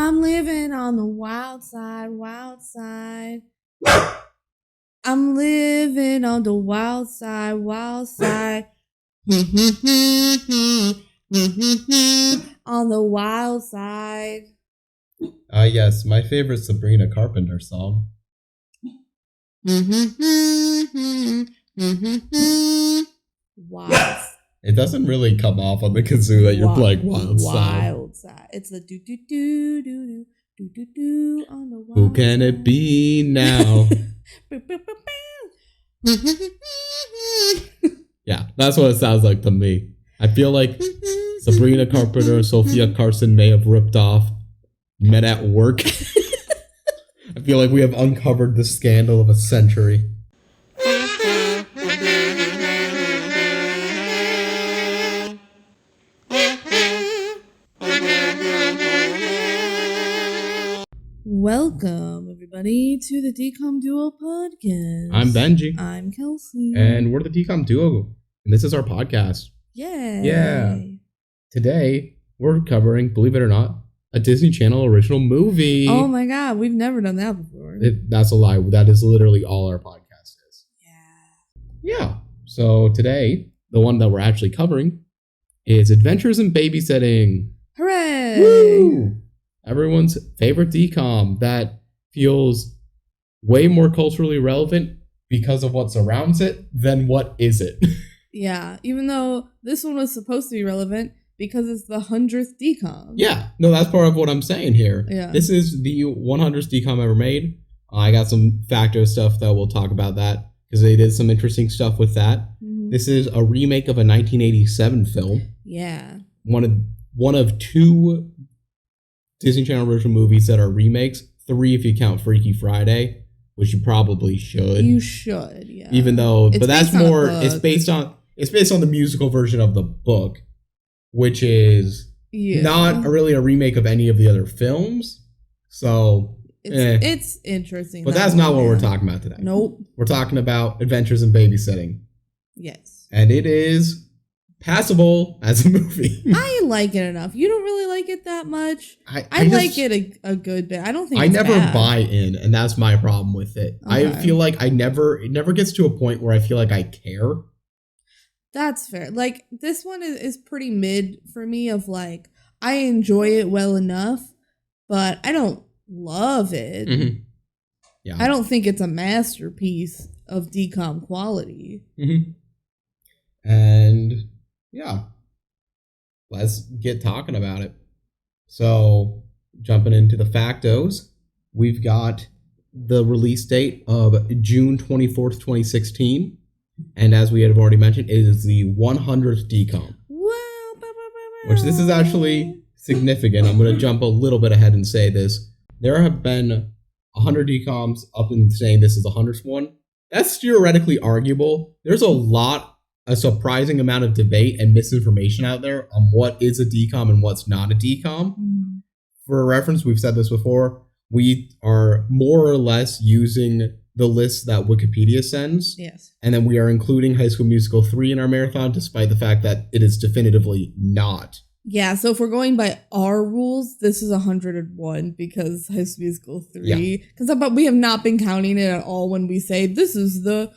I'm living on the wild side, wild side. I'm living on the wild side, wild side. On the wild side. Yes, my favorite Sabrina Carpenter song. Wild. It doesn't really come off on the kazoo that you're like wild side. Wild side. It's the do do do do do do do on the wild. Who can it be now? Yeah, that's what it sounds like to me. I feel like Sabrina Carpenter and Sophia Carson may have ripped off Men at Work. I feel like we have uncovered the scandal of a century. Welcome, everybody, to the DCOM Duo podcast. I'm BenG. I'm Kelsey. And we're the DCOM Duo. And this is our podcast. Yay. Yeah. Today, we're covering, believe it or not, a Disney Channel original movie. Oh my god, we've never done that before. That's a lie. That is literally all our podcast is. Yeah. So today, the one that we're actually covering is Adventures in Babysitting. Hooray! Woo! Everyone's favorite DCOM that feels way more culturally relevant because of what surrounds it than what is it. Yeah, even though this one was supposed to be relevant because it's the 100th DCOM. Yeah, no, that's part of what I'm saying here. Yeah. This is the 100th DCOM ever made. I got some facto stuff that we'll talk about that because they did some interesting stuff with that. Mm-hmm. This is a remake of a 1987 film. Yeah. One of two Disney Channel original movies that are remakes. 3 if you count Freaky Friday, which you probably should. You should, yeah. Even though, it's but that's more. It's based on the musical version of the book, which is not really a remake of any of the other films. So it's interesting. But that's not what we're talking about today. Nope. We're talking about Adventures in Babysitting. Yes. And it is passable as a movie. I like it enough. You don't really like it that much. I like it a good bit. I don't think I it's never bad. buy in, and that's my problem with it. Okay. I feel like it never gets to a point where I feel like I care. That's fair. Like, this one is pretty mid for me of like, I enjoy it well enough, but I don't love it. Mm-hmm. Yeah. I don't think it's a masterpiece of DCOM quality. Mm-hmm. And yeah, let's get talking about it. So, jumping into the factos, we've got the release date of June 24th, 2016. And as we have already mentioned, it is the 100th DCOM. Which this is actually significant. I'm going to jump a little bit ahead and say this. There have been 100 DCOMs up in saying this is the 100th one. That's theoretically arguable. There's a surprising amount of debate and misinformation out there on what is a DCOM and what's not a DCOM. Mm. For reference, we've said this before, we are more or less using the list that Wikipedia sends. Yes. And then we are including High School Musical 3 in our marathon, despite the fact that it is definitively not. Yeah, so if we're going by our rules, this is 101 because High School Musical 3. But we have not been counting it at all when we say this is the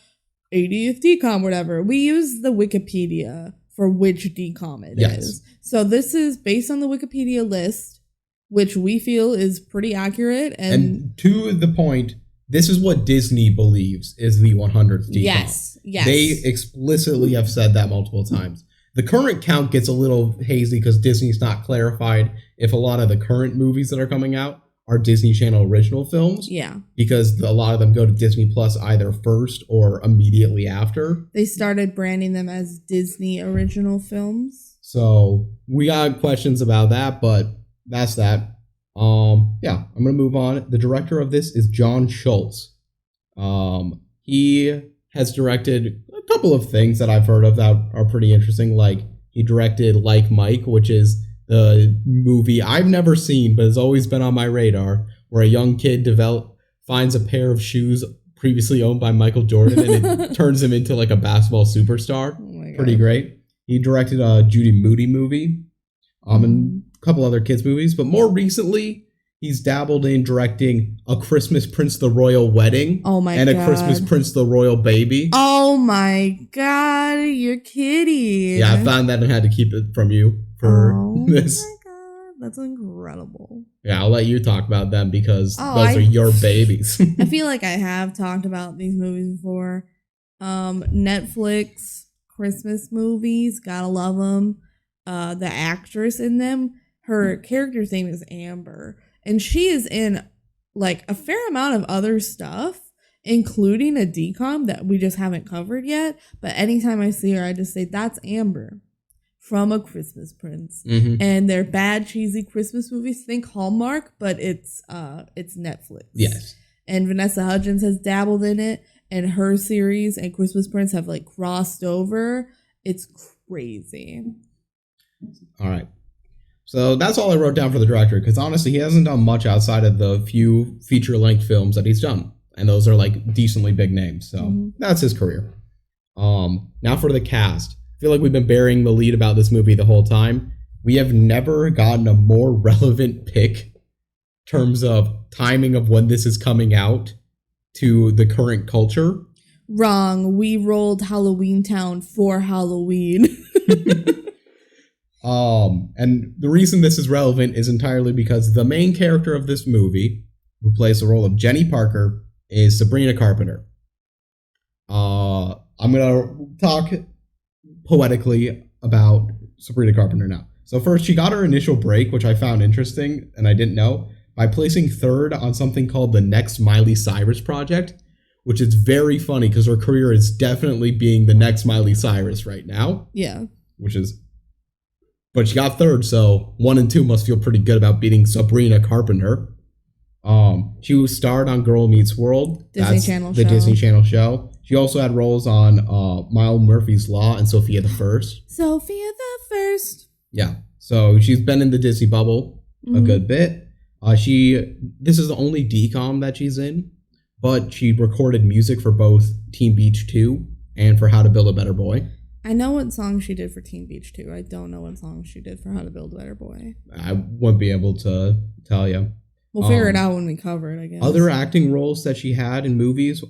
80th DCOM, whatever. We use the Wikipedia for which DCOM it is. So this is based on the Wikipedia list, which we feel is pretty accurate. And to the point, this is what Disney believes is the 100th DCOM. Yes. They explicitly have said that multiple times. The current count gets a little hazy because Disney's not clarified if a lot of the current movies that are coming out are Disney Channel original films. Yeah. Because a lot of them go to Disney Plus either first or immediately after. They started branding them as Disney original films. So we got questions about that, but that's that. I'm going to move on. The director of this is John Schultz. He has directed a couple of things that I've heard of that are pretty interesting. Like he directed Like Mike, which is the movie I've never seen, but has always been on my radar, where a young kid finds a pair of shoes previously owned by Michael Jordan, and it turns him into like a basketball superstar. Oh pretty great. He directed a Judy Moody movie, and a couple other kids movies, but more recently, He's dabbled in directing A Christmas Prince the Royal Wedding. Oh my and God. A Christmas Prince the Royal Baby. Oh my God, you're kidding. Yeah, I found that and had to keep it from you for this. Oh my God, that's incredible. Yeah, I'll let you talk about them because those are I your babies. I feel like I have talked about these movies before. Netflix Christmas movies, gotta love them. The actress in them, her character's name is Amber, and she is in like a fair amount of other stuff, including a DCOM that we just haven't covered yet. But anytime I see her, I just say, that's Amber from A Christmas Prince. Mm-hmm. And they're bad, cheesy Christmas movies. Think Hallmark, but it's Netflix. Yes. And Vanessa Hudgens has dabbled in it, and her series and Christmas Prince have like crossed over. It's crazy. All right. So that's all I wrote down for the director, because honestly, he hasn't done much outside of the few feature-length films that he's done. And those are like decently big names. So that's his career. Now for the cast. I feel like we've been burying the lead about this movie the whole time. We have never gotten a more relevant pick in terms of timing of when this is coming out to the current culture. Wrong. We rolled Halloween Town for Halloween. And the reason this is relevant is entirely because the main character of this movie, who plays the role of Jenny Parker, is Sabrina Carpenter. I'm gonna talk poetically about Sabrina Carpenter now. So first, she got her initial break, which I found interesting and I didn't know, by placing third on something called the Next Miley Cyrus Project, which is very funny because her career is definitely being the next Miley Cyrus right now. Yeah. But she got third, so 1 and 2 must feel pretty good about beating Sabrina Carpenter. She was starred on Girl Meets World. Disney Channel the show. Disney Channel show. She also had roles on Miles Murphy's Law and Sophia the First. Sophia the First. Yeah. So she's been in the Disney bubble a good bit. This is the only DCOM that she's in, but she recorded music for both Teen Beach 2 and for How to Build a Better Boy. I know what song she did for Teen Beach 2. I don't know what song she did for How to Build a Better Boy. I wouldn't be able to tell you. We'll figure it out when we cover it, I guess. Other acting roles that she had in movies,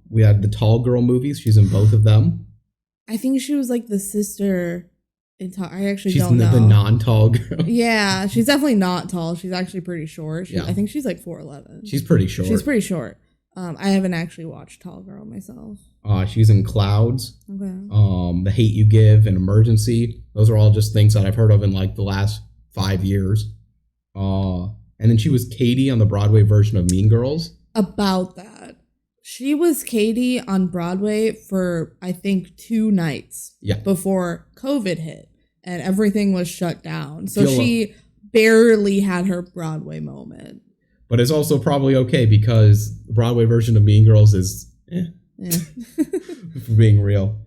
we had the Tall Girl movies. She's in both of them. I think she was like the sister in Tall. I actually She's don't know. the non-tall girl. Yeah, she's definitely not tall. She's actually pretty short. Yeah. I think she's like 4'11". She's pretty short. She's pretty short. I haven't actually watched Tall Girl myself. She's in Clouds. Okay. The Hate You Give and Emergency. Those are all just things that I've heard of in like the last 5 years. And then she was Katie on the Broadway version of Mean Girls. About that. She was Katie on Broadway for, I think, 2 nights before COVID hit and everything was shut down. So she barely had her Broadway moment. But it's also probably okay because the Broadway version of Mean Girls is for being real.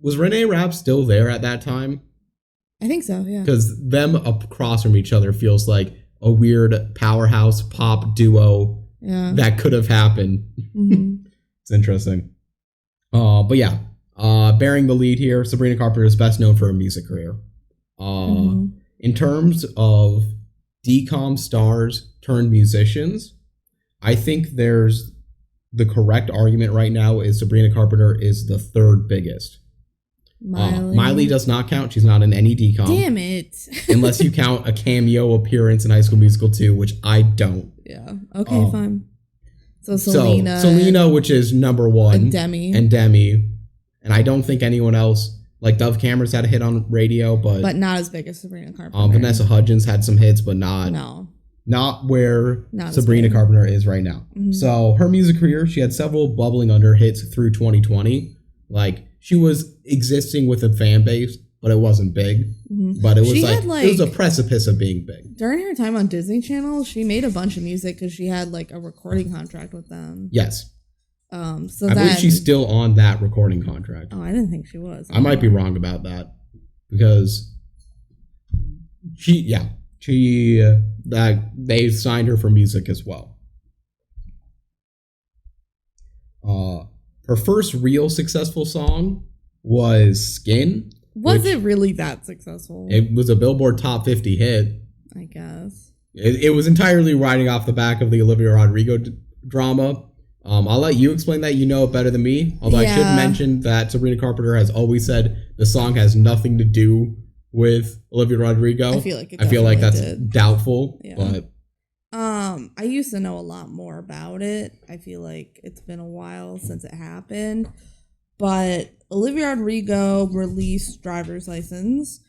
Was Renee Rapp still there at that time? I think so, yeah. Because them across from each other feels like a weird powerhouse pop duo that could have happened. It's interesting. But yeah, bearing the lead here, Sabrina Carpenter is best known for her music career. In terms of DCOM stars turned musicians, I think there's the correct argument right now is Sabrina Carpenter is the third biggest. Miley does not count. She's not in any DCOM. Damn it. Unless you count a cameo appearance in High School Musical 2, which I don't. Yeah. Okay, fine. So Selena, which is number 1. And Demi. And I don't think anyone else, like Dove Cameron's had a hit on radio, but not as big as Sabrina Carpenter. Vanessa Hudgens had some hits, but not where Sabrina Carpenter is right now. So her music career, she had several bubbling under hits through 2020. Like, she was existing with a fan base, but it wasn't big. But it was it was a precipice of being big. During her time on Disney Channel, she made a bunch of music because she had like a recording contract with them. Yes. I believe she's still on that recording contract. Oh, I didn't think she was. I might be wrong about that because they signed her for music as well. Her first real successful song was Skin. Was it really that successful? It was a Billboard Top 50 hit. I guess. it was entirely riding off the back of the Olivia Rodrigo drama. I'll let you explain that. You know it better than me. Although I should mention that Sabrina Carpenter has always said the song has nothing to do with Olivia Rodrigo. I feel like that's doubtful. Yeah. But I used to know a lot more about it. I feel like it's been a while since it happened. But Olivia Rodrigo released Driver's License,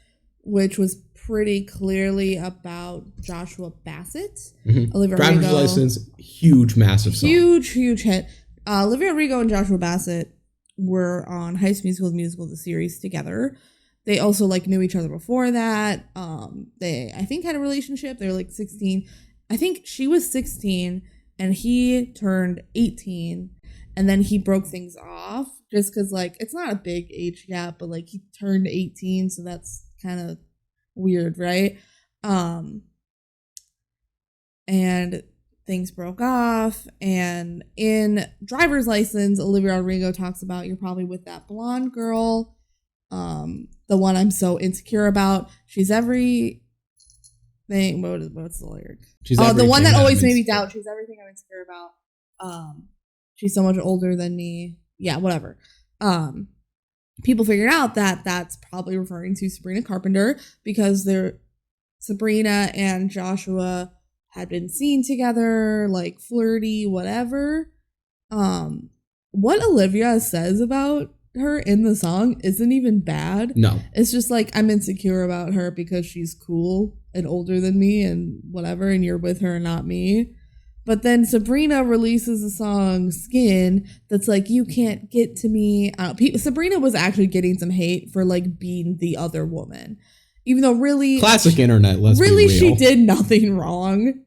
which was pretty clearly about Joshua Bassett. Mm-hmm. Olivia Driver's Rodrigo, License, huge, massive song. Huge hit. Olivia Rodrigo and Joshua Bassett were on High School Musical, the series, together. They also like knew each other before that. They, I think, had a relationship. They were like 16. I think she was 16 and he turned 18, and then he broke things off just because, like, it's not a big age gap, but like he turned 18, so that's kind of weird, right? And things broke off, and in Driver's License, Olivia Rodrigo talks about, you're probably with that blonde girl, the one I'm so insecure about. She's everything. What's the lyric? The one that always made me doubt. She's everything I'm insecure about. She's so much older than me. Yeah, whatever. People figured out that that's probably referring to Sabrina Carpenter, because Sabrina and Joshua had been seen together, like flirty, whatever. What Olivia says about her in the song isn't even bad. No. It's just like, I'm insecure about her because she's cool and older than me and whatever, and you're with her and not me. But then Sabrina releases a song, Skin, that's like, you can't get to me. Sabrina was actually getting some hate for like being the other woman, even though really classic internet. Let's really be real. She did nothing wrong.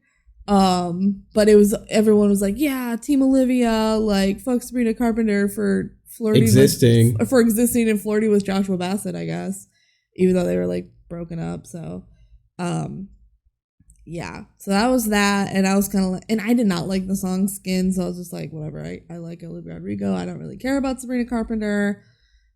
But everyone was like, yeah, Team Olivia, like, fuck Sabrina Carpenter for existing and flirting with Joshua Bassett, I guess, even though they were like broken up. So yeah, so that was that. And I was kind of like, and I did not like the song Skin, so I was just like, whatever, I like Olivia Rodrigo, I don't really care about Sabrina Carpenter.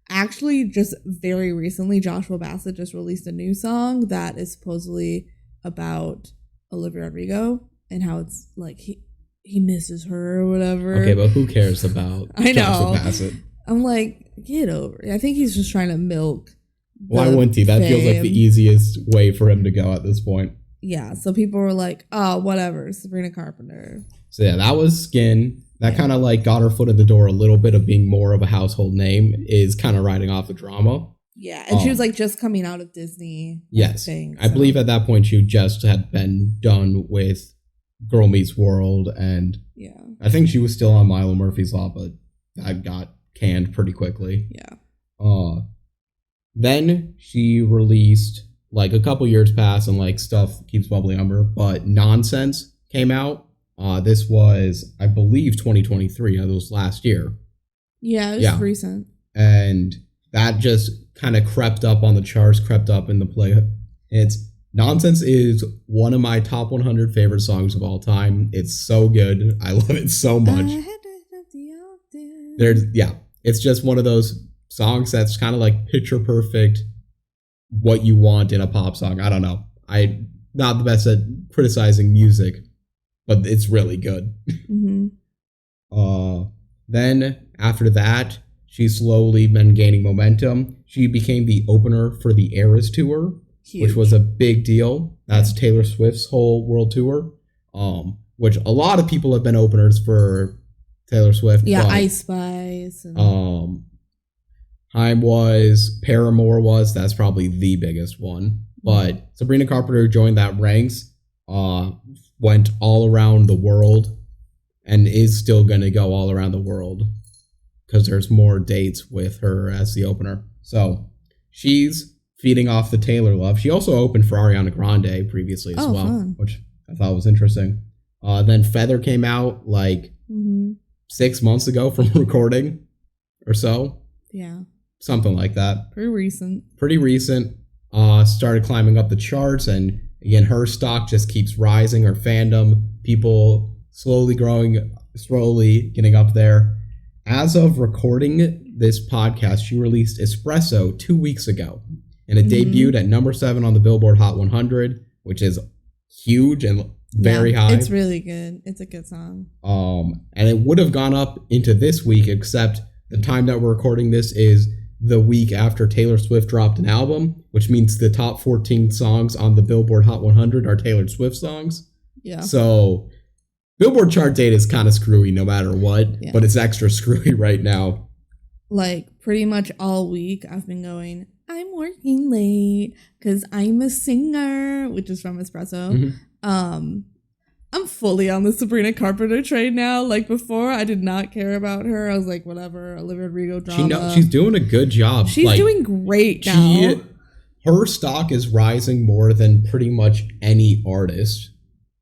Actually, just very recently, Joshua Bassett just released a new song that is supposedly about Olivia Rodrigo and how it's like he misses her or whatever. Okay, but who cares about Joshua Bassett? I'm like, get over it. I think he's just trying to milk. Why wouldn't he? That feels like the easiest way for him to go at this point. Yeah, so people were like, oh, whatever, Sabrina Carpenter. So yeah, that was Skin. That kind of like got her foot in the door a little bit of being more of a household name, is kind of riding off the drama. Yeah, and she was like just coming out of Disney. Yes, I believe at that point she just had been done with Girl Meets World, and yeah, I think she was still on Milo Murphy's Law, but that got canned pretty quickly. Yeah. Then she released, like, a couple years passed and like stuff keeps bubbling on her, but Nonsense came out. This was, I believe, 2023. It was last year. Yeah, it was recent. And that just kind of crept up on the charts, crept up in the play. Nonsense is one of my top 100 favorite songs of all time. It's so good. I love it so much. It's just one of those songs that's kind of like picture perfect what you want in a pop song. I don't know. I'm not the best at criticizing music, but it's really good. Mm-hmm. Then after that, she's slowly been gaining momentum. She became the opener for the Eras Tour, which was a big deal. That's Taylor Swift's whole world tour, which a lot of people have been openers for Taylor Swift. Yeah, Ice Spice. Haim was, Paramore was. That's probably the biggest one. But Sabrina Carpenter joined that ranks, went all around the world, and is still going to go all around the world because there's more dates with her as the opener. So she's feeding off the Taylor love. She also opened for Ariana Grande previously as well, fun. Which I thought was interesting. Then Feather came out like 6 months ago from recording or so. Yeah. Something like that. Pretty recent. Started climbing up the charts, and again, her stock just keeps rising. Her fandom, people slowly getting up there. As of recording this podcast, she released Espresso 2 weeks ago, and it debuted at number 7 on the Billboard Hot 100, which is huge and very high. It's really good. It's a good song. And it would have gone up into this week, except the time that we're recording this is the week after Taylor Swift dropped an album, which means the top 14 songs on the Billboard Hot 100 are Taylor Swift songs. Yeah. So Billboard chart data is kind of screwy no matter what, but it's extra screwy right now. Like pretty much all week I've been going, I'm working late because I'm a singer, which is from Espresso. Mm-hmm. I'm fully on the Sabrina Carpenter train now. Like before, I did not care about her. I was like, whatever, Olivia Rodrigo drama. She's doing a good job. She's doing great now. Her stock is rising more than pretty much any artist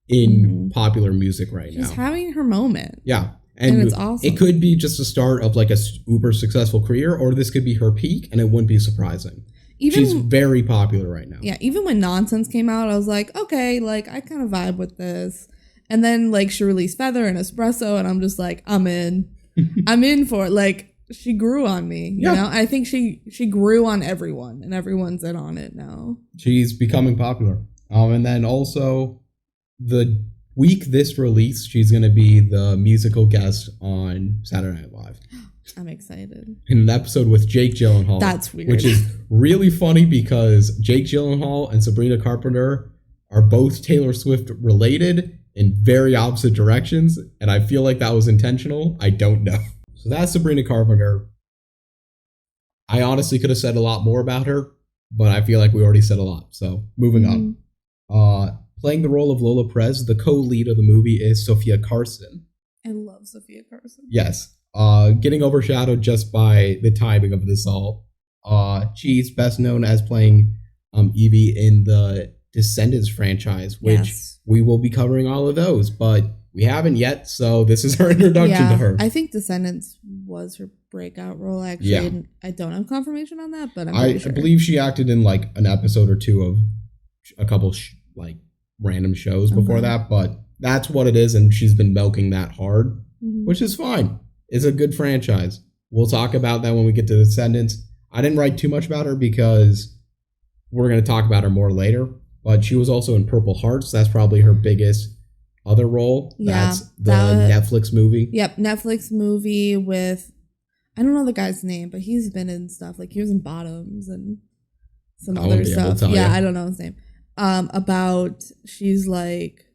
in popular music right now. She's having her moment. Yeah. And it's awesome. It could be just the start of like a uber successful career, or this could be her peak, and it wouldn't be surprising. She's very popular right now. Yeah, even when Nonsense came out, I was like, okay, like I kind of vibe with this. And then like she released Feather and Espresso, and I'm just like, I'm in. I'm in for it. Like she grew on me, you know? I think she grew on everyone, and everyone's in on it now. She's becoming popular. And then also the week this release, she's going to be the musical guest on Saturday Night Live. I'm excited. In an episode with Jake Gyllenhaal. That's weird. Which is really funny because Jake Gyllenhaal and Sabrina Carpenter are both Taylor Swift related in very opposite directions, and I feel like that was intentional. I don't know. So that's Sabrina Carpenter. I honestly could have said a lot more about her, but I feel like we already said a lot. So moving on. Playing the role of Lola Perez, the co-lead of the movie is Sophia Carson. I love Sophia Carson. Yes. Getting overshadowed just by the timing of this all. She's best known as playing Evie in the Descendants franchise, which we will be covering all of those, but we haven't yet, so this is our introduction to her. I think Descendants was her breakout role, actually. Yeah. And I don't have confirmation on that, but I'm pretty sure. I believe she acted in like an episode or two of a couple like random shows before that, but that's what it is, and she's been milking that hard, which is fine. It's a good franchise. We'll talk about that when we get to Descendants. I didn't write too much about her because we're going to talk about her more later, but she was also in Purple Hearts. That's probably her biggest other role. Yeah, that's the Netflix movie. Yep, Netflix movie with, I don't know the guy's name, but he's been in stuff. Like he was in Bottoms and some other stuff. Yeah, I don't know his name. About she's like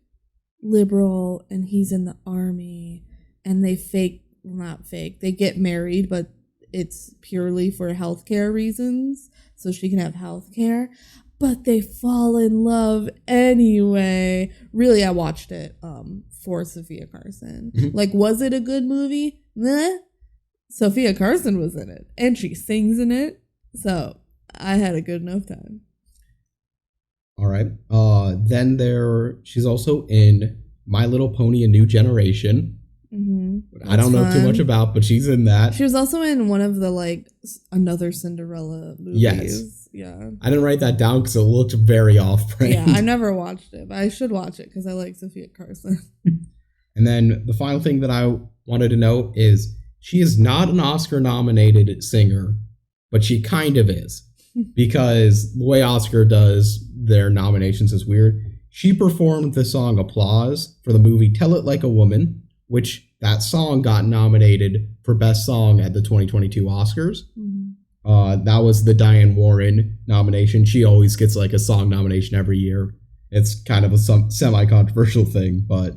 liberal and he's in the army and they they get married, but it's purely for healthcare reasons, so she can have healthcare, but they fall in love anyway. Really, I watched it for Sophia Carson. Like, was it a good movie? Meh. Sophia Carson was in it and she sings in it, so I had a good enough time. All right. Then she's also in My Little Pony: A New Generation. I don't know too much about, but she's in that. She was also in one of the like another Cinderella movies. Yes. Yeah. I didn't write that down because it looked very off-brand. Yeah, I never watched it, but I should watch it because I like Sophia Carson. And then the final thing that I wanted to note is she is not an Oscar-nominated singer, but she kind of is. Because the way Oscar does their nominations is weird. She performed the song Applause for the movie Tell It Like a Woman, which that song got nominated for Best Song at the 2022 Oscars. That was the Diane Warren nomination. She always gets like a song nomination every year. It's kind of a semi-controversial thing, but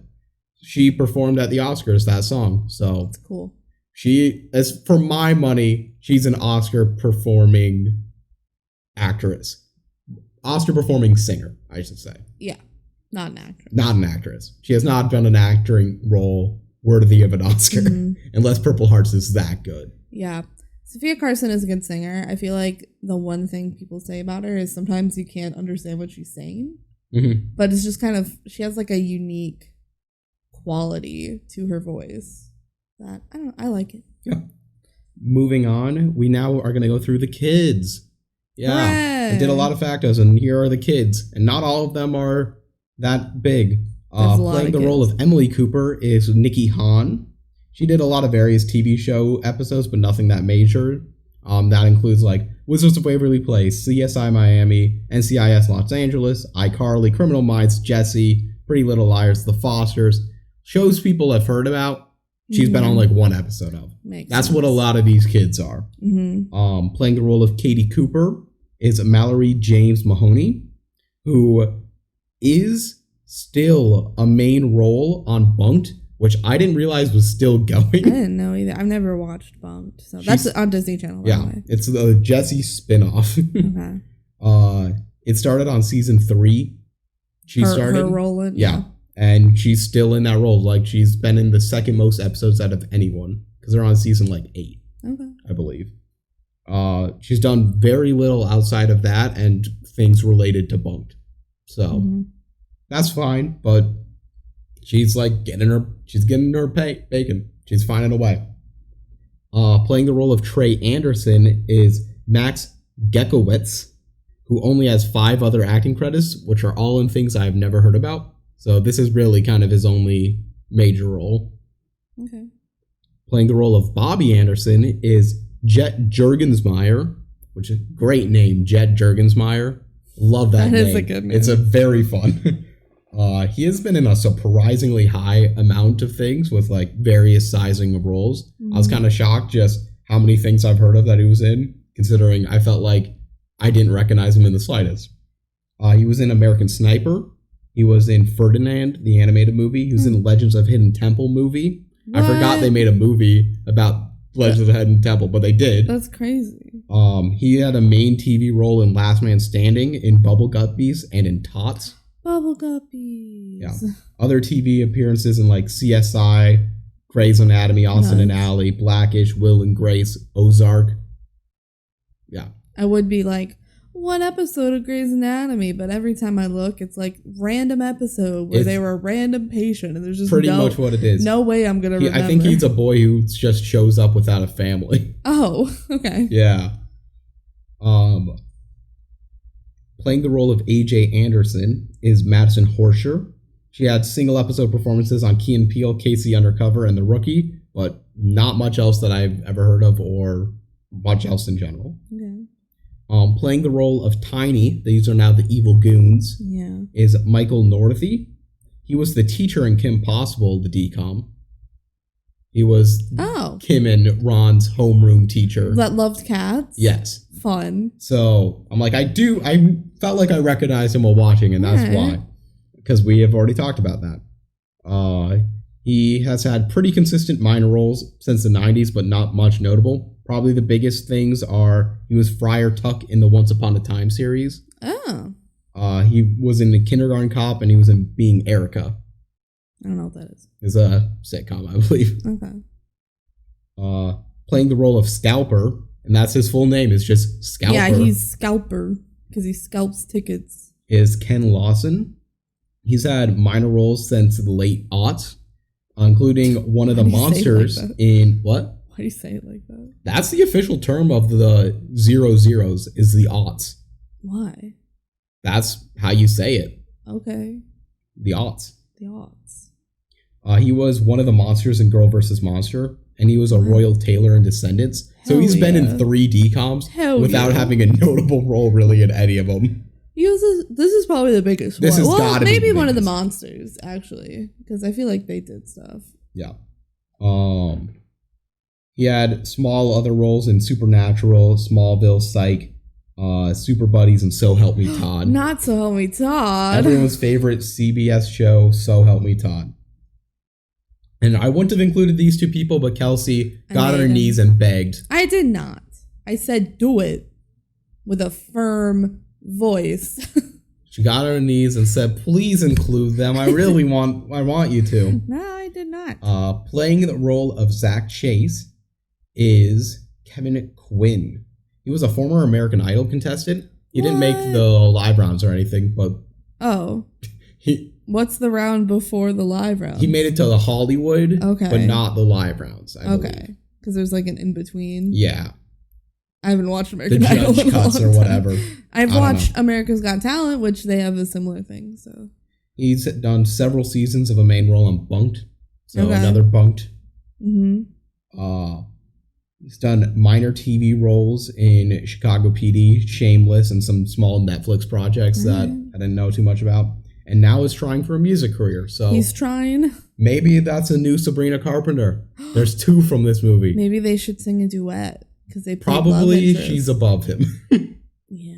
she performed at the Oscars that song. So that's cool. She, as for my money, she's an Oscar performing actress. Oscar performing singer, I should say. Yeah, not an actress. Not an actress. She has not done an acting role worthy of an Oscar, unless Purple Hearts is that good. Yeah. Sophia Carson is a good singer. I feel like the one thing people say about her is sometimes you can't understand what she's saying. But it's just kind of, she has like a unique quality to her voice that, I don't know, I like it. Yeah. Moving on, we now are going to go through the kids. Yeah, hooray! I did a lot of factos, and here are the kids, and not all of them are that big. Playing the role of Emily Cooper is Nikki Hahn. She did a lot of various TV show episodes, but nothing that major. That includes like Wizards of Waverly Place, CSI Miami, NCIS Los Angeles, iCarly, Criminal Minds, Jesse, Pretty Little Liars, The Fosters. Shows people have heard about. She's been on like one episode of. That's what a lot of these kids are. Playing the role of Katie Cooper is Mallory James Mahoney, who is still a main role on Bunked, which I didn't realize was still going. I didn't know either. I've never watched Bunked, so that's on Disney Channel. By the way. It's the Jessie spinoff. Okay. It started on season 3. Her role in and she's still in that role. Like she's been in the second most episodes out of anyone because they're on season like 8, I believe. She's done very little outside of that and things related to Bunked, so that's fine. But she's like getting her bacon. She's finding a way. Playing the role of Trey Anderson is Max Gekowitz, who only has 5 other acting credits, which are all in things I've never heard about. So this is really kind of his only major role. Okay. Playing the role of Bobby Anderson is Jet Juergensmeyer, which is a great name, Jet Juergensmeyer. Love that name. That is a good name. It's a very fun. He has been in a surprisingly high amount of things with like various sizing of roles. I was kind of shocked just how many things I've heard of that he was in, considering I felt like I didn't recognize him in the slightest. He was in American Sniper. He was in Ferdinand, the animated movie. He was in Legends of Hidden Temple movie. What? I forgot they made a movie about Legends of Hidden Temple, but they did. That's crazy. He had a main TV role in Last Man Standing, in Bubble Guppies, and in Tots. Bubble Guppies. Yeah. Other TV appearances in like CSI, Grey's Anatomy, Austin and Ally, Blackish, Will and Grace, Ozark. Yeah. I would be like, one episode of Grey's Anatomy, but every time I look, it's like random episode where they were a random patient, and there's just pretty much what it is. No way I'm gonna remember. I think he's a boy who just shows up without a family. Oh, okay. Yeah. Playing the role of AJ Anderson is Madison Horscher. She had single episode performances on Key and Peele, Casey Undercover, and The Rookie, but not much else that I've ever heard of or much else in general. Okay. Playing the role of Tiny, these are now the evil goons, is Michael Northy. He was the teacher in Kim Possible, the DCOM. He was Kim and Ron's homeroom teacher. That loved cats? Yes. Fun. So, I'm like, I felt like I recognized him while watching, and that's why. Because we have already talked about that. He has had pretty consistent minor roles since the 90s, but not much notable. Probably the biggest things are he was Friar Tuck in the Once Upon a Time series. Oh. He was in the Kindergarten Cop, and he was in Being Erica. I don't know what that is. It's a sitcom, I believe. Okay. Playing the role of Scalper, and that's his full name, is just Scalper. Yeah, he's Scalper, because he scalps tickets. Is Ken Lawson. He's had minor roles since the late aughts, including one of the monsters in... What? Why do you say it like that? That's the official term of the 00s, is the aughts. Why? That's how you say it. Okay. The aughts. The aughts. He was one of the monsters in Girl vs. Monster, and he was a Royal Tailor in Descendants. So he's been in 3 DCOMs without having a notable role really in any of them. This is probably the biggest one. Has gotta be maybe one of the monsters, actually, because I feel like they did stuff. Yeah. He had small other roles in Supernatural, Smallville, Psych, Super Buddies, and So Help Me Todd. Not So Help Me Todd. Everyone's favorite CBS show, So Help Me Todd. And I wouldn't have included these 2 people, but Kelsey got on her knees and begged. I did not. I said do it with a firm voice. She got on her knees and said, please include them. I want you to. No, I did not. Playing the role of Zach Chase is Kevin Quinn. He was a former American Idol contestant. He didn't make the live rounds or anything, but... Oh. What's the round before the live round? He made it to the Hollywood, but not the live rounds, I believe. Because there's like an in-between. Yeah. I haven't watched American Idol in a long cuts or whatever. I've watched America's Got Talent, which they have a similar thing, so... He's done several seasons of a main role on Bunked. So another Bunked. Mm-hmm. He's done minor TV roles in Chicago PD, Shameless, and some small Netflix projects that I didn't know too much about. And now is trying for a music career. So he's trying. Maybe that's a new Sabrina Carpenter. There's 2 from this movie. Maybe they should sing a duet because they play probably love interest. She's above him. Yeah.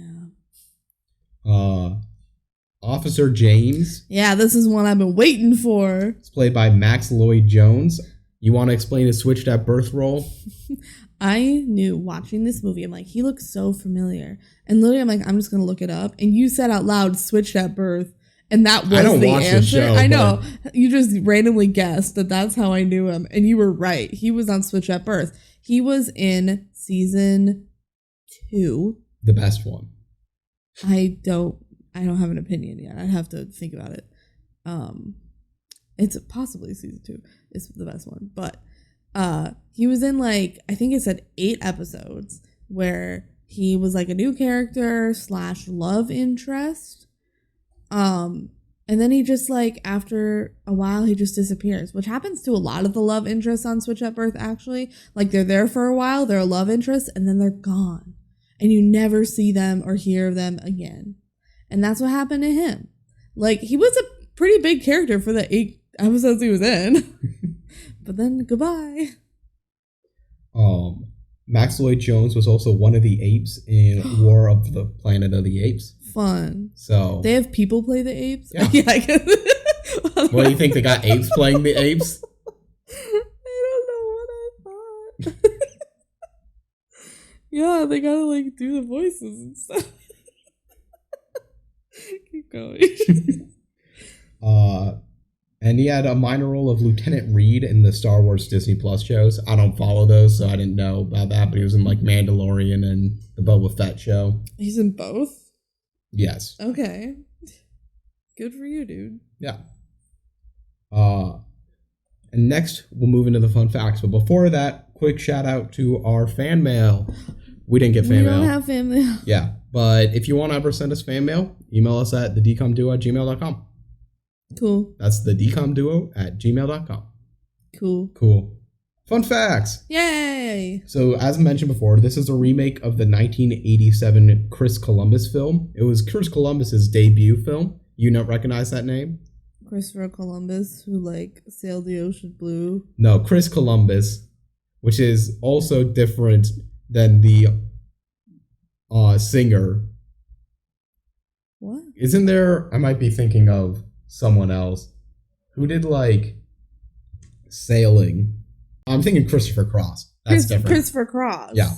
Officer James. Yeah, this is one I've been waiting for. It's played by Max Lloyd Jones. You want to explain his switched at birth role? I knew watching this movie, I'm like, he looks so familiar. And literally, I'm like, I'm just going to look it up. And you said out loud, switched at birth. And that was the answer. Show, I know. You just randomly guessed that that's how I knew him. And you were right. He was on Switched at Birth. He was in season 2. The best one. I don't have an opinion yet. I'd have to think about it. It's possibly season 2 is the best one. But he was in I think it said 8 episodes where he was a new character / love interest. And then he just after a while he just disappears, which happens to a lot of the love interests on Switch at Birth actually. They're there for a while, they're a love interest, and then they're gone. And you never see them or hear of them again. And that's what happened to him. He was a pretty big character for the 8 episodes he was in. But then goodbye. Max Lloyd Jones was also one of the apes in War of the Planet of the Apes. Fun. So they have people play the apes? Yeah. Yeah, I guess. What do you think? They got apes playing the apes? I don't know what I thought. Yeah, they gotta do the voices and stuff. Keep going. And he had a minor role of Lieutenant Reed in the Star Wars Disney Plus shows. I don't follow those, so I didn't know about that, but he was in Mandalorian and the Boba Fett show. He's in both? Yes. Okay. Good for you, dude. Yeah. And next, we'll move into the fun facts. But before that, quick shout out to our fan mail. We didn't get fan mail. We don't have fan mail. Yeah. But if you want to ever send us fan mail, email us at thedcomduo@gmail.com. Cool. That's thedcomduo@gmail.com. Cool. Fun facts. Yay. So, as mentioned before, this is a remake of the 1987 Chris Columbus film. It was Chris Columbus's debut film. You don't recognize that name? Christopher Columbus, who sailed the ocean blue. No, Chris Columbus, which is also different than the singer. What? Isn't there? I might be thinking of someone else who did sailing. I'm thinking Christopher Cross. That's different. Christopher Cross. Yeah.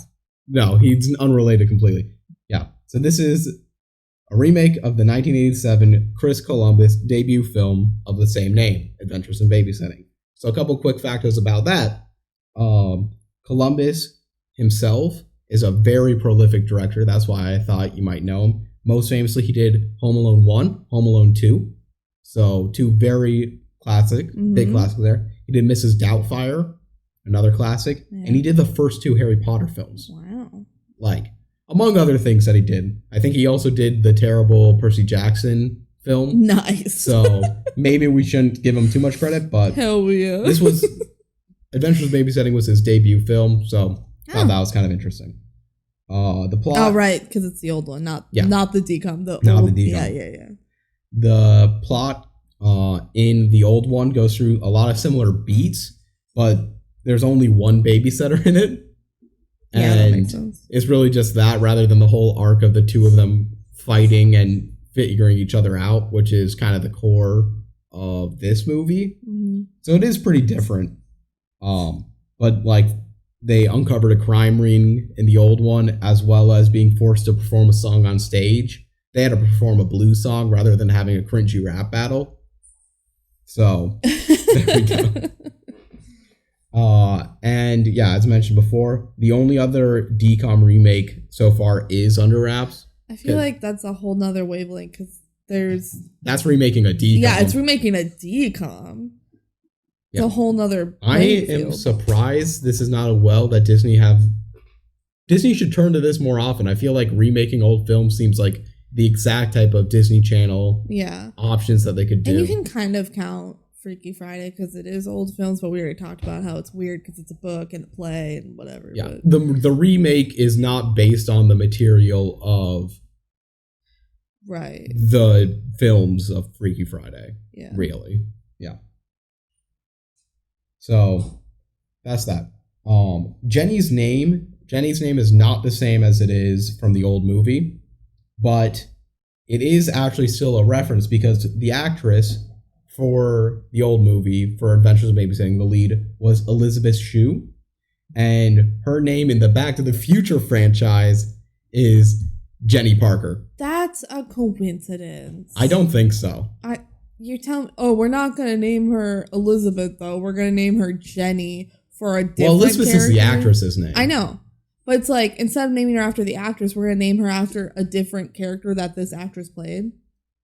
No, he's unrelated completely. Yeah. So this is a remake of the 1987 Chris Columbus debut film of the same name, Adventures in Babysitting. So a couple quick factors about that. Columbus himself is a very prolific director. That's why I thought you might know him. Most famously, he did Home Alone 1, Home Alone 2. So 2 very big classics there. He did Mrs. Doubtfire, another classic. Yeah. And he did the first 2 Harry Potter films. Wow. Among other things that he did. I think he also did the terrible Percy Jackson film. Nice. So maybe we shouldn't give him too much credit, but hell yeah. This was Adventures in Babysitting was his debut film, so I thought that was kind of interesting. The plot. Oh, right, because it's the old one, not the DCOM. The DCOM. Yeah. The plot in the old one goes through a lot of similar beats, but there's only one babysitter in it. Yeah, that makes sense. It's really just that rather than the whole arc of the 2 of them fighting and figuring each other out, which is kind of the core of this movie. Mm-hmm. So it is pretty different. But they uncovered a crime ring in the old one, as well as being forced to perform a song on stage. They had to perform a blues song rather than having a cringy rap battle. So there we go. And yeah, as mentioned before, the only other DCOM remake so far is Under Wraps. I feel like that's a whole nother wavelength because that's remaking a DCOM. Yeah, it's remaking a DCOM. It's a whole nother. I am surprised this is not a well that Disney should turn to this more often. I feel like remaking old films seems like the exact type of Disney Channel options that they could do. And you can kind of count Freaky Friday because it is old films, but we already talked about how it's weird because it's a book and a play and whatever. Yeah, but the remake is not based on the material of the films of Freaky Friday. Yeah. Really. Yeah. So that's that. Jenny's name is not the same as it is from the old movie, but it is actually still a reference because the actress for the old movie, for Adventures of Babysitting, the lead was Elizabeth Shue, and her name in the Back to the Future franchise is Jenny Parker. That's a coincidence. I don't think so. You're telling me, we're not going to name her Elizabeth, though. We're going to name her Jenny for a different character. Well, Elizabeth is the actress's name. I know. But it's like, instead of naming her after the actress, we're going to name her after a different character that this actress played.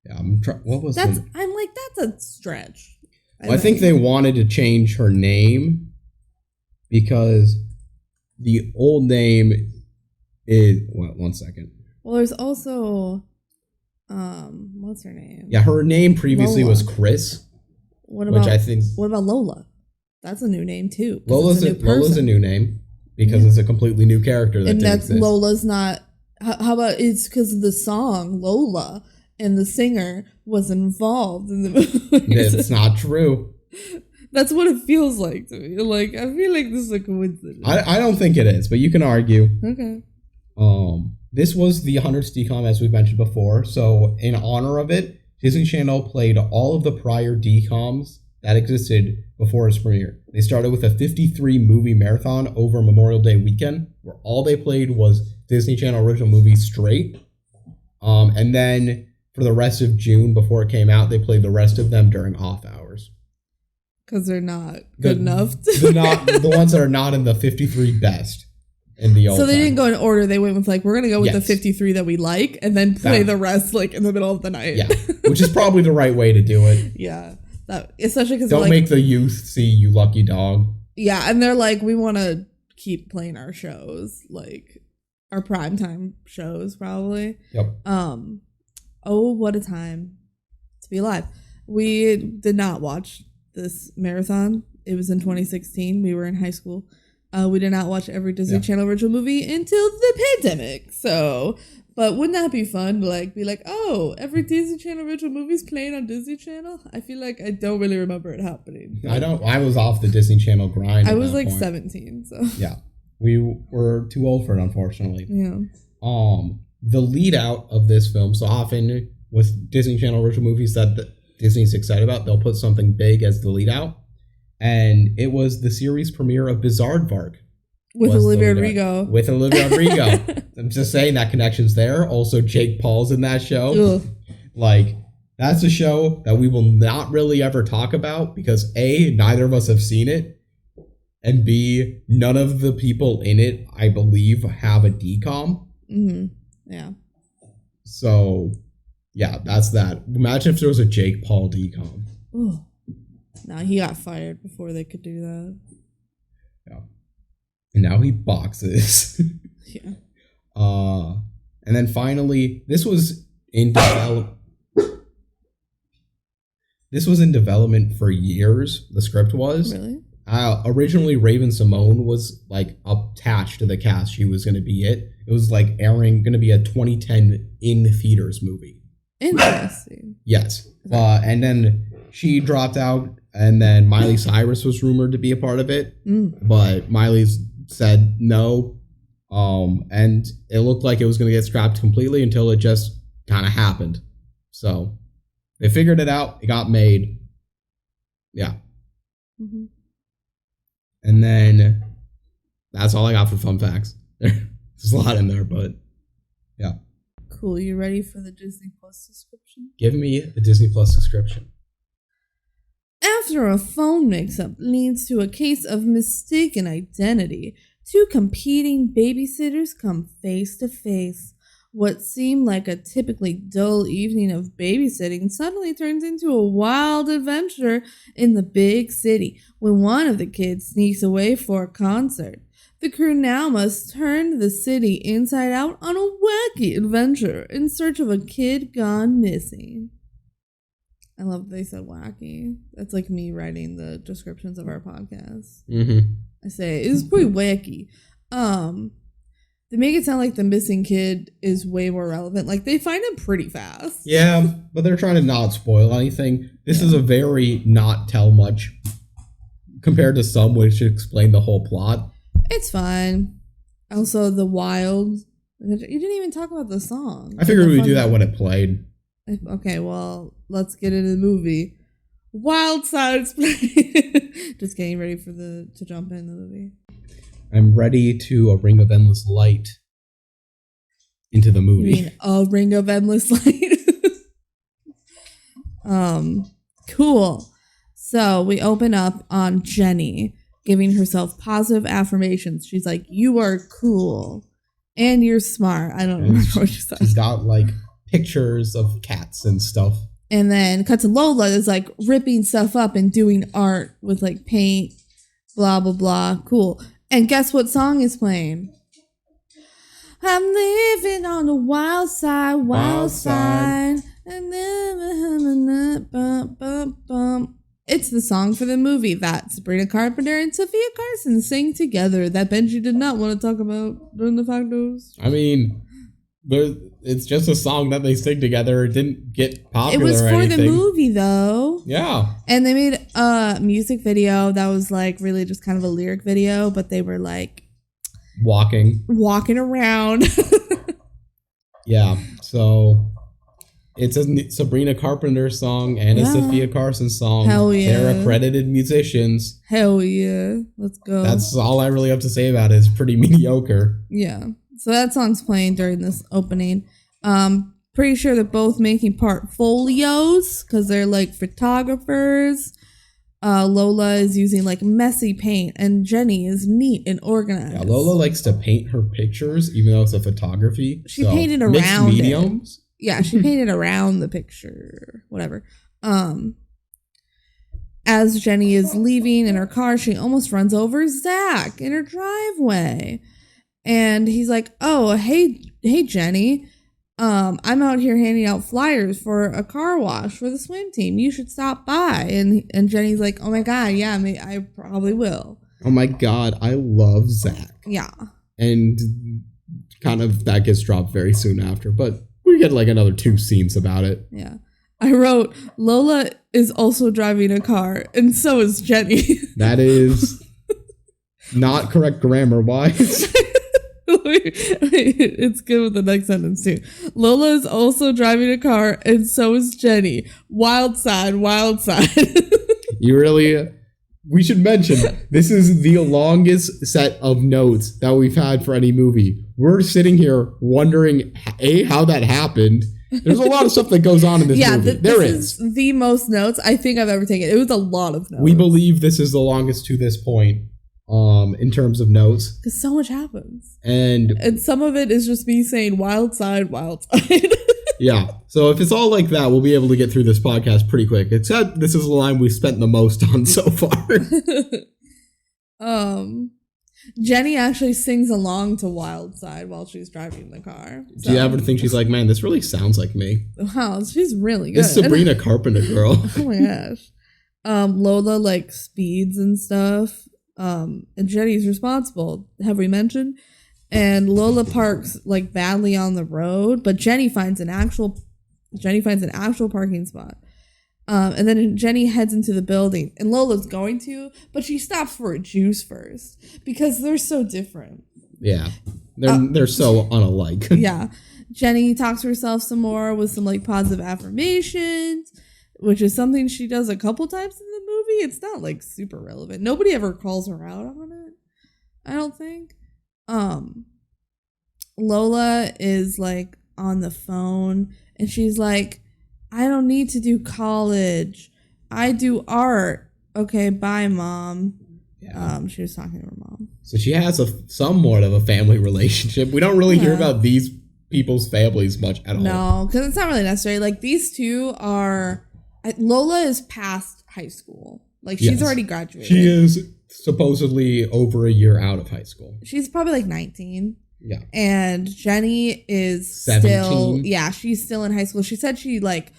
Yeah, what was that? I'm like, that's a stretch. I think they wanted to change her name because the old name is... one second. Well, there's also... what's her name? Yeah, her name previously was Chris. What about Lola? That's a new name too. Lola's a new name because it's a completely new character that didn't exist. Lola's not. How about it's because of the song Lola and the singer was involved in the movie? It's not true. That's what it feels like to me. Like, I feel like this is a coincidence. I don't think it is, but you can argue. Okay. This was the 100th DCOM, as we've mentioned before. So, in honor of it, Disney Channel played all of the prior DCOMs that existed before its premiere. They started with a 53-movie marathon over Memorial Day weekend, where all they played was Disney Channel original movies straight. And then for the rest of June, before it came out, they played the rest of them during off hours. Because they're not good enough. The ones that are not in the 53 best. In the old so they didn't go in order. They went with we're gonna go with the 53 that we like, and then play the rest in the middle of the night. Yeah, which is probably the right way to do it. Yeah, especially because don't make the youth see you lucky dog. Yeah, and they're like, we want to keep playing our shows, our primetime shows, probably. Yep. Oh, what a time to be alive! We did not watch this marathon. It was in 2016. We were in high school. We did not watch every Disney Channel original movie until the pandemic. So, but wouldn't that be fun to be like, oh, every Disney Channel original movie's playing on Disney Channel? I feel like I don't really remember it happening. I was off the Disney Channel grind. I was 17, so. Yeah. We were too old for it, unfortunately. Yeah. The lead out of this film, so often with Disney Channel original movies that Disney's excited about, they'll put something big as the lead out. And it was the series premiere of Bizaardvark. With Olivia Rodrigo. With Olivia Rodrigo. I'm just saying that connection's there. Also, Jake Paul's in that show. Ugh. That's a show that we will not really ever talk about because A, neither of us have seen it. And B, none of the people in it, I believe, have a DCOM. Mm-hmm. Yeah. So, yeah, that's that. Imagine if there was a Jake Paul DCOM. Ugh. No, he got fired before they could do that. Yeah. And now he boxes. Yeah. And then finally, this was in development for years. The script was. Really? Originally, Raven-Symoné was attached to the cast. She was going to be it. It was going to be a 2010 in theaters movie. Interesting. Yes. And then she dropped out. And then Miley Cyrus was rumored to be a part of it, but Miley said no. And it looked like it was going to get scrapped completely until it just kind of happened. So they figured it out. It got made. Yeah. Mm-hmm. And then that's all I got for fun facts. There's a lot in there, but yeah. Cool. You ready for the Disney Plus subscription? Give me the Disney Plus subscription. After a phone mix-up leads to a case of mistaken identity, two competing babysitters come face to face. What seemed like a typically dull evening of babysitting suddenly turns into a wild adventure in the big city when one of the kids sneaks away for a concert. The crew now must turn the city inside out on a wacky adventure in search of a kid gone missing. I love they said wacky. That's like me writing the descriptions of our podcast. Mm-hmm. I say it's pretty wacky. They make it sound like the missing kid is way more relevant. Like they find him pretty fast. Yeah, but they're trying to not spoil anything. This is a very not tell much compared to some which explain the whole plot. It's fine. Also, the wild. You didn't even talk about the song. I figured we'd do that when it played. Okay, well, let's get into the movie. Wild Side's playing. Just getting ready for to jump in the movie. I'm ready to a ring of endless light into the movie. You mean a ring of endless light? Cool. So we open up on Jenny giving herself positive affirmations. She's like, "You are cool and you're smart." I don't remember what she said. She's got like pictures of cats and stuff. And then cut to Lola is like ripping stuff up and doing art with like paint, blah, blah, blah. Cool. And guess what song is playing? I'm living on the wild side, wild side. It's the song for the movie that Sabrina Carpenter and Sophia Carson sing together that Benji did not want to talk about during the factos. I mean, it's just a song that they sing together. It didn't get popular. It was for anything. the movie, though. Yeah. And they made a music video that was like really just kind of a lyric video, but they were like walking around. Yeah. So it's a Sabrina Carpenter song and a Sophia Carson song. Hell yeah. They're accredited musicians. Hell yeah. Let's go. That's all I really have to say about it. It's pretty mediocre. Yeah. So that song's playing during this opening. Pretty sure they're both making portfolios because they're like photographers. Lola is using like messy paint and Jenny is neat and organized. Yeah, Lola likes to paint her pictures even though it's a photography. She painted around mediums. Yeah, she painted around the picture. Whatever. As Jenny is leaving in her car, she almost runs over Zach in her driveway. And he's like, "Oh, hey, Jenny. I'm out here handing out flyers for a car wash for the swim team. You should stop by." And Jenny's like, "Oh my God, yeah, I probably will." Oh my God, I love Zach. Yeah. And kind of that gets dropped very soon after, but we get like another 2 scenes about it. Yeah. I wrote, Lola is also driving a car, and so is Jenny. That is not correct grammar-wise. It's good with the next sentence too. Lola is also driving a car, and so is Jenny. Wild side, wild side. We should mention, this is the longest set of notes that we've had for any movie. We're sitting here wondering, A, how that happened. There's a lot of stuff that goes on in this movie. There is the most notes I think I've ever taken. It was a lot of notes. We believe this is the longest to this point. In terms of notes, because so much happens, and some of it is just me saying wild side, wild side. Yeah, so if it's all like that, we'll be able to get through this podcast pretty quick. Except this is the line we've spent the most on so far. Jenny actually sings along to Wild Side while she's driving the car. Do you ever think she's like, "Man, this really sounds like me"? Wow, she's really good. This Sabrina Carpenter girl. Oh my gosh. Lola like speeds and stuff. And Jenny's responsible. Have we mentioned? And Lola parks like badly on the road, but Jenny finds an actual parking spot. And then Jenny heads into the building, and Lola's going to, but she stops for a juice first because they're so different. Yeah, they're so unalike. Yeah, Jenny talks to herself some more with some like positive affirmations, which is something she does a couple times in the movie. It's not like super relevant. Nobody ever calls her out on it, I don't think. Lola is like on the phone and she's like, "I don't need to do college. I do art. Okay, bye, Mom." Yeah. She was talking to her mom. So she has somewhat of a family relationship. We don't really hear about these people's families much at all. No, because it's not really necessary. Like these two are... Lola is past high school. Like she's already graduated. She is supposedly over a year out of high school. She's probably like 19. Yeah. And Jenny is 17. still... Yeah, she's still in high school. She said she like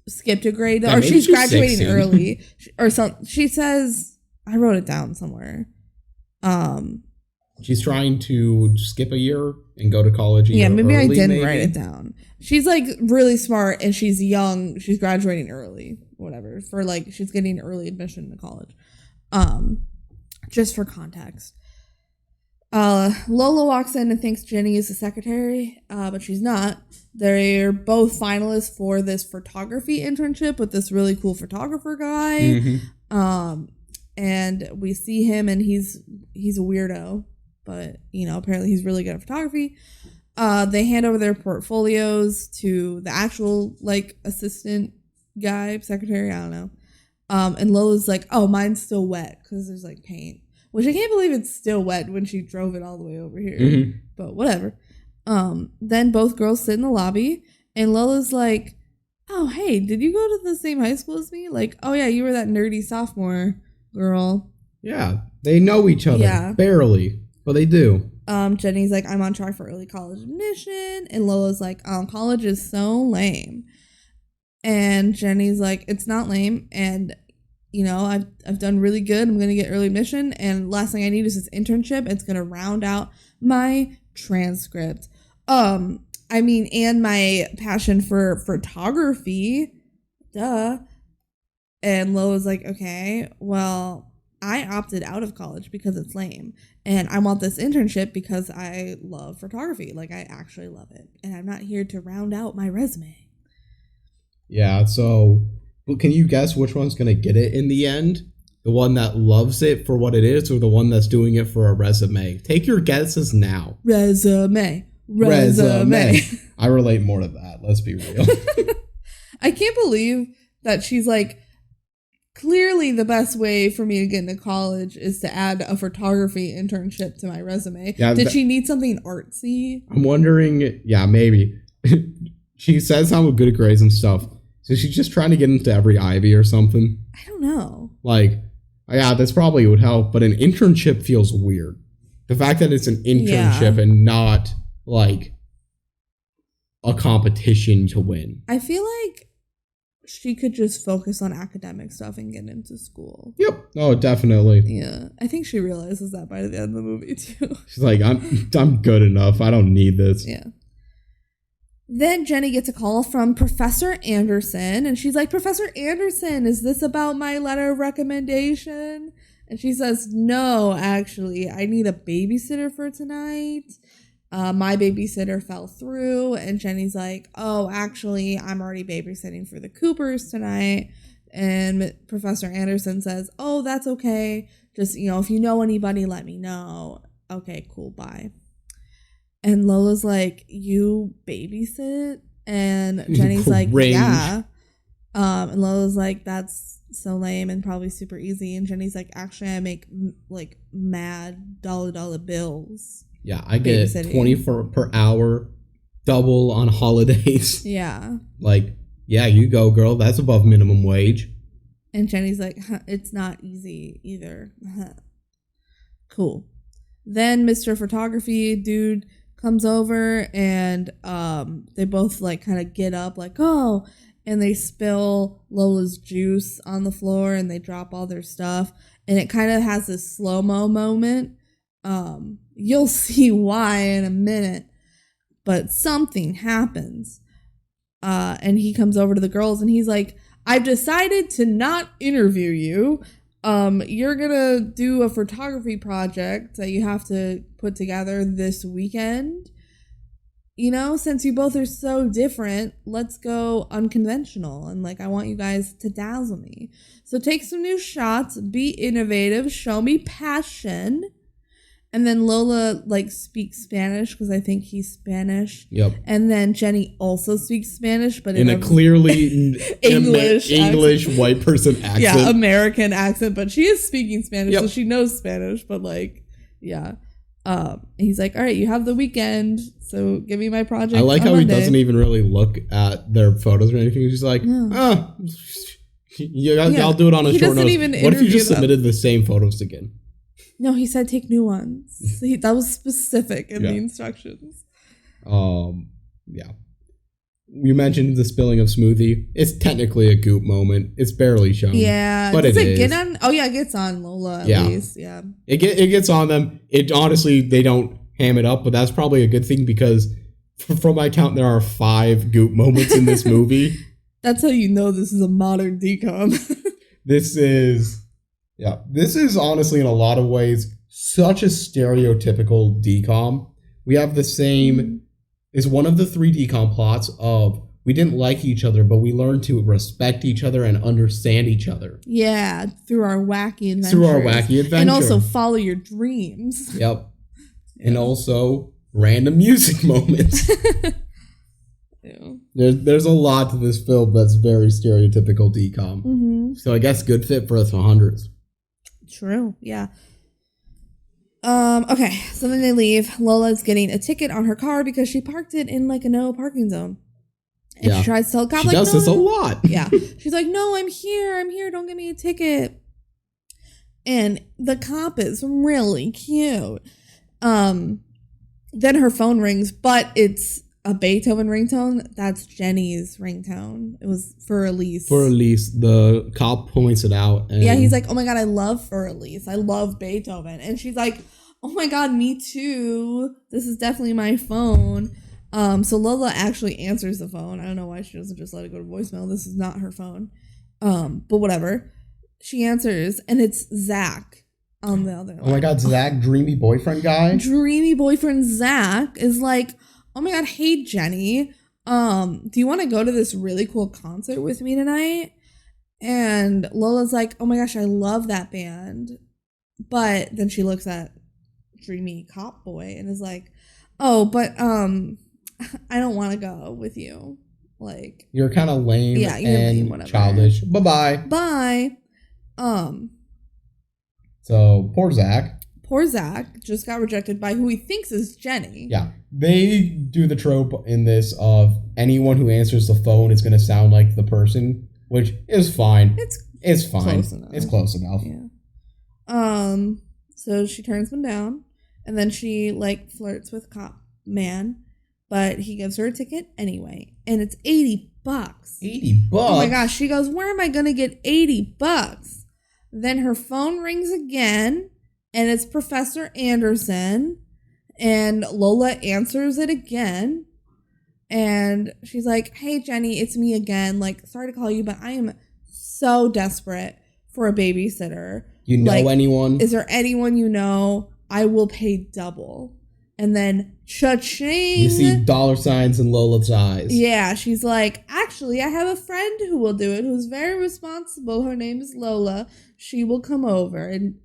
skipped a grade, Yeah, or maybe she's she's graduating 16. early, or something. She says, I wrote it down somewhere. She's trying to skip a year and go to college a year maybe early, I didn't maybe. write it down. She's like really smart and she's young. She's graduating early, whatever. For like, she's getting early admission to college. Just for context. Lola walks in and thinks Jenny is the secretary, but she's not. They're both finalists for this photography internship with this really cool photographer guy. Mm-hmm. And we see him and he's a weirdo, but you know, apparently he's really good at photography. They hand over their portfolios to the actual like assistant guy, secretary, I don't know. And Lola's like, oh, mine's still wet because there's like paint, which I can't believe it's still wet when she drove it all the way over here. Mm-hmm. But whatever. Then both girls sit in the lobby and Lola's like, oh, hey, did you go to the same high school as me? Like, oh yeah, you were that nerdy sophomore girl. Yeah, they know each other barely, but they do. Jenny's like, I'm on track for early college admission, and Lola's like, college is so lame. And Jenny's like, it's not lame, and you know, I've done really good. I'm gonna get early admission, and last thing I need is this internship. It's gonna round out my transcript. And my passion for photography. Duh. And Lola's like, okay, well, I opted out of college because it's lame. And I want this internship because I love photography. Like, I actually love it. And I'm not here to round out my resume. Yeah, so can you guess which one's going to get it in the end? The one that loves it for what it is or the one that's doing it for a resume? Take your guesses now. Resume. I relate more to that. Let's be real. I can't believe that she's like, clearly the best way for me to get into college is to add a photography internship to my resume. Yeah, Did she need something artsy? I'm wondering, yeah, maybe. She says I'm good at grades and stuff. So she's just trying to get into every Ivy or something. I don't know. Like, yeah, this probably would help, but an internship feels weird. The fact that it's an internship and not, like, a competition to win. I feel like she could just focus on academic stuff and get into school. Yep. Oh, definitely. Yeah. I think she realizes that by the end of the movie, too. She's like, I'm good enough. I don't need this. Yeah. Then Jenny gets a call from Professor Anderson, and she's like, Professor Anderson, is this about my letter of recommendation? And she says, no, actually, I need a babysitter for tonight. My babysitter fell through, and Jenny's like, oh, actually, I'm already babysitting for the Coopers tonight. And Professor Anderson says, oh, that's okay. Just, you know, if you know anybody, let me know. Okay, cool, bye. And Lola's like, you babysit? And Jenny's like, yeah. And Lola's like, that's so lame and probably super easy. And Jenny's like, actually, I make like mad dollar bills. Yeah, I get 20 per hour, double on holidays. Yeah. Like, yeah, you go, girl. That's above minimum wage. And Jenny's like, it's not easy either. Cool. Then Mr. Photography dude comes over and they both like kind of get up like, oh, and they spill Lola's juice on the floor and they drop all their stuff. And it kind of has this slow-mo moment. You'll see why in a minute, but something happens. And he comes over to the girls and he's like, I've decided to not interview you. You're gonna do a photography project that you have to put together this weekend. You know, since you both are so different, let's go unconventional. And like, I want you guys to dazzle me. So take some new shots, be innovative, show me passion. And then Lola like speaks Spanish because I think he's Spanish. Yep. And then Jenny also speaks Spanish, but in a clearly English white person accent. Yeah, American accent, but she is speaking Spanish, so she knows Spanish. But like, yeah. He's like, all right, you have the weekend, so give me my project. I like how Monday. He doesn't even really look at their photos or anything. He's like, I'll do it on a short notice. What if you just submitted the same photos again? No, he said take new ones. That was specific in the instructions. Yeah. you mentioned the spilling of smoothie. It's technically a goop moment. It's barely shown. Yeah. But Does it is. get on? Oh, yeah, it gets on Lola at least. Yeah. It gets on them. It honestly, they don't ham it up, but that's probably a good thing because from my count, there are 5 goop moments in this movie. That's how you know this is a modern DCOM. This is honestly in a lot of ways such a stereotypical DCOM. We have the same, is one of the 3 DCOM plots of we didn't like each other, but we learned to respect each other and understand each other. Yeah, through our wacky adventures. And also follow your dreams. Yep. And also random music moments. There's a lot to this film that's very stereotypical DCOM. Mm-hmm. So I guess good fit for us 100s. True, yeah. Okay, so then they leave. Lola's getting a ticket on her car because she parked it in like a no parking zone. And she tries to tell the cop, she does this a lot. Yeah. She's like, no, I'm here, don't give me a ticket. And the cop is really cute. Then her phone rings, but it's a Beethoven ringtone. That's Jenny's ringtone. It was for Elise. For Elise, the cop points it out. And yeah, he's like, oh my God, I love For Elise. I love Beethoven. And she's like, oh my God, me too. This is definitely my phone. So Lola actually answers the phone. I don't know why she doesn't just let it go to voicemail. This is not her phone. But whatever. She answers, and it's Zach on the other line. Oh my God, Zach, dreamy boyfriend guy? Dreamy boyfriend Zach is like, oh my God, hey Jenny, do you want to go to this really cool concert with me tonight? And Lola's like, oh my gosh, I love that band. But then she looks at dreamy cop boy and is like, oh, but I don't want to go with you. Like, you're kind of lame and childish. Bye-bye. Bye. So poor Zach. Poor Zach just got rejected by who he thinks is Jenny. Yeah. They do the trope in this of anyone who answers the phone is going to sound like the person, which is fine. It's fine. Close enough. It's close enough. Yeah. So she turns him down, and then she like flirts with cop man, but he gives her a ticket anyway, and it's $80. $80? Oh my gosh. She goes, where am I going to get $80? Then her phone rings again, and it's Professor Anderson, and Lola answers it again, and she's like, hey, Jenny, it's me again. Like, sorry to call you, but I am so desperate for a babysitter. You know anyone? Is there anyone you know? I will pay double. And then, cha-ching. You see dollar signs in Lola's eyes. Yeah, she's like, actually, I have a friend who will do it, who's very responsible. Her name is Lola. She will come over. And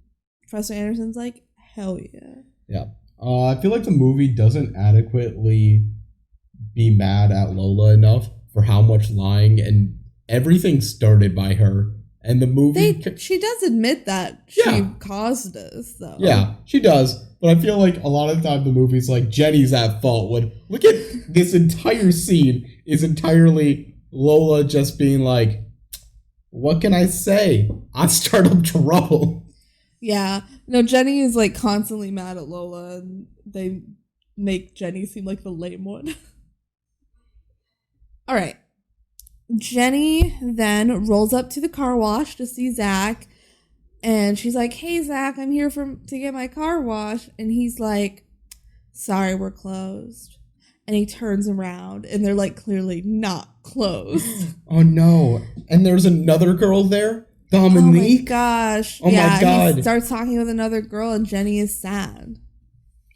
Professor Anderson's like, hell yeah. Yeah. I feel like the movie doesn't adequately be mad at Lola enough for how much lying and everything started by her. And the movie... she does admit that she caused this, though. Yeah, she does. But I feel like a lot of the time the movie's like, Jenny's at fault. When look at this entire scene is entirely Lola just being like, what can I say? I'm startled trouble. Yeah. No, Jenny is like constantly mad at Lola, and they make Jenny seem like the lame one. All right. Jenny then rolls up to the car wash to see Zach, and she's like, hey, Zach, I'm here to get my car washed. And he's like, sorry, we're closed. And he turns around, and they're like clearly not closed. Oh, no. And there's another girl there? Dominique? Oh, my gosh. Oh, my God. He starts talking with another girl, and Jenny is sad.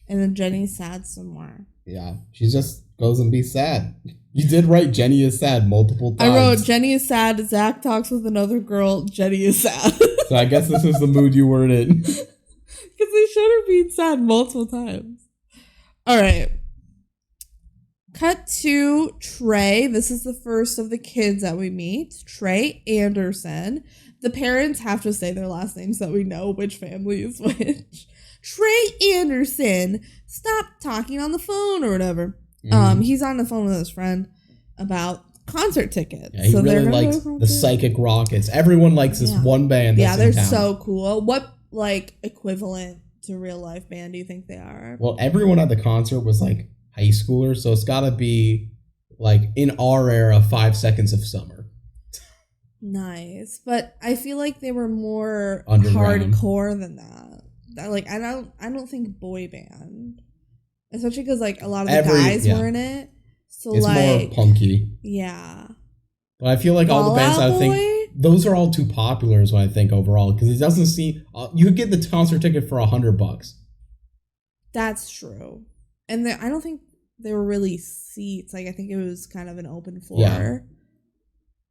And then Jenny's sad some more. Yeah. She just goes and be sad. You did write Jenny is sad multiple times. I wrote Jenny is sad, Zach talks with another girl, Jenny is sad. So I guess this is the mood you were in. Because they showed her being sad multiple times. All right. Cut to Trey. This is the first of the kids that we meet. Trey Anderson. The parents have to say their last names so that we know which family is which. Trey Anderson. Stop talking on the phone or whatever. He's on the phone with his friend about concert tickets. Yeah, he really likes the Psychic Rockets. Everyone likes this one band that's they're in town. So cool. What like equivalent to real life band do you think they are? Well, everyone at the concert was like high schoolers, so it's gotta be like in our era, 5 seconds of summer. Nice. But I feel like they were more Underground. hardcore than that. Like, I don't think boy band. Especially because, like, a lot of the guys were in it. So, it's like, more punky. Yeah. But I feel like all the bands, I think, those are all too popular is what I think overall. Because it doesn't seem... you could get the concert ticket for $100. That's true. And I don't think there were really seats. Like, I think it was kind of an open floor. Yeah.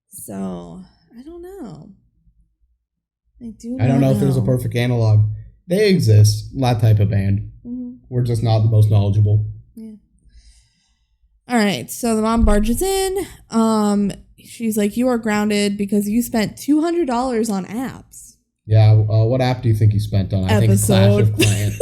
So, I don't know. I don't know if there's a perfect analog. They exist. That type of band. Mm-hmm. We're just not the most knowledgeable. Yeah. All right. So, the mom barges in. She's like, you are grounded because you spent $200 on apps. Yeah. What app do you think you spent on? I think Clash of Clans.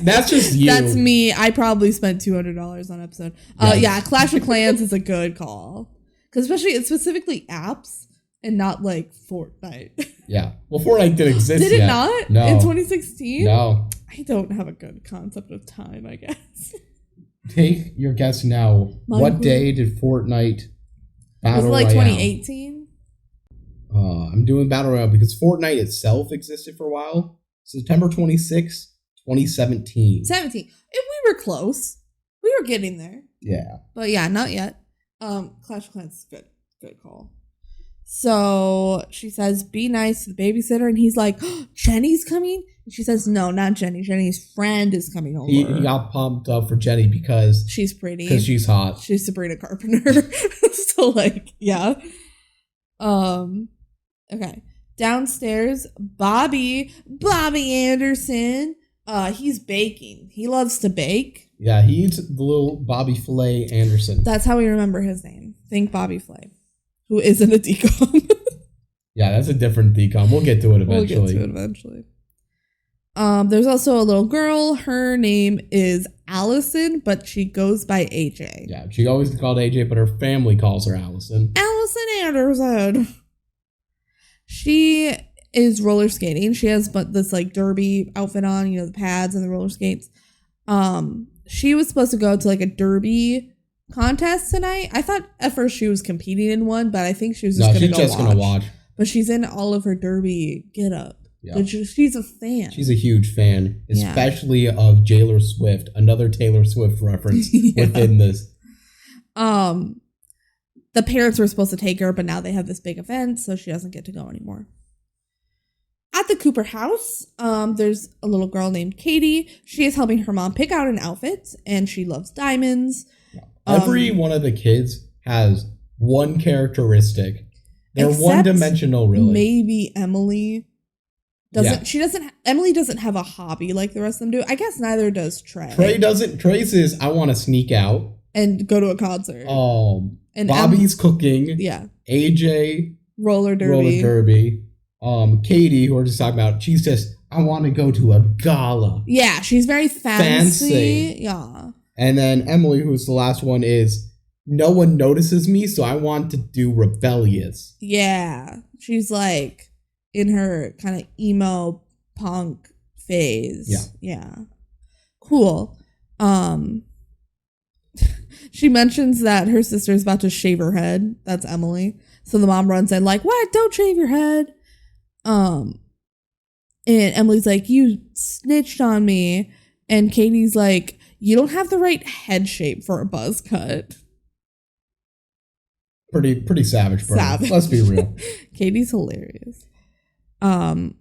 That's just you. That's me. I probably spent $200 on episode. Yeah, Clash of Clans is a good call. Because especially, it's specifically apps and not like Fortnite. Yeah. Well, Fortnite didn't exist yet. Did it not? No. In 2016? No. I don't have a good concept of time, I guess. Take your guess now. What day did Fortnite Battle Royale? Was it like 2018? I'm doing Battle Royale because Fortnite itself existed for a while. September 26th, 2017. 17. If we were close. We were getting there. Yeah. But yeah, not yet. Clash of Clans is good call. So she says, be nice to the babysitter. And he's like, oh, Jenny's coming? And she says, no, not Jenny. Jenny's friend is coming over. He got pumped up for Jenny because... she's pretty. Because she's hot. She's Sabrina Carpenter. So, like, yeah. Okay. Downstairs, Bobby Anderson. He's baking. He loves to bake. Yeah, he eats the little Bobby Flay Anderson. That's how we remember his name. Think Bobby Flay, who isn't a DCOM. Yeah, that's a different DCOM. We'll get to it eventually. There's also a little girl. Her name is Allison, but she goes by AJ. Yeah, she always called AJ, but her family calls her Allison. Allison Anderson. She is roller skating. She has this like derby outfit on, the pads and the roller skates. She was supposed to go to like a derby contest tonight. I thought at first she was competing in one, but I think she was just gonna watch. But she's in all of her derby get up. Yeah. She's a fan. She's a huge fan, especially of Taylor Swift. Another Taylor Swift reference within this. The parents were supposed to take her, but now they have this big event, so she doesn't get to go anymore. At the Cooper house, there's a little girl named Katie. She is helping her mom pick out an outfit, and she loves diamonds. Yeah. Every one of the kids has one characteristic. They're one-dimensional, really. Maybe Emily. Emily doesn't have a hobby like the rest of them do. I guess neither does Trey. Trey says, I want to sneak out. And go to a concert. And Bobby's cooking. Yeah. AJ. Roller derby. Katie, who we're just talking about, she's just, I want to go to a gala. Yeah, she's very fancy. Yeah. And then Emily, who's the last one, is, no one notices me, so I want to do rebellious. Yeah. She's like in her kind of emo punk phase. Yeah. Cool. She mentions that her sister's about to shave her head. That's Emily. So the mom runs in like, what? Don't shave your head. And Emily's like, you snitched on me. And Katie's like, you don't have the right head shape for a buzz cut. Pretty savage, bro. Let's be real. Katie's hilarious. Mom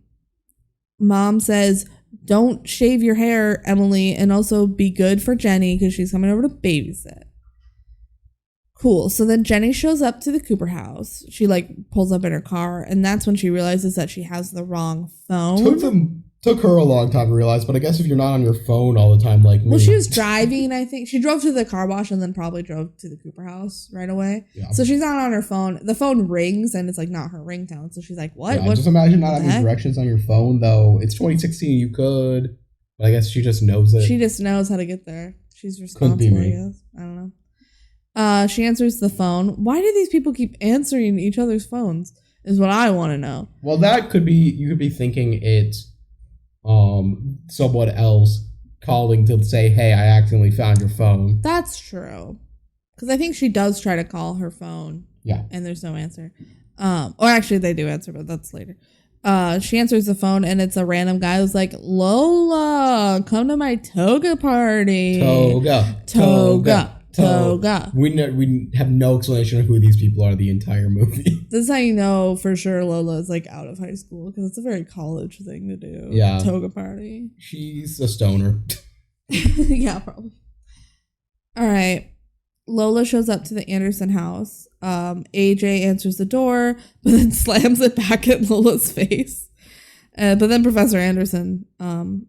says, don't shave your hair, Emily, and also be good for Jenny because she's coming over to babysit. Cool. So then Jenny shows up to the Cooper house. She like pulls up in her car, and that's when she realizes that she has the wrong phone. Took her a long time to realize, but I guess if you're not on your phone all the time like me. Well, she was driving, I think. She drove to the car wash and then probably drove to the Cooper house right away. Yeah. So she's not on her phone. The phone rings and it's like not her ringtone. So she's like, what? Yeah, just imagine not having directions on your phone, though. It's 2016. You could. But I guess she just knows it. She just knows how to get there. She's responsible, I guess. I don't know. She answers the phone. Why do these people keep answering each other's phones is what I want to know. Well, that could be, you could be thinking it's someone else calling to say, hey, I accidentally found your phone. That's true. Because I think she does try to call her phone. Yeah. And there's no answer. Or actually, they do answer, but that's later. She answers the phone, and it's a random guy who's like, Lola, come to my toga party. Toga. We have no explanation of who these people are the entire movie. This is how you know for sure Lola is like out of high school, because it's a very college thing to do. Yeah. Toga party. She's a stoner. Yeah, probably. All right. Lola shows up to the Anderson house. AJ answers the door, but then slams it back at Lola's face. But then Professor Anderson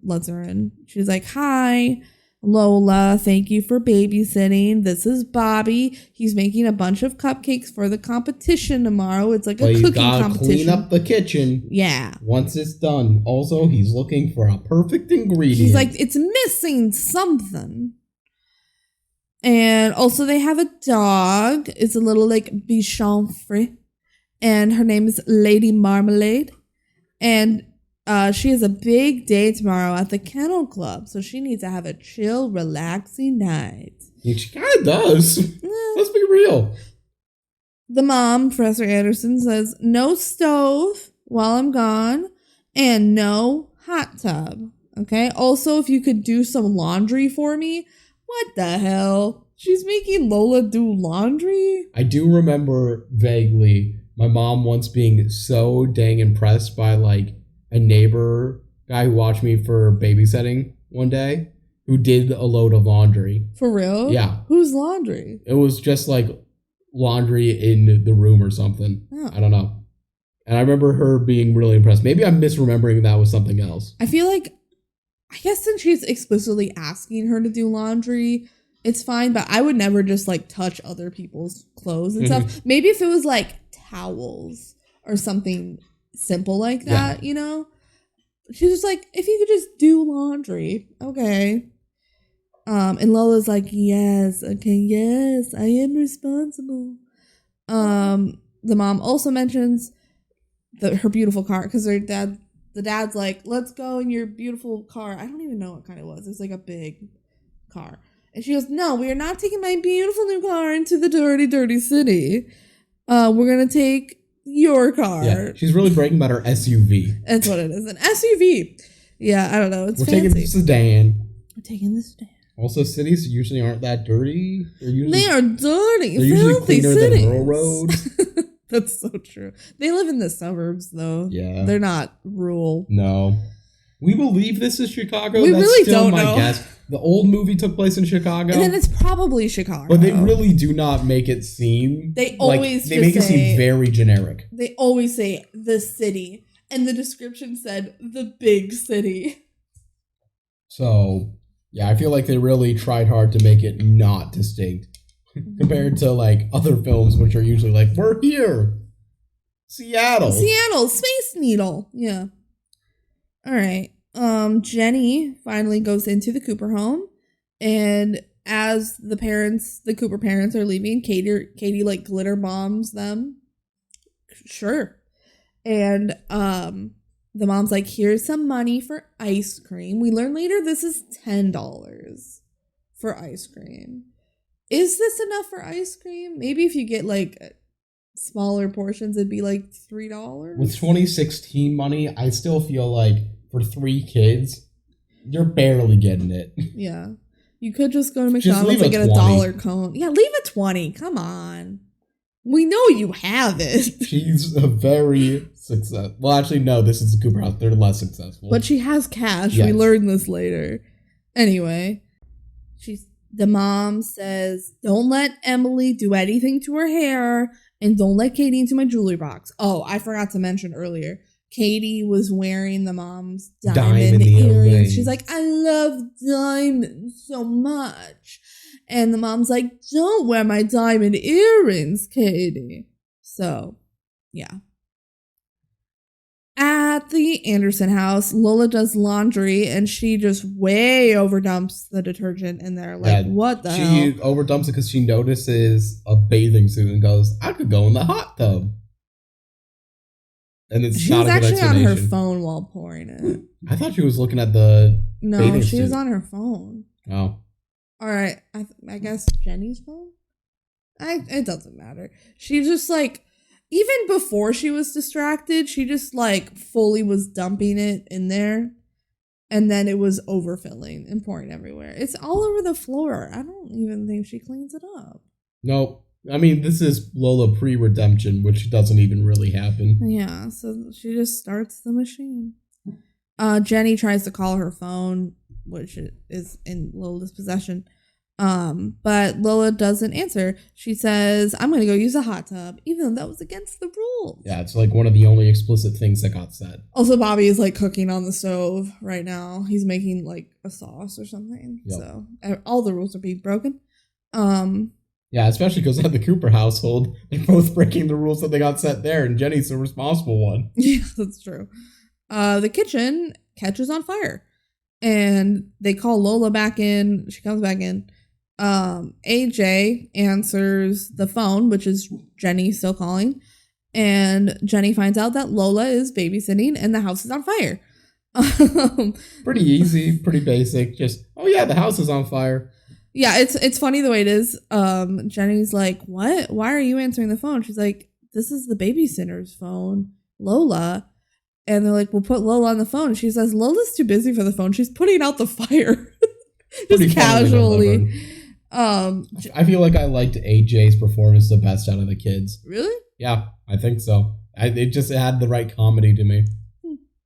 lets her in. She's like, hi, Lola. Thank you for babysitting. This is Bobby. He's making a bunch of cupcakes for the competition tomorrow. It's like a cooking competition. Clean up the kitchen. Yeah. Once it's done. Also, he's looking for a perfect ingredient. He's like, it's missing something. And also they have a dog. It's a little like Bichon Frise. And her name is Lady Marmalade. And she has a big day tomorrow at the Kennel Club. So she needs to have a chill, relaxing night. She kind of does. Let's be real. The mom, Professor Anderson, says no stove while I'm gone. And no hot tub. Okay? Also, if you could do some laundry for me. What the hell? She's making Lola do laundry? I do remember vaguely my mom once being so dang impressed by like a neighbor guy who watched me for babysitting one day who did a load of laundry. For real? Yeah. Whose laundry? It was just like laundry in the room or something. Oh. I don't know. And I remember her being really impressed. Maybe I'm misremembering that was something else. I feel like, I guess since she's explicitly asking her to do laundry, it's fine, but I would never just like touch other people's clothes and stuff. Maybe if it was like towels or something simple like that, you know? She's just like, if you could just do laundry, okay. And Lola's like, yes, okay, yes, I am responsible. The mom also mentions her beautiful car, because the dad's like, let's go in your beautiful car. I don't even know what kind it was. It's like a big car. And she goes, no, we are not taking my beautiful new car into the dirty, dirty city. We're going to take your car. Yeah, she's really bragging about her SUV. That's what it is. An SUV. Yeah, I don't know. It's fancy. We're taking the sedan. We're taking the sedan. Also, cities usually aren't that dirty. They are dirty. They're usually cleaner than rural roads. That's so true. They live in the suburbs, though. Yeah. They're not rural. No. We believe this is Chicago. We That's really still don't my know. guess. The old movie took place in Chicago. And then it's probably Chicago. But they really do not make it seem... They always they make it seem very generic. They always say the city. And the description said the big city. So, yeah, I feel like they really tried hard to make it not distinct. Compared to, like, other films, which are usually like, we're here! Seattle, Space Needle. Yeah. All right. Jenny finally goes into the Cooper home, and as the Cooper parents are leaving, Katie like glitter bombs them. Sure. And the mom's like, here's some money for ice cream. We learn later this is $10 for ice cream. Is this enough for ice cream? Maybe if you get like smaller portions, it'd be like $3. With 2016 money, I still feel like for 3 kids, you're barely getting it. Yeah. You could just go to McDonald's and get a $1 cone. Yeah, leave it 20. Come on. We know you have it. She's a very successful. Well, actually, no, this is the Cooper house. They're less successful. But she has cash. Yes. We learned this later. Anyway, the mom says, don't let Emily do anything to her hair, and don't let Katie into my jewelry box. Oh, I forgot to mention earlier. Katie was wearing the mom's diamond earrings. She's like, I love diamonds so much. And the mom's like, don't wear my diamond earrings, Katie. So, yeah. At the Anderson house, Lola does laundry, and she just way overdumps the detergent in there. Like, what the hell? She overdumps it because she notices a bathing suit and goes, I could go in the hot tub. And it's she was actually on her phone while pouring it. I thought she was looking at the No, she was on her phone. Oh. All right. I guess Jenny's phone? It doesn't matter. She just like, even before she was distracted, she just like fully was dumping it in there. And then it was overfilling and pouring everywhere. It's all over the floor. I don't even think she cleans it up. Nope. I mean, this is Lola pre-redemption, which doesn't even really happen. Yeah, so she just starts the machine. Jenny tries to call her phone, which is in Lola's possession. But Lola doesn't answer. She says, I'm going to go use a hot tub, even though that was against the rules. Yeah, it's like one of the only explicit things that got said. Also, Bobby is like cooking on the stove right now. He's making like a sauce or something. Yep. So all the rules are being broken. Yeah, especially because at the Cooper household, they're both breaking the rules that they got set there, and Jenny's the responsible one. Yeah, that's true. The kitchen catches on fire, and they call Lola back in. She comes back in. AJ answers the phone, which is Jenny still calling, and Jenny finds out that Lola is babysitting and the house is on fire. Pretty easy, pretty basic. Just, oh yeah, the house is on fire. Yeah, it's funny the way it is. Jenny's like, what? Why are you answering the phone? She's like, this is the babysitter's phone, Lola. And they're like, we'll put Lola on the phone. She says, Lola's too busy for the phone. She's putting out the fire. Just casually. I feel like I liked AJ's performance the best out of the kids. Really? Yeah, I think so. It just had the right comedy to me.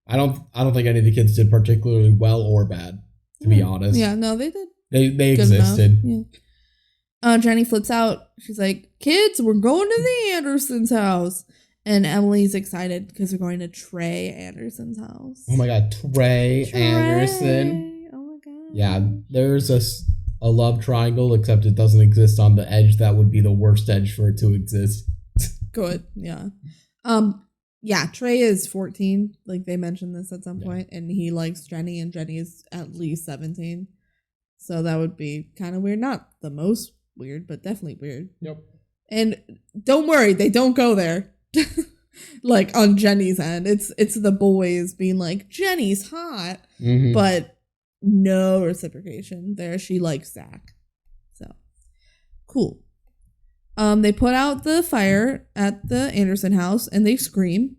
I don't think any of the kids did particularly well or bad, to be honest. Yeah, no, they did. They existed. Yeah. Jenny flips out. She's like, kids, we're going to the Andersons' house. And Emily's excited because we're going to Trey Anderson's house. Oh my God, Trey Anderson. Oh my God. Yeah, there's a love triangle, except it doesn't exist on the edge. That would be the worst edge for it to exist. Good, yeah. Yeah, Trey is 14. Like, they mentioned this at some point. And he likes Jenny, and Jenny is at least 17. So that would be kind of weird. Not the most weird, but definitely weird. Yep. And don't worry, they don't go there. Like, on Jenny's end. It's the boys being like, Jenny's hot. Mm-hmm. But no reciprocation there. She likes Zach. So, cool. They put out the fire at the Anderson house, and they scream.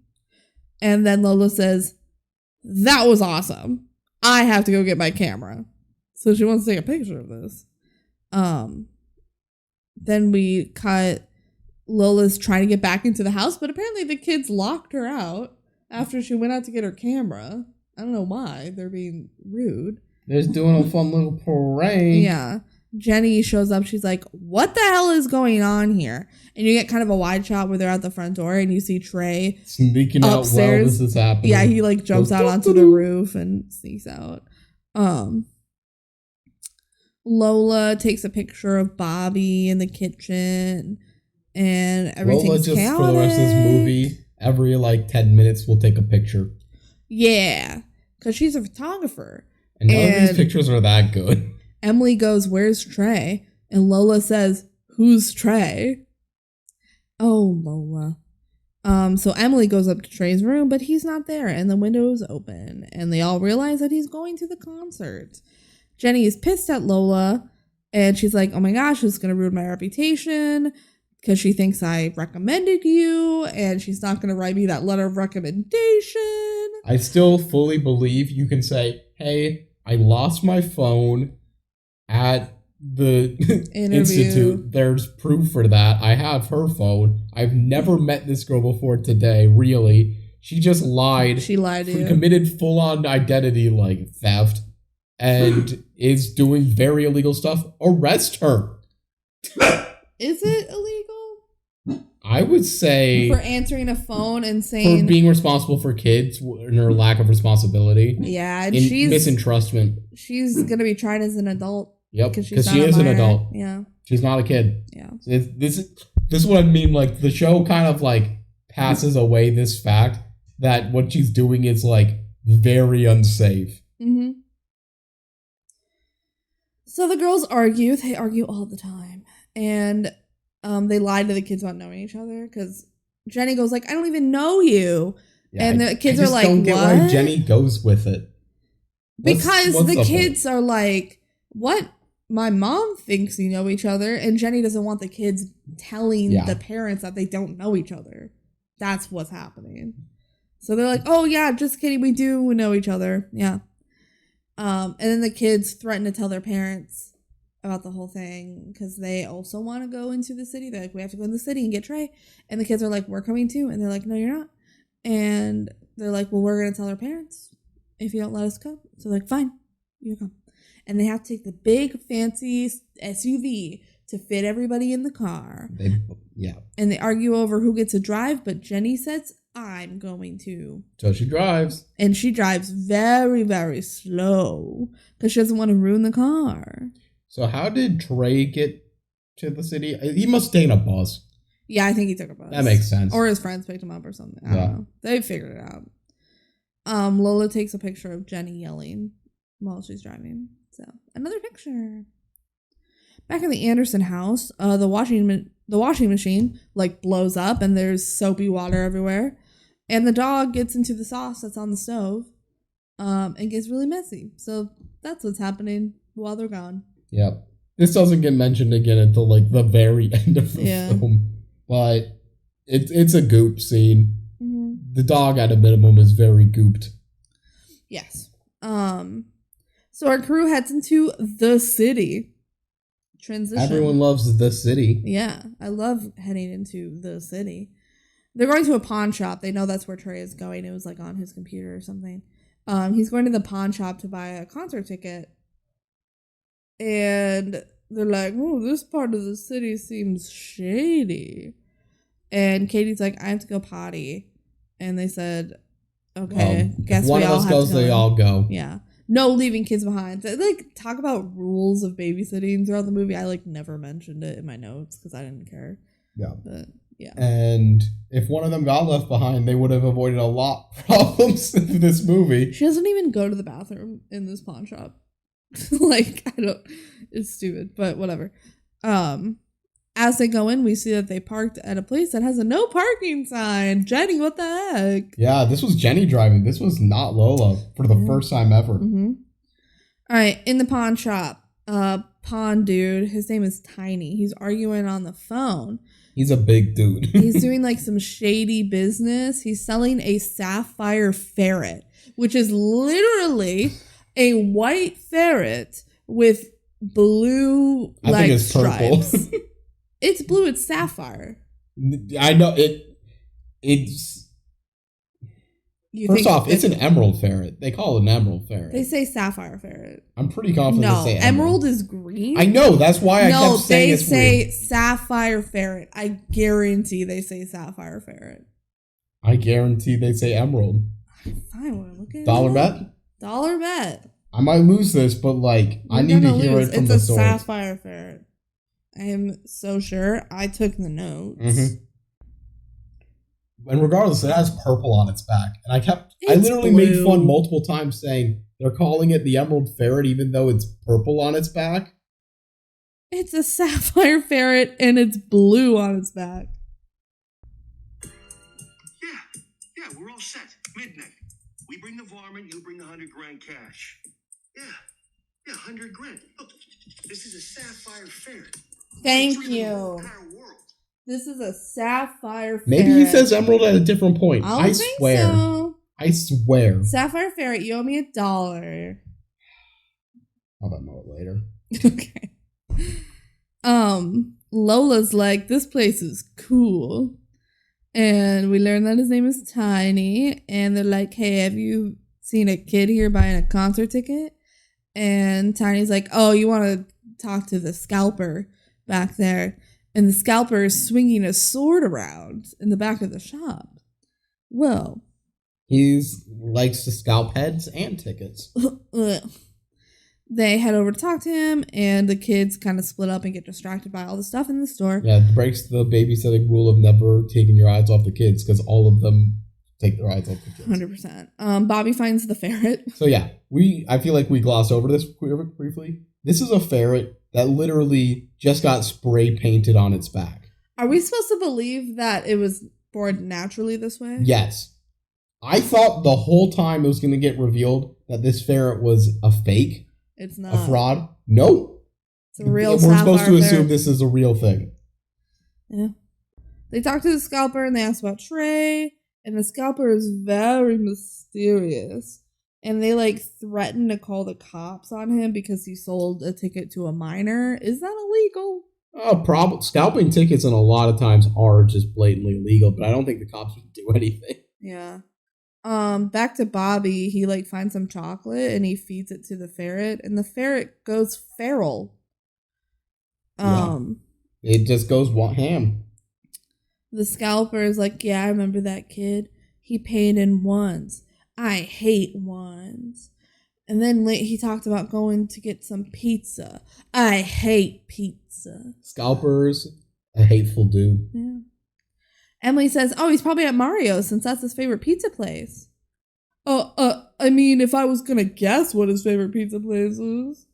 And then Lola says, that was awesome. I have to go get my camera. So she wants to take a picture of this. Then we cut Lola's trying to get back into the house, but apparently the kids locked her out after she went out to get her camera. I don't know why. They're being rude. They're just doing a fun little parade. Yeah. Jenny shows up. She's like, what the hell is going on here? And you get kind of a wide shot where they're at the front door and you see Trey sneaking upstairs. Out while this is happening. Yeah, he like jumps out onto the roof and sneaks out. Lola takes a picture of Bobby in the kitchen and everything's Lola just chaotic. For the rest of this movie, every like 10 minutes will take a picture. Yeah, because she's a photographer. And none of these pictures are that good. Emily goes, where's Trey? And Lola says, who's Trey? Oh, Lola. So Emily goes up to Trey's room, but he's not there, and the window is open, and they all realize that he's going to the concert. Jenny is pissed at Lola, and she's like, oh my gosh, this is going to ruin my reputation, because she thinks I recommended you, and she's not going to write me that letter of recommendation. I still fully believe you can say, hey, I lost my phone at the institute. There's proof for that. I have her phone. I've never met this girl before today, really. She just lied. She lied to you. Committed full-on identity like theft and is doing very illegal stuff. Arrest her. Is it illegal? I would say for answering a phone and saying for being responsible for kids and her lack of responsibility. Yeah, and she's misentrustment. She's gonna be tried as an adult. Yep, because she is an adult. Yeah, she's not a kid. Yeah, this is what I mean. Like the show kind of like passes away this fact that what she's doing is like very unsafe. Mm-hmm. So the girls argue. They argue all the time, and they lie to the kids about knowing each other because Jenny goes like, "I don't even know you," yeah, and the kids are like, "What?" Why Jenny goes with it. Because the kids are like, "What? my mom thinks you know each other, and Jenny doesn't want the kids telling the parents that they don't know each other. That's what's happening. So they're like, oh, yeah, just kidding. We do know each other. Yeah. And then the kids threaten to tell their parents about the whole thing because they also want to go into the city. They're like, we have to go in the city and get Trey. And the kids are like, we're coming too. And they're like, no, you're not. And they're like, well, we're going to tell our parents if you don't let us go. So they're like, fine, you come. And they have to take the big fancy SUV to fit everybody in the car. And they argue over who gets to drive, but Jenny says, I'm going to. So she drives. And she drives very, very slow because she doesn't want to ruin the car. So how did Trey get to the city? He must stay in a bus. Yeah, I think he took a bus. That makes sense. Or his friends picked him up or something. I don't know. They figured it out. Lola takes a picture of Jenny yelling while she's driving. So, another picture. Back in the Anderson house, the washing machine like blows up and there's soapy water everywhere. And the dog gets into the sauce that's on the stove and gets really messy. So that's what's happening while they're gone. Yep. This doesn't get mentioned again until like the very end of the film. But it's a goop scene. Mm-hmm. The dog at a minimum is very gooped. Yes. So our crew heads into the city. Transition. Everyone loves the city. Yeah, I love heading into the city. They're going to a pawn shop. They know that's where Trey is going. It was like on his computer or something. He's going to the pawn shop to buy a concert ticket. And they're like, oh, this part of the city seems shady. And Katie's like, I have to go potty. And they said, okay, guess we all have to go. One of us goes, they all go. Yeah. No leaving kids behind. They like talk about rules of babysitting throughout the movie. I like never mentioned it in my notes because I didn't care. Yeah. But yeah. And if one of them got left behind, they would have avoided a lot of problems in this movie. She doesn't even go to the bathroom in this pawn shop. Like, it's stupid, but whatever. As they go in, we see that they parked at a place that has a no parking sign. Jenny, what the heck? Yeah, this was Jenny driving. This was not Lola for the first time ever. Mm-hmm. All right, in the pawn shop, pawn dude, his name is Tiny. He's arguing on the phone. He's a big dude. He's doing like some shady business. He's selling a sapphire ferret, which is literally a white ferret with blue stripes. Purple. It's blue. It's sapphire. I know it's. First off, it's an emerald ferret. They call it an emerald ferret. They say sapphire ferret. I'm pretty confident they say emerald is green. I know. That's why I kept saying it's weird. They say sapphire ferret. I guarantee they say sapphire ferret. I guarantee they say emerald. Fine, we're looking. Dollar bet? Dollar bet. I might lose this, but like, I need to hear it from the source. It's a sapphire ferret. I am so sure. I took the notes. Mm-hmm. And regardless, it has purple on its back. And I literally made fun multiple times saying they're calling it the emerald ferret even though it's purple on its back. It's a sapphire ferret and it's blue on its back. Yeah, we're all set. Midnight. We bring the varmint, you bring the $100,000 cash. Yeah, $100,000. Look, this is a sapphire ferret. Thank you. This is a sapphire ferret. Maybe he says emerald at a different point. I swear. So. I swear. Sapphire ferret, you owe me $1. I'll know it later. Okay. Lola's like, this place is cool. And we learn that his name is Tiny. And they're like, hey, have you seen a kid here buying a concert ticket? And Tiny's like, oh, you want to talk to the scalper back there? And the scalper is swinging a sword around in the back of the shop. Well. He likes to scalp heads and tickets. They head over to talk to him, and the kids kind of split up and get distracted by all the stuff in the store. Yeah, it breaks the babysitting rule of never taking your eyes off the kids, because all of them take their eyes off the kids. 100%. Bobby finds the ferret. So yeah, I feel like we glossed over this briefly. This is a ferret that literally just got spray painted on its back. Are we supposed to believe that it was born naturally this way? Yes. I thought the whole time it was going to get revealed that this ferret was a fake. It's not. A fraud. No. It's a real We're sapphire supposed to assume ferret. this is a real thing. Yeah. They talk to the scalper and they ask about Trey. And the scalper is very mysterious. And they like threaten to call the cops on him because he sold a ticket to a minor. Is that illegal? Scalping tickets and a lot of times are just blatantly illegal, but I don't think the cops would do anything. Yeah. Back to Bobby, he like finds some chocolate and he feeds it to the ferret, and the ferret goes feral. It just goes ham. The scalper is like, yeah, I remember that kid. He paid in ones. I hate ones. And then he talked about going to get some pizza. I hate pizza. Scalper's a hateful dude. Yeah. Emily says, oh, he's probably at Mario's since that's his favorite pizza place. I mean, if I was going to guess what his favorite pizza place is.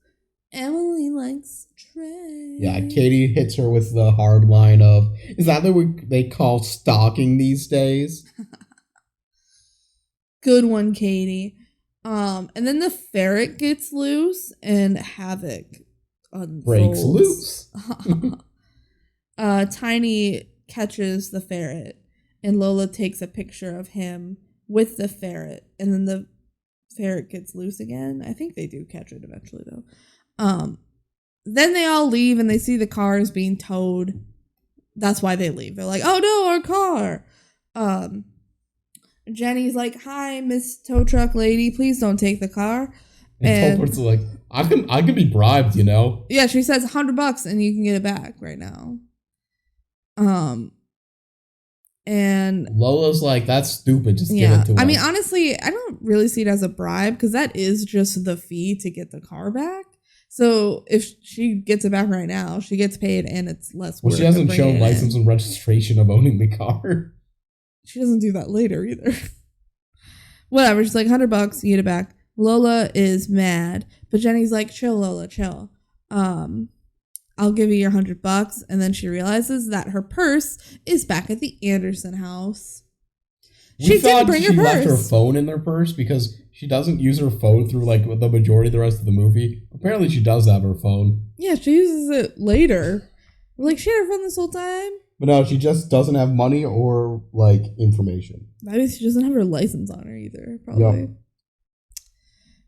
Emily likes Trey. Yeah, Katie hits her with the hard line of, is that what they call stalking these days? Good one, Katie. And then the ferret gets loose and havoc unfolds. Breaks loose. Tiny catches the ferret and Lola takes a picture of him with the ferret, and then the ferret gets loose again. I think they do catch it eventually though. Then they all leave and they see the cars being towed. That's why they leave. They're like, oh no, our car. Jenny's like, hi, Miss Tow Truck Lady, please don't take the car. And Tolbert's like, I can be bribed, you know? Yeah, she says $100 and you can get it back right now. And Lola's like, that's stupid, just give it to us. I mean, honestly, I don't really see it as a bribe because that is just the fee to get the car back. So if she gets it back right now, she gets paid and it's less work. Well, she hasn't shown license and registration of owning the car. She doesn't do that later either. Whatever, she's like, $100, you get it back. Lola is mad, but Jenny's like, chill, Lola, chill. I'll give you your $100. And then she realizes that her purse is back at the Anderson house. She didn't bring her purse. She left her phone in their purse because she doesn't use her phone through like the majority of the rest of the movie. Apparently she does have her phone. Yeah, she uses it later. Like, she had her phone this whole time. But no, she just doesn't have money or like information. Maybe she doesn't have her license on her either, probably. Yep.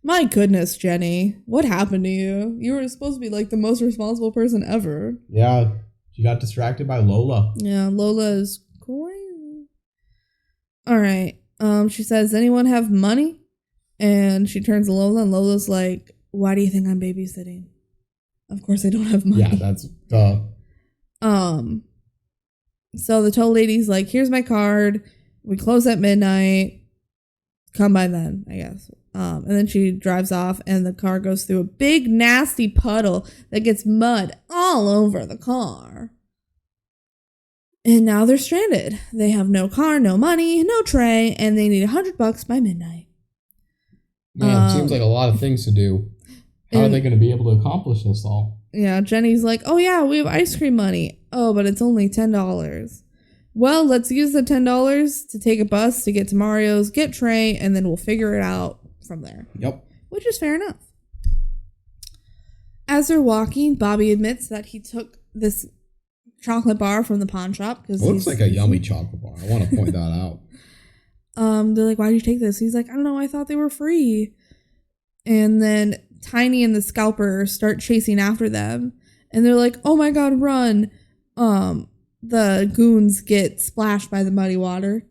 My goodness, Jenny. What happened to you? You were supposed to be like the most responsible person ever. Yeah, she got distracted by Lola. Yeah, Lola is crazy. All right. She says, anyone have money? And she turns to Lola and Lola's like, why do you think I'm babysitting? Of course I don't have money. Yeah, that's duh. So the tow lady's like, here's my card. We close at midnight. Come by then, I guess. And then she drives off and the car goes through a big nasty puddle that gets mud all over the car. And now they're stranded. They have no car, no money, no tray, and they need $100 by midnight. Man, it seems like a lot of things to do. How are they going to be able to accomplish this all? Yeah, Jenny's like, oh yeah, we have ice cream money. Oh, but it's only $10. Well, let's use the $10 to take a bus to get to Mario's, get Trey, and then we'll figure it out from there. Yep. Which is fair enough. As they're walking, Bobby admits that he took this chocolate bar from the pawn shop. It looks like a yummy chocolate bar. I want to point that out. They're like, why'd you take this? He's like, I don't know, I thought they were free. And then Tiny and the scalper start chasing after them. And they're like, oh my god, run. The goons get splashed by the muddy water.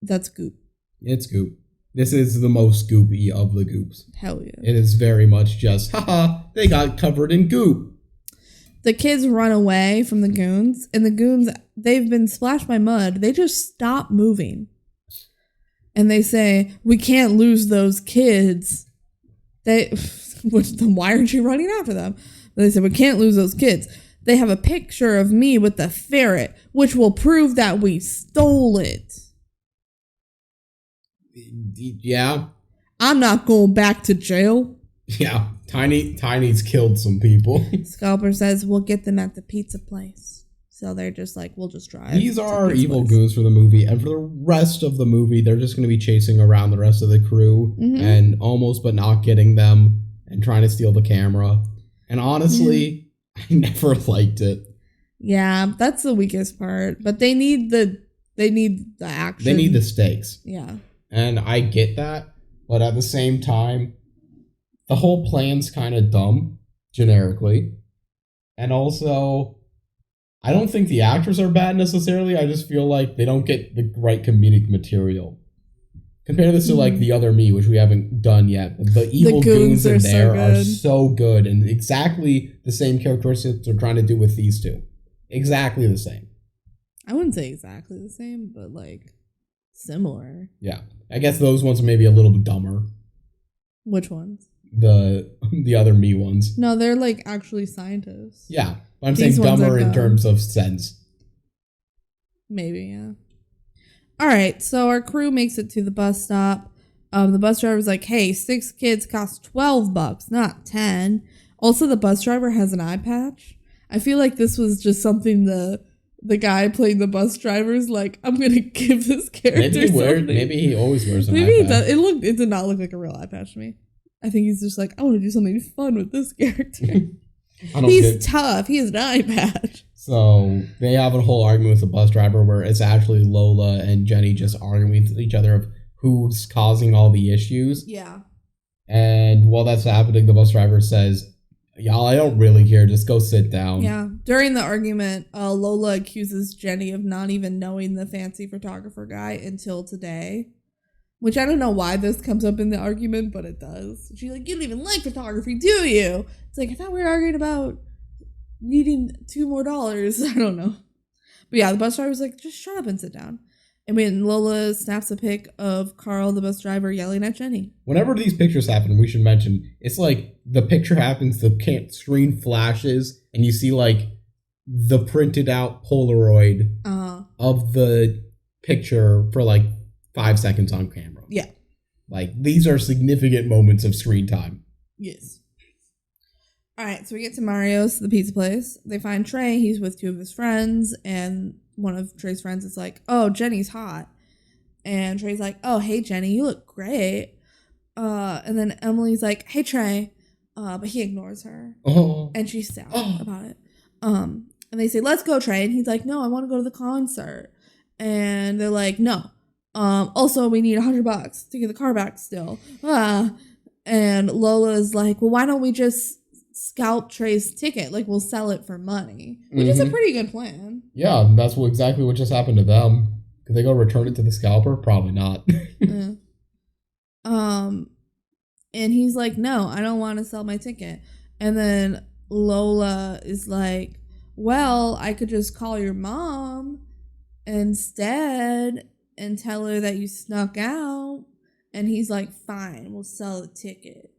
That's goop. It's goop. This is the most goopy of the goops. Hell yeah. It is very much just, haha, they got covered in goop. The kids run away from the goons, and the goons, they've been splashed by mud. They just stop moving. And they say, we can't lose those kids. Then why aren't you running after them? They said, we can't lose those kids. They have a picture of me with the ferret, which will prove that we stole it. Yeah. I'm not going back to jail. Yeah. Tiny's killed some people. Scalper says, we'll get them at the pizza place. So they're just like, we'll just drive. These are evil goons for the movie. And for the rest of the movie, they're just going to be chasing around the rest of the crew and almost but not getting them and trying to steal the camera. And honestly, I never liked it. Yeah, that's the weakest part. But they need the action. They need the stakes. Yeah. And I get that, but at the same time, the whole plan's kind of dumb, generically. And also, I don't think the actors are bad necessarily. I just feel like they don't get the right comedic material. Compare this to like The Other Me, which we haven't done yet. The evil goons in there are so good, and exactly the same characteristics they're trying to do with these two. Exactly the same. I wouldn't say exactly the same, but like similar. Yeah, I guess those ones are maybe a little bit dumber. Which ones? The Other Me ones. No, they're like actually scientists. Yeah, but I'm saying dumber in terms of sense. Maybe, yeah. All right, so our crew makes it to the bus stop. The bus driver's like, hey, 6 kids cost $12, not 10. Also, the bus driver has an eye patch. I feel like this was just something the guy playing the bus driver's like, I'm going to give this character maybe he always wears an eye patch. Maybe he does. It did not look like a real eye patch to me. I think he's just like, I want to do something fun with this character. He's tough. He has an eye patch. So they have a whole argument with the bus driver where it's actually Lola and Jenny just arguing with each other of who's causing all the issues. Yeah. And while that's happening, the bus driver says, y'all, I don't really care. Just go sit down. Yeah. During the argument, Lola accuses Jenny of not even knowing the fancy photographer guy until today. Which I don't know why this comes up in the argument, but it does. She's like, you don't even like photography, do you? It's like, I thought we were arguing about needing $2 more. I don't know. But yeah, the bus driver's like, just shut up and sit down. And when Lola snaps a pic of Carl, the bus driver, yelling at Jenny. Whenever these pictures happen, we should mention, it's like the picture happens, the screen flashes, and you see like the printed out Polaroid of the picture for like 5 seconds on camera. Yeah. Like, these are significant moments of screen time. Yes. All right, so we get to Mario's, the pizza place. They find Trey. He's with 2 of his friends, and one of Trey's friends is like, oh, Jenny's hot. And Trey's like, oh, hey, Jenny, you look great. And then Emily's like, hey, Trey. But he ignores her. Oh. And she's sad about it. And they say, let's go, Trey. And he's like, no, I want to go to the concert. And they're like, no. Also, we need $100 to get the car back still. And Lola's like, well, why don't we just scalp Trey's ticket? Like, we'll sell it for money. Which is a pretty good plan. Yeah, that's exactly what just happened to them. Could they go return it to the scalper? Probably not. Yeah. And he's like, no, I don't want to sell my ticket. And then Lola is like, well, I could just call your mom instead and tell her that you snuck out. And he's like, fine, we'll sell the ticket.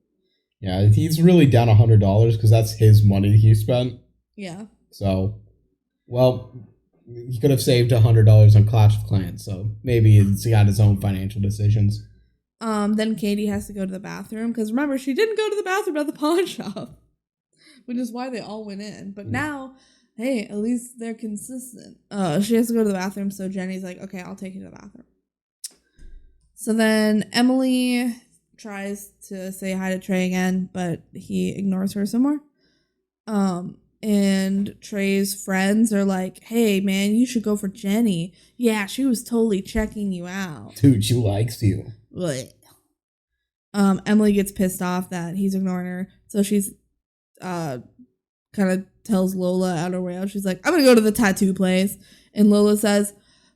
Yeah, he's really down $100 because that's his money he spent. Yeah. So, well, he could have saved $100 on Clash of Clans, so maybe he got his own financial decisions. Then Katie has to go to the bathroom because remember, she didn't go to the bathroom at the pawn shop, which is why they all went in. But now, hey, at least they're consistent. She has to go to the bathroom, so Jenny's like, okay, I'll take you to the bathroom. So then Emily tries to say hi to Trey again, but he ignores her some more. And Trey's friends are like, hey, man, you should go for Jenny. Yeah, she was totally checking you out. Dude, she likes you. What? Emily gets pissed off that he's ignoring her. So she's kind of tells Lola out her way out. She's like, I'm going to go to the tattoo place. And Lola says,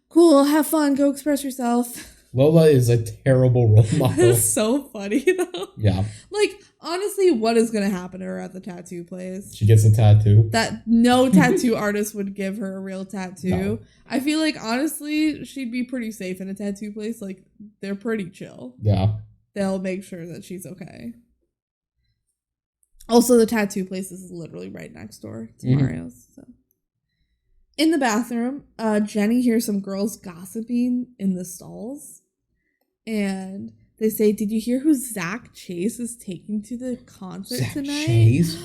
cool, have fun, go express yourself. Lola is a terrible role model. That's so funny, though. Yeah. Like, honestly, what is going to happen to her at the tattoo place? She gets a tattoo. That no tattoo artist would give her a real tattoo. No. I feel like, honestly, she'd be pretty safe in a tattoo place. Like, they're pretty chill. Yeah. They'll make sure that she's okay. Also, the tattoo place is literally right next door to Mario's. So. In the bathroom, Jenny hears some girls gossiping in the stalls. And they say, did you hear who Zach Chase is taking to the concert tonight? Chase?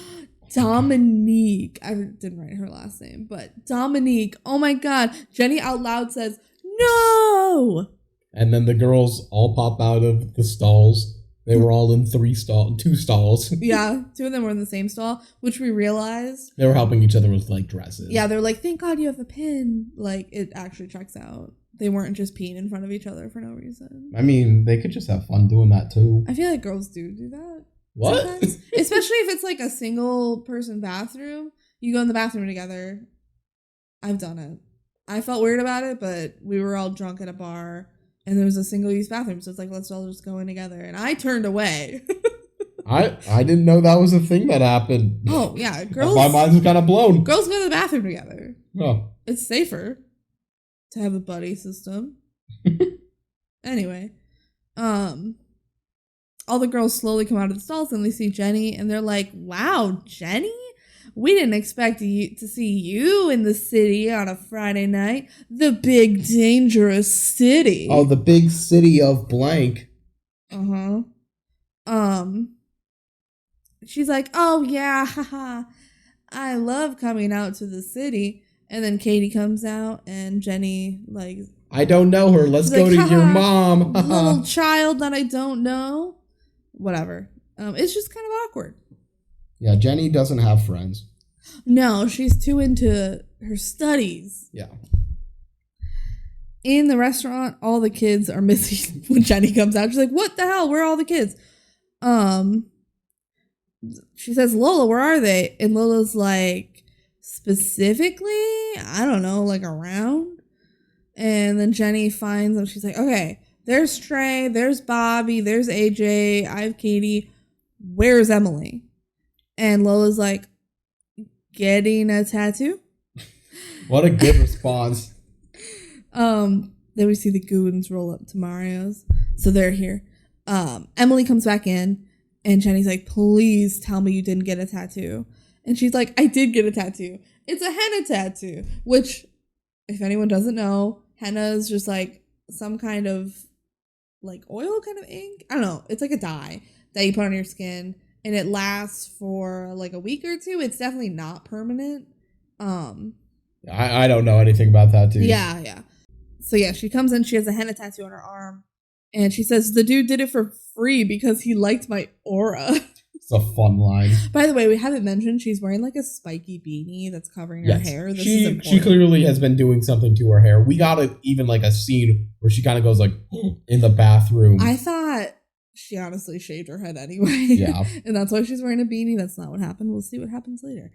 Dominique. I didn't write her last name, but Dominique. Oh my God. Jenny out loud says, no! And then the girls all pop out of the stalls They were all in two stalls. Yeah, 2 of them were in the same stall, which we realized. They were helping each other with, like, dresses. Yeah, they're like, thank God you have a pin. Like, it actually checks out. They weren't just peeing in front of each other for no reason. I mean, they could just have fun doing that, too. I feel like girls do that. What? Sometimes. Especially if it's, like, a single-person bathroom. You go in the bathroom together. I've done it. I felt weird about it, but we were all drunk at a bar. And there was a single-use bathroom, so it's like, let's all just go in together. And I turned away. I didn't know that was a thing that happened. Oh, yeah. Girls. My mind was kind of blown. Girls go to the bathroom together. Oh. It's safer to have a buddy system. Anyway. All the girls slowly come out of the stalls and they see Jenny. And they're like, wow, Jenny? We didn't expect to see you in the city on a Friday night. The big, dangerous city. Oh, the big city of blank. Uh-huh. She's like, oh, yeah, haha. I love coming out to the city. And then Katie comes out and Jenny, like... I don't know her. Let's go to your mom. Little child that I don't know. Whatever. It's just kind of awkward. Yeah, Jenny doesn't have friends. No, she's too into her studies. Yeah. In the restaurant, all the kids are missing when Jenny comes out. She's like, what the hell? Where are all the kids? She says, Lola, where are they? And Lola's like, specifically? I don't know, like around? And then Jenny finds them. She's like, okay, there's Trey, there's Bobby, there's AJ, I have Katie. Where's Emily? And Lola's like, getting a tattoo? What a good response. Then we see the goons roll up to Mario's. So they're here. Emily comes back in and Jenny's like, please tell me you didn't get a tattoo. And she's like, I did get a tattoo. It's a henna tattoo, which if anyone doesn't know, henna is just like some kind of like oil kind of ink. I don't know. It's like a dye that you put on your skin. And it lasts for like a week or 2. It's definitely not permanent. I don't know anything about tattoos. Yeah. So yeah, she comes in. She has a henna tattoo on her arm. And she says, the dude did it for free because he liked my aura. It's a fun line. By the way, we haven't mentioned she's wearing like a spiky beanie that's covering her hair. This is important. She clearly has been doing something to her hair. We got even like a scene where she kind of goes like in the bathroom. I thought she honestly shaved her head anyway. Yeah. And that's why she's wearing a beanie. That's not what happened. We'll see what happens later.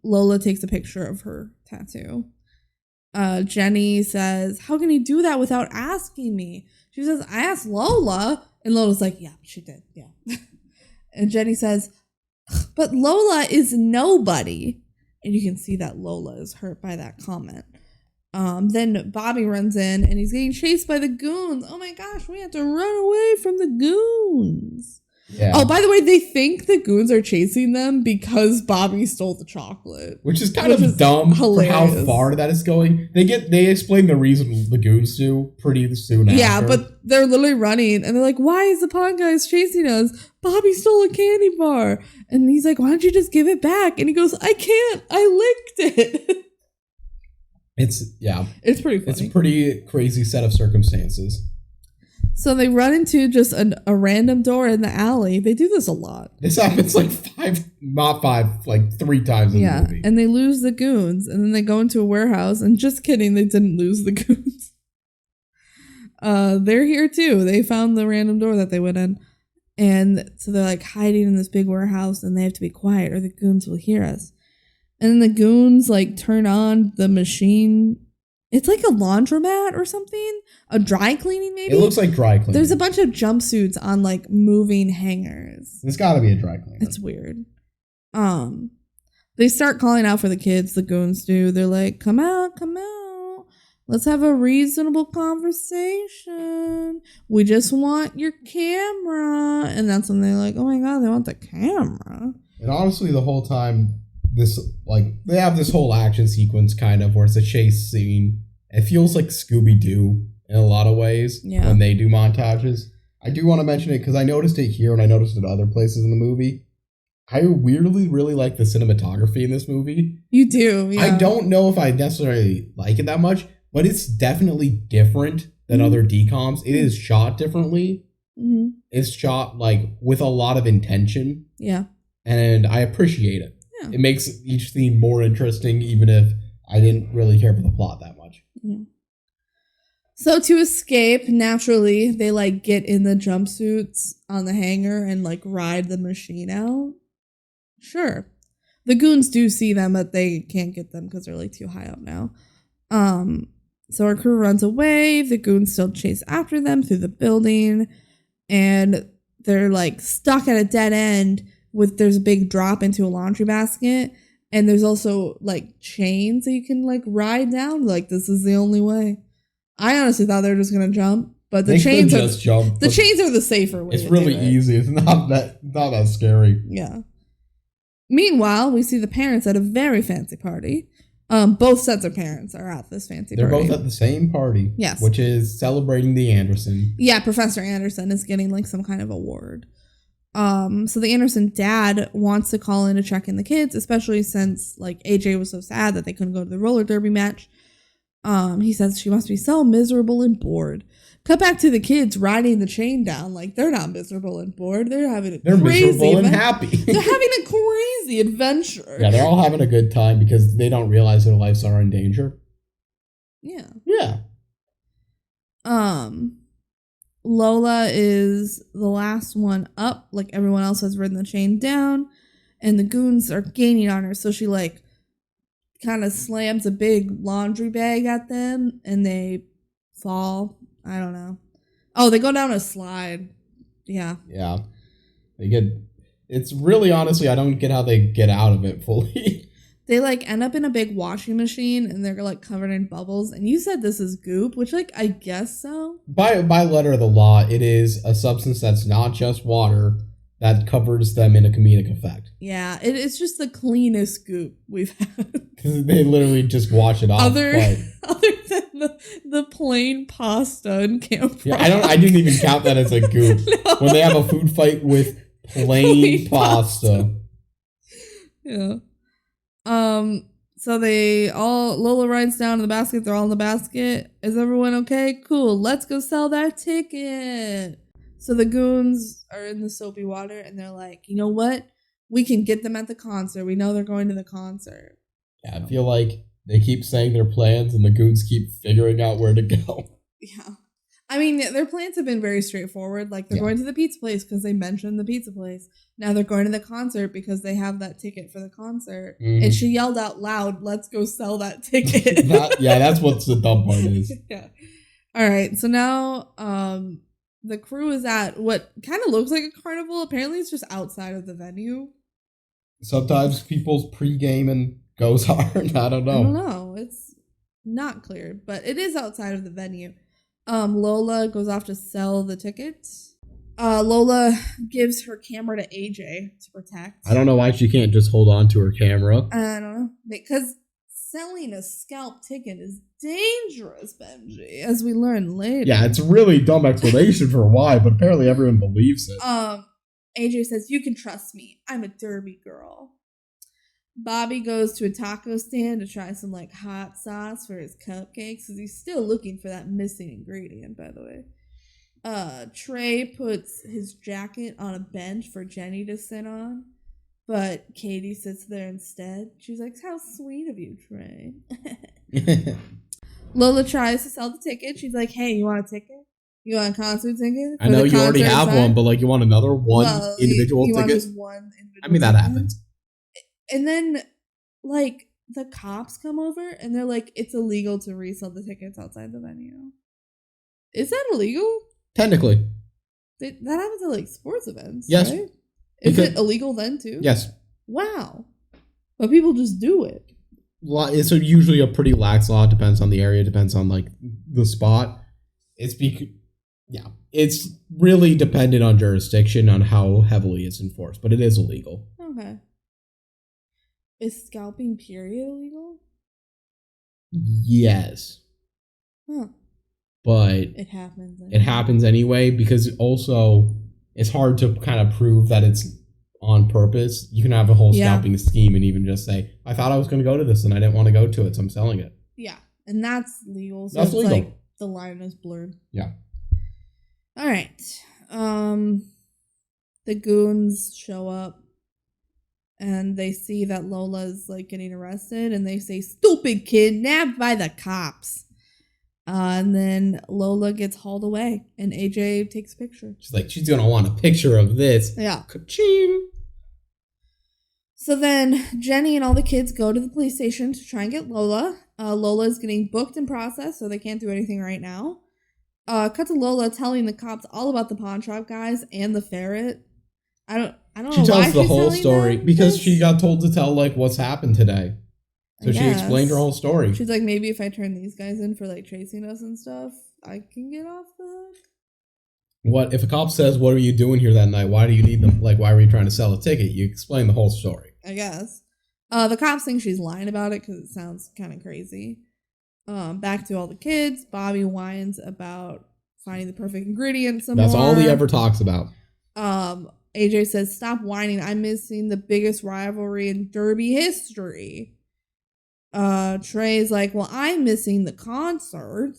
Lola takes a picture of her tattoo. Jenny says, how can he do that without asking me? She says, I asked Lola. And Lola's like, yeah, she did. Yeah. And Jenny says, but Lola is nobody. And you can see that Lola is hurt by that comment. Then Bobby runs in and he's getting chased by the goons. Oh my gosh, we have to run away from the goons. Yeah. Oh, by the way, they think the goons are chasing them because Bobby stole the chocolate. Which is kind of dumb hilarious. For how far that is going. They explain the reason the goons do pretty soon after. Yeah, but they're literally running and they're like, why is the pawn guys chasing us? Bobby stole a candy bar. And he's like, why don't you just give it back? And he goes, I can't. I licked it. It's pretty funny. It's a pretty crazy set of circumstances. So they run into just a random door in the alley. They do this a lot. This happens like 3 times in the movie. And they lose the goons. And then they go into a warehouse. And just kidding, they didn't lose the goons. They're here too. They found the random door that they went in. And so they're like hiding in this big warehouse. And they have to be quiet or the goons will hear us. And then the goons like turn on the machine. It's like a laundromat or something. A dry cleaning maybe? It looks like dry cleaning. There's a bunch of jumpsuits on like moving hangers. It's got to be a dry cleaner. It's weird. They start calling out for the kids, the goons do. They're like, come out. Let's have a reasonable conversation. We just want your camera. And that's when they're like, oh my God, they want the camera. And honestly, the whole time, they have this whole action sequence kind of where it's a chase scene. It feels like Scooby-Doo in a lot of ways when they do montages. I do want to mention it because I noticed it here and I noticed it other places in the movie. I weirdly really like the cinematography in this movie. You do, yeah. I don't know if I necessarily like it that much, but it's definitely different than other DCOMs. It is shot differently. It's shot like with a lot of intention. Yeah. And I appreciate it. Yeah. It makes each scene more interesting, even if I didn't really care for the plot that much. Yeah. So to escape, naturally, they like get in the jumpsuits on the hangar and like ride the machine out. Sure. The goons do see them, but they can't get them because they're like too high up now. So our crew runs away. The goons still chase after them through the building, and they're like stuck at a dead end there's a big drop into a laundry basket, and there's also like chains that you can like ride down. Like this is the only way. I honestly thought they were just gonna jump, but the chains are the chains are the safer way. It's really easy. It's not that scary. Yeah. Meanwhile, we see the parents at a very fancy party. Both sets of parents are at this fancy party. They're both at the same party. Yes. Which is celebrating the Anderson. Yeah, Professor Anderson is getting like some kind of award. So the Anderson dad wants to call in to check in the kids, especially since like AJ was so sad that they couldn't go to the roller derby match. He says she must be so miserable and bored. Cut back to the kids riding the chain down. Like, they're not miserable and bored. They're having a crazy miserable and happy. They're having a crazy adventure. Yeah, they're all having a good time because they don't realize their lives are in danger. Yeah. Yeah. Lola is the last one up. Like, everyone else has ridden the chain down. And the goons are gaining on her. So she, like, kind of slams a big laundry bag at them. And they fall. I don't know. Oh, they go down a slide. Yeah. Yeah. It's really, honestly, I don't get how they get out of it fully. They, like, end up in a big washing machine, and they're, like, covered in bubbles. And you said this is goop, which, like, I guess so. By letter of the law, it is a substance that's not just water that covers them in a comedic effect. Yeah, it's just the cleanest goop we've had. Because they literally just wash it off. Other than the plain pasta and camp. Yeah, I didn't even count that as a goop. No. When they have a food fight with plain pasta. Yeah. So Lola rides down to the basket. They're all in the basket. Is everyone okay? Cool. Let's go sell that ticket. So the goons are in the soapy water, and they're like, you know what? We can get them at the concert. We know they're going to the concert. Yeah, I feel like they keep saying their plans, and the goons keep figuring out where to go. Yeah. I mean, their plans have been very straightforward. Like, they're going to the pizza place because they mentioned the pizza place. Now they're going to the concert because they have that ticket for the concert. Mm. And she yelled out loud, let's go sell that ticket. That's what the dumb part is. Yeah. All right. So now the crew is at what kind of looks like a carnival. Apparently it's just outside of the venue. Sometimes people's pregame and goes hard. I don't know. It's not clear, but it is outside of the venue. Lola goes off to sell the tickets. Lola gives her camera to AJ to protect. I don't know why she can't just hold on to her camera. I don't know. Because selling a scalp ticket is dangerous, Benji, as we learn later. Yeah, it's a really dumb explanation for why, but apparently everyone believes it. AJ says, you can trust me. I'm a derby girl. Bobby goes to a taco stand to try some like hot sauce for his cupcakes because he's still looking for that missing ingredient, by the way. Trey puts his jacket on a bench for Jenny to sit on, but Katie sits there instead. She's like, how sweet of you, Trey. Lola tries to sell the ticket. She's like, hey, you want a ticket? You want a concert ticket? I know you already have one, but like you want another individual ticket? Want just one individual I mean, that happens. And then, like, the cops come over, and they're like, it's illegal to resell the tickets outside the venue. Is that illegal? Technically. That happens at, like, sports events, yes. Right? Is it illegal then, too? Yes. Wow. But people just do it. It's usually a pretty lax law. It depends on the area. It depends on, like, the spot. It's really dependent on jurisdiction, on how heavily it's enforced. But it is illegal. Okay. Is scalping period illegal? Yes. Huh. But it happens anyway. It happens anyway because also it's hard to kind of prove that it's on purpose. You can have a whole scalping scheme and even just say, I thought I was going to go to this and I didn't want to go to it, so I'm selling it. Yeah. And that's legal. So that's legal. Like the line is blurred. Yeah. All right. The goons show up and they see that Lola's like getting arrested and they say, "Stupid kid, nabbed by the cops." And then Lola gets hauled away and AJ takes a picture. She's like, she's going to want a picture of this. Yeah. Ka-ching. So then Jenny and all the kids go to the police station to try and get Lola. Lola is getting booked and processed, so they can't do anything right now. Cut to Lola telling the cops all about the pawn shop guys and the ferret. I don't know She why tells the she's whole telling story them because this. she got told to tell like what's happened today. So she explained her whole story. She's like, maybe if I turn these guys in for like chasing us and stuff, I can get off the hook. What if a cop says, "What are you doing here that night? Why do you need them? Like, why were you trying to sell a ticket?" You explain the whole story. I guess. The cops think she's lying about it because it sounds kind of crazy. Back to all the kids. Bobby whines about finding the perfect ingredients. That's all he ever talks about. AJ says, "Stop whining. I'm missing the biggest rivalry in Derby history." Trey's like, "Well, I'm missing the concert."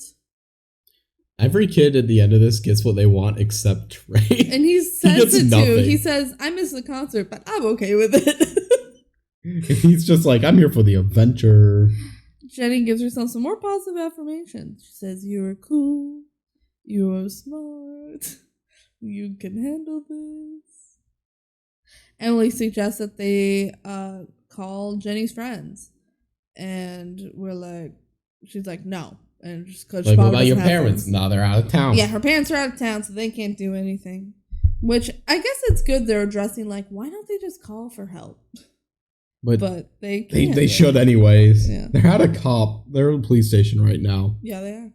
Every kid at the end of this gets what they want except Trey. And he says it nothing. too. He says, "I miss the concert, but I'm okay with it." He's just like, "I'm here for the adventure." Jenny gives herself some more positive affirmations. She says, "You are cool. You are smart. You can handle this." Emily suggests that they call Jenny's friends. And she's like, "No." And just because like, what about your parents? No, they're out of town. Yeah, her parents are out of town, so they can't do anything. Which I guess it's good they're addressing, like, why don't they just call for help? But they can't. They should anyways. Yeah. They're at a cop. They're at a police station right now. Yeah, they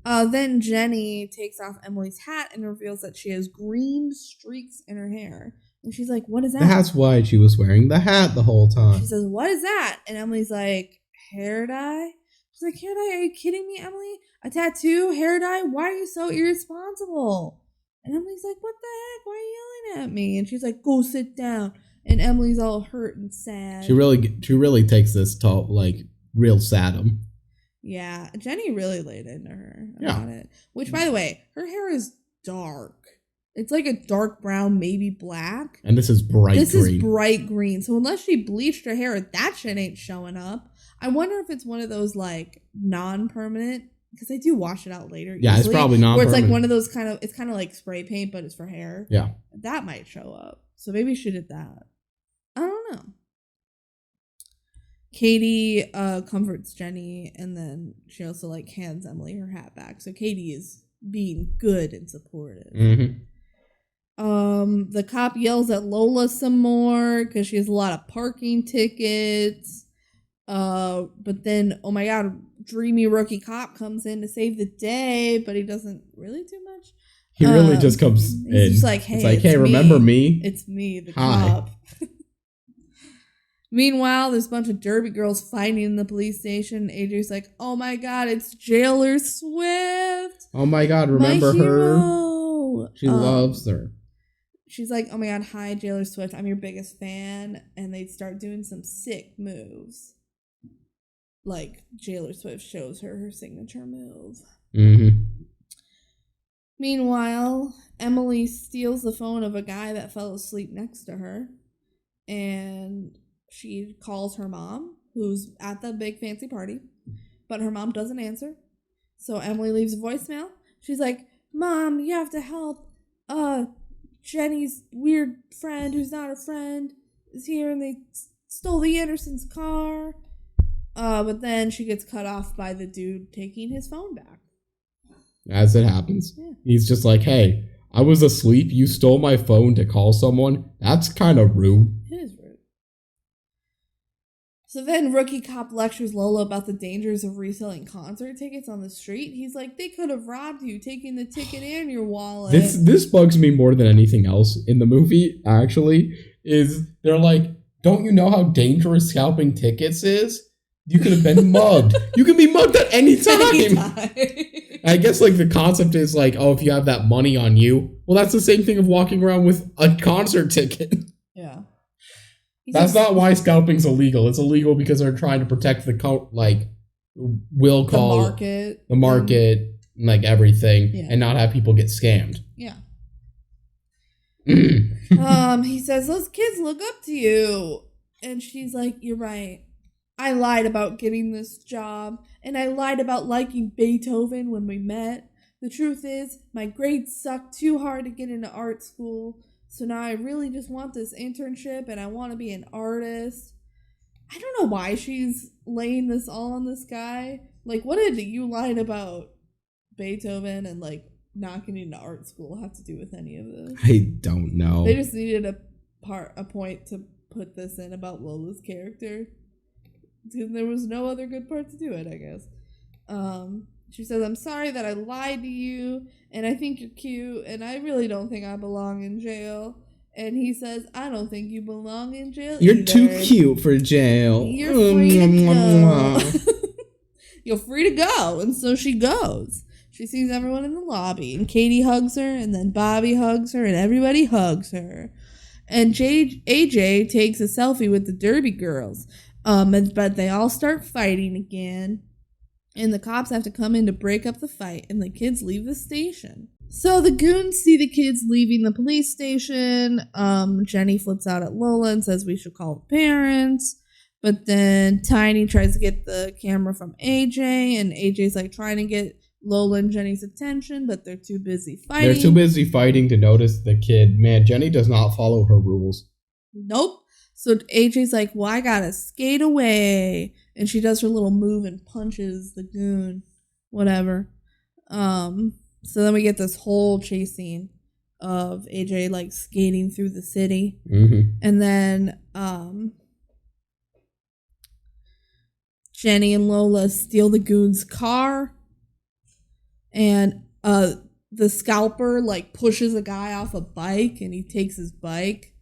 are. Then Jenny takes off Emily's hat and reveals that she has green streaks in her hair. And she's like, "What is that?" That's why she was wearing the hat the whole time. She says, "What is that?" And Emily's like, "Hair dye?" She's like, "Hair dye? Are you kidding me, Emily? A tattoo? Hair dye? Why are you so irresponsible?" And Emily's like, "What the heck? Why are you yelling at me?" And she's like, "Go sit down." And Emily's all hurt and sad. She really takes this to like real Saddam. Yeah, Jenny really laid into her about it. Which, by the way, her hair is dark. It's like a dark brown, maybe black. And this is bright green. This is bright green. So unless she bleached her hair, that shit ain't showing up. I wonder if it's one of those like non-permanent, because they do wash it out later. Yeah, easily, it's probably non-permanent. Where it's like one of those it's kind of like spray paint, but it's for hair. Yeah. That might show up. So maybe she did that. I don't know. Katie comforts Jenny, and then she also like hands Emily her hat back. So Katie is being good and supportive. Mm-hmm. The cop yells at Lola some more because she has a lot of parking tickets. But then, oh my god, dreamy rookie cop comes in to save the day, but he doesn't really do much. He really just comes in. He's just like, "Hey, it's remember me? It's me, the Hi." cop." Meanwhile, there's a bunch of Derby girls fighting in the police station. AJ's like, "Oh my god, it's Jailer Swift. Oh my god, remember my her? hero." She loves her. She's like, "Oh my god, hi, Jailer Swift. I'm your biggest fan." And they start doing some sick moves. Like, Jailer Swift shows her signature move. Mm-hmm. Meanwhile, Emily steals the phone of a guy that fell asleep next to her. And she calls her mom, who's at the big fancy party. But her mom doesn't answer. So Emily leaves a voicemail. She's like, "Mom, you have to help. Jenny's weird friend, who's not a friend, is here, and they stole the Andersons' car." But then she gets cut off by the dude taking his phone back. As it happens. Yeah. He's just like, "Hey, I was asleep. You stole my phone to call someone. That's kind of rude." It is rude. So then rookie cop lectures Lola about the dangers of reselling concert tickets on the street. He's like, "They could have robbed you, taking the ticket and your wallet." This bugs me more than anything else in the movie, actually, is they're like, "Don't you know how dangerous scalping tickets is? You could have been mugged. You can be mugged at any time." I guess like the concept is like, oh, if you have that money on you, well, that's the same thing of walking around with a concert ticket. Yeah. That's not why scalping's illegal. It's illegal because they're trying to protect the the market. like everything Yeah. and not have people get scammed. Yeah. He says, those kids look up to you. And she's like, you're right. I lied about getting this job. And I lied about liking Beethoven when we met. The truth is, my grades sucked too hard to get into art school. So now I really just want this internship and I want to be an artist. I don't know why she's laying this all on this guy. Like, what did you lied about Beethoven and, like, not getting into art school have to do with any of this? I don't know. They just needed a point to put this in about Lola's character. Because there was no other good part to do it, I guess. She says, I'm sorry that I lied to you, and I think you're cute, and I really don't think I belong in jail. And he says, I don't think you belong in jail You're either. too cute for jail. You're free to go. You're free to go. And so she goes. She sees everyone in the lobby, and Katie hugs her, and then Bobby hugs her, and everybody hugs her. And AJ takes a selfie with the Derby girls. But they all start fighting again. And the cops have to come in to break up the fight, and the kids leave the station. So the goons see the kids leaving the police station. Jenny flips out at Lola and says we should call the parents. But then Tiny tries to get the camera from AJ, and AJ's like trying to get Lola and Jenny's attention, but they're too busy fighting. They're too busy fighting to notice the kid. Man, Jenny does not follow her rules. Nope. So AJ's like, well, I gotta skate away. And she does her little move and punches the goon. Whatever. So then we get this whole chase scene of AJ, like, skating through the city. Mm-hmm. And then Jenny and Lola steal the goon's car. And the scalper, like, pushes a guy off a bike, and he takes his bike.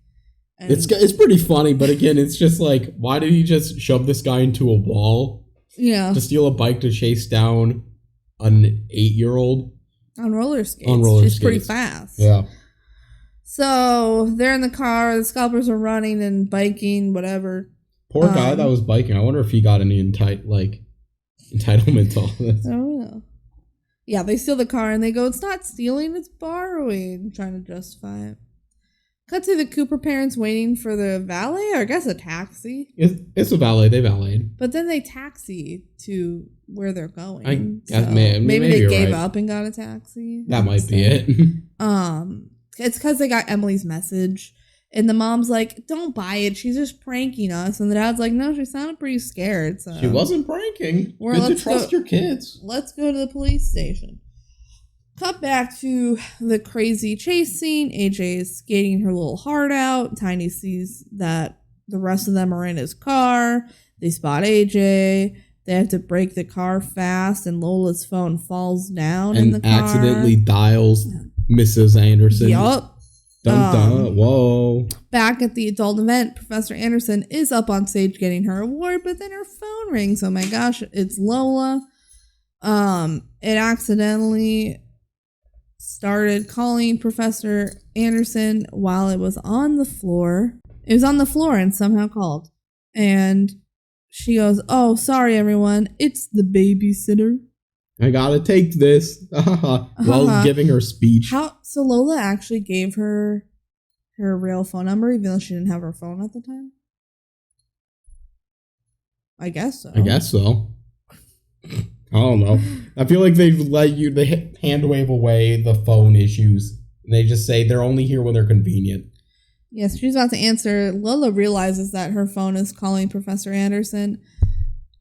And It's pretty funny, but again, it's just like, why did he just shove this guy into a wall? Yeah. To steal a bike to chase down an 8-year-old? On roller skates. On roller She's skates. pretty fast. Yeah. So they're in the car. The scalpers are running and biking, whatever. Poor guy that was biking. I wonder if he got any entitlement to all this. I don't know. Yeah, they steal the car and they go, it's not stealing, it's borrowing. Trying to justify it. Cut to the Cooper parents waiting for the valet, or I guess a taxi. It's a valet. They valeted. But then they taxi to where they're going. Maybe they you're gave right. up and got a taxi. That might be it. It's because they got Emily's message. And the mom's like, don't buy it. She's just pranking us. And the dad's like, no, she sounded pretty scared. So She wasn't pranking. Good to trust your kids. Let's go to the police station. Cut back to the crazy chase scene. AJ is skating her little heart out. Tiny sees that the rest of them are in his car. They spot AJ. They have to brake the car fast, and Lola's phone falls down in the car. And accidentally dials Mrs. Anderson. Yup. Dun, dun. Whoa. Back at the adult event, Professor Anderson is up on stage getting her award, but then her phone rings. Oh my gosh, it's Lola. It accidentally started calling Professor Anderson while it was on the floor. It was on the floor and somehow called. And she goes, oh, sorry, everyone. It's the babysitter. I gotta take this. While giving her speech. So Lola actually gave her real phone number, even though she didn't have her phone at the time? I guess so. I don't know. I feel like they hand wave away the phone issues. And they just say they're only here when they're convenient. Yes, she's about to answer. Lola realizes that her phone is calling Professor Anderson.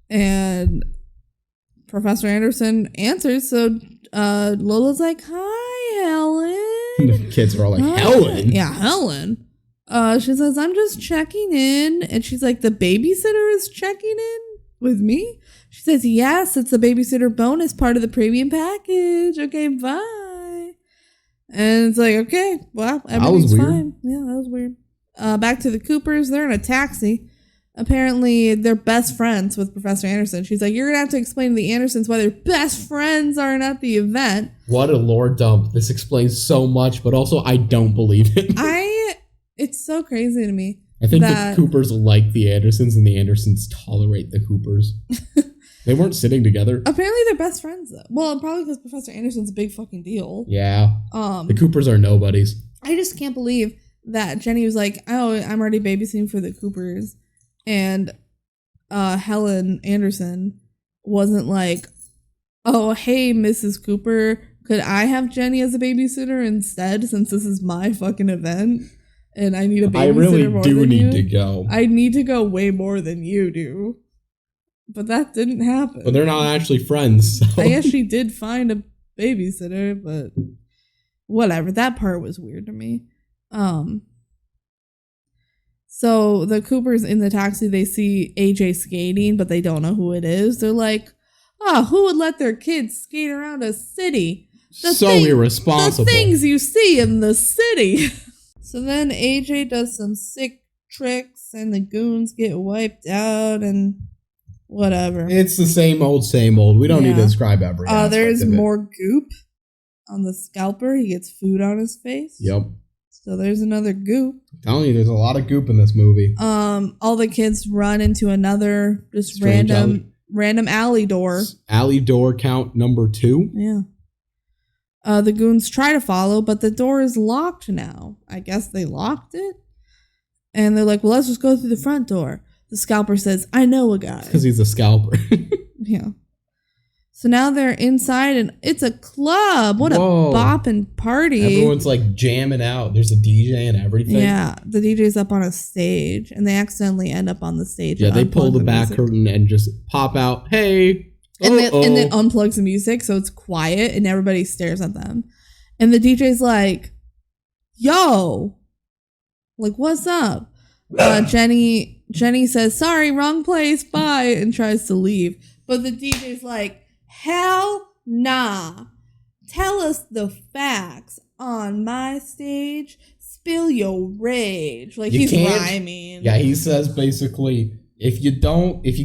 And Professor Anderson answers. So Lola's like, hi, Helen. The kids are all like, Helen? Yeah, Helen. She says, I'm just checking in. And she's like, the babysitter is checking in with me? She says, yes, it's a babysitter bonus part of the premium package. Okay, bye. And it's like, okay, well, everything's fine. Yeah, that was weird. Back to the Coopers. They're in a taxi. Apparently, they're best friends with Professor Anderson. She's like, you're going to have to explain to the Andersons why their best friends aren't at the event. What a lore dump. This explains so much, but also I don't believe it. It's so crazy to me. I think the Coopers like the Andersons and the Andersons tolerate the Coopers. They weren't sitting together. Apparently they're best friends though. Well, probably because Professor Anderson's a big fucking deal. Yeah. The Coopers are nobodies. I just can't believe that Jenny was like, oh, I'm already babysitting for the Coopers. And Helen Anderson wasn't like, oh, hey, Mrs. Cooper, could I have Jenny as a babysitter instead since this is my fucking event? And I need a babysitter. I really more do need to go. I need to go way more than you do. But that didn't happen. But they're not actually friends. So. I actually did find a babysitter, but whatever. That part was weird to me. So the Coopers in the taxi, they see AJ skating, but they don't know who it is. They're like, oh, who would let their kids skate around a city? Irresponsible. The things you see in the city. So then AJ does some sick tricks and the goons get wiped out and whatever. It's the same old, same old. We don't need to describe every aspect there's of it. more goop on the scalper. He gets food on his face. Yep. So there's another goop. I'm telling you, there's a lot of goop in this movie. All the kids run into another just random alley door. Alley door count number 2. Yeah. The goons try to follow, but the door is locked now. I guess they locked it. And they're like, well, let's just go through the front door. The scalper says, I know a guy. Because he's a scalper. Yeah. So now they're inside and it's a club. What a bopping party. Everyone's like jamming out. There's a DJ and everything. Yeah. The DJ's up on a stage and they accidentally end up on the stage. Yeah, they pull the back curtain and just pop out. Hey. And then unplugs the music so it's quiet and everybody stares at them. And the DJ's like, yo, like, what's up? Jenny says, sorry, wrong place, bye, and tries to leave. But the DJ's like, hell nah. Tell us the facts on my stage. Spill your rage. Like, he's rhyming. Yeah, he says basically, if you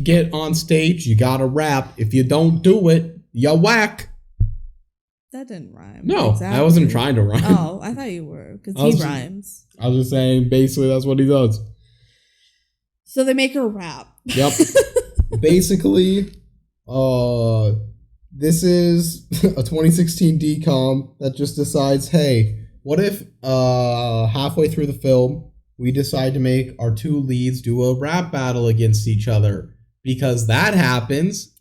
get on stage, you gotta rap. If you don't do it, you whack. That didn't rhyme. No, exactly. I wasn't trying to rhyme. Oh, I thought you were, because he rhymes. I was just saying, basically, that's what he does. So they make her rap. Yep. Basically, this is a 2016 DCOM that just decides, hey, what if halfway through the film, we decide to make our 2 leads do a rap battle against each other? Because that happens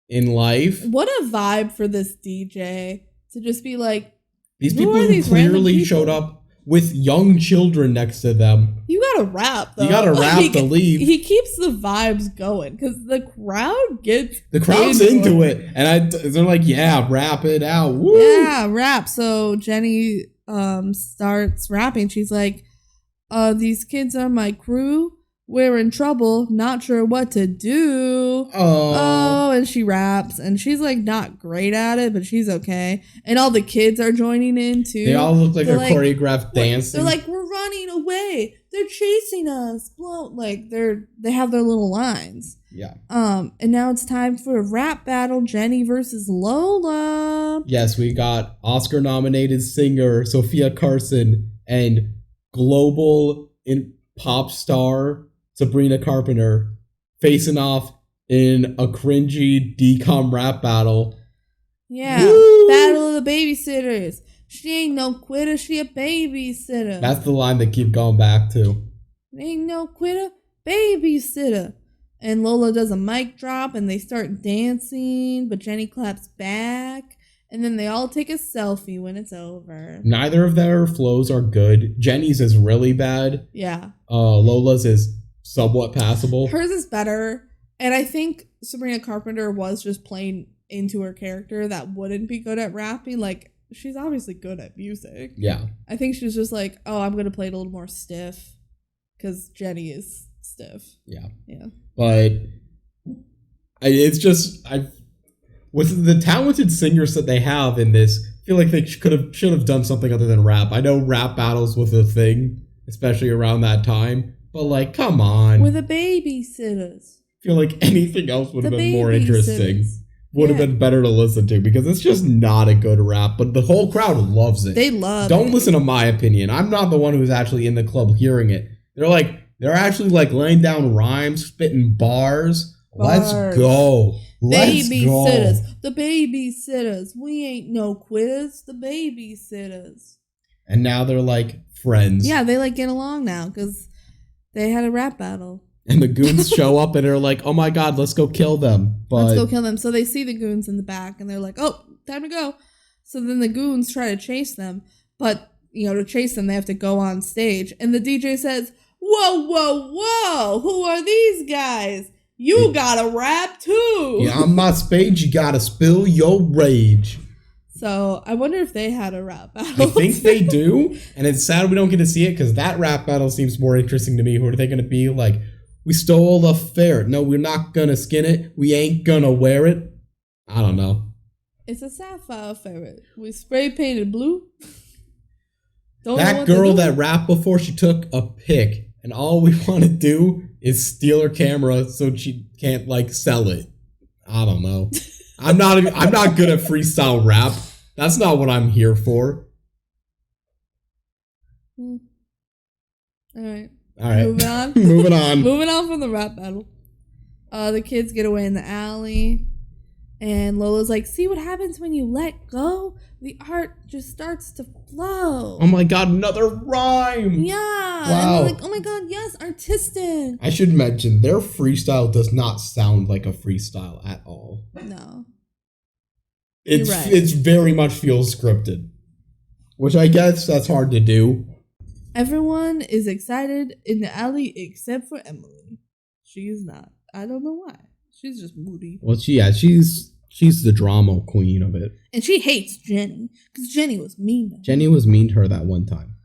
in life. What a vibe for this DJ to just be like, these people who clearly showed up with young children next to them. You gotta rap, though. You gotta rap to leave. He keeps the vibes going because the crowd gets the crowd's into it, and they're like, "Yeah, rap it out." Woo! Yeah, rap. So Jenny starts rapping. She's like, "These kids are my crew. We're in trouble. Not sure what to do." Oh, and she raps, and she's like not great at it, but she's okay. And all the kids are joining in too. They all look like they're choreographed dancing. They're like, we're running away. They're chasing us. Like they have their little lines. Yeah. And now it's time for a rap battle: Jenny versus Lola. Yes, we got Oscar-nominated singer Sophia Carson and global pop star Sabrina Carpenter facing off in a cringy DCOM rap battle. Yeah. Woo! Battle of the babysitters. She ain't no quitter, she a babysitter. That's the line they keep going back to. Ain't no quitter, babysitter. And Lola does a mic drop and they start dancing, but Jenny claps back. And then they all take a selfie when it's over. Neither of their flows are good. Jenny's is really bad. Yeah. Lola's is somewhat passable. Hers is better. And I think Sabrina Carpenter was just playing into her character that wouldn't be good at rapping. Like, she's obviously good at music. Yeah. I think she was just like, oh, I'm going to play it a little more stiff. Because Jenny is stiff. Yeah. Yeah. But it's just... with the talented singers that they have in this, I feel like they should have done something other than rap. I know rap battles was a thing, especially around that time. But, like, come on. We're the babysitters. I feel like anything else would have been more interesting. Would have been better to listen to, because it's just not a good rap. But the whole crowd loves it. They love it. Don't listen to my opinion. I'm not the one who's actually in the club hearing it. They're actually, like, laying down rhymes, spitting bars. Let's go. Let's babysitters. go. The babysitters. We ain't no quitters. The babysitters. And now they're like friends. Yeah, they like get along now because they had a rap battle. And the goons show up and they're like, oh my god, let's go kill them. But let's go kill them. So they see the goons in the back and they're like, oh, time to go. So then the goons try to chase them. But, to chase them, they have to go on stage. And the DJ says, whoa, whoa, whoa. Who are these guys? You gotta rap too. Yeah, on my stage, you gotta spill your rage. So I wonder if they had a rap battle. I think they do. And it's sad we don't get to see it because that rap battle seems more interesting to me. Who are they going to be? Like, we stole a ferret. No, we're not going to skin it. We ain't going to wear it. I don't know. It's a sapphire ferret. We spray painted blue. That girl that rapped before, she took a pic. And all we want to do is steal her camera so she can't, sell it. I don't know. I'm not good at freestyle rap. That's not what I'm here for. All right. Moving on. Moving on. Moving on from the rap battle. The kids get away in the alley. And Lola's like, see what happens when you let go? The art just starts to flow. Oh my god, another rhyme. Yeah. Wow. And they're like, oh my god, yes, artistic. I should mention, their freestyle does not sound like a freestyle at all. No. It's very much feels scripted. Which I guess that's hard to do. Everyone is excited in the alley except for Emily. She is not. I don't know why. She's just moody. Well, she's the drama queen of it. And she hates Jenny because Jenny was mean to her. Jenny was mean to her that one time.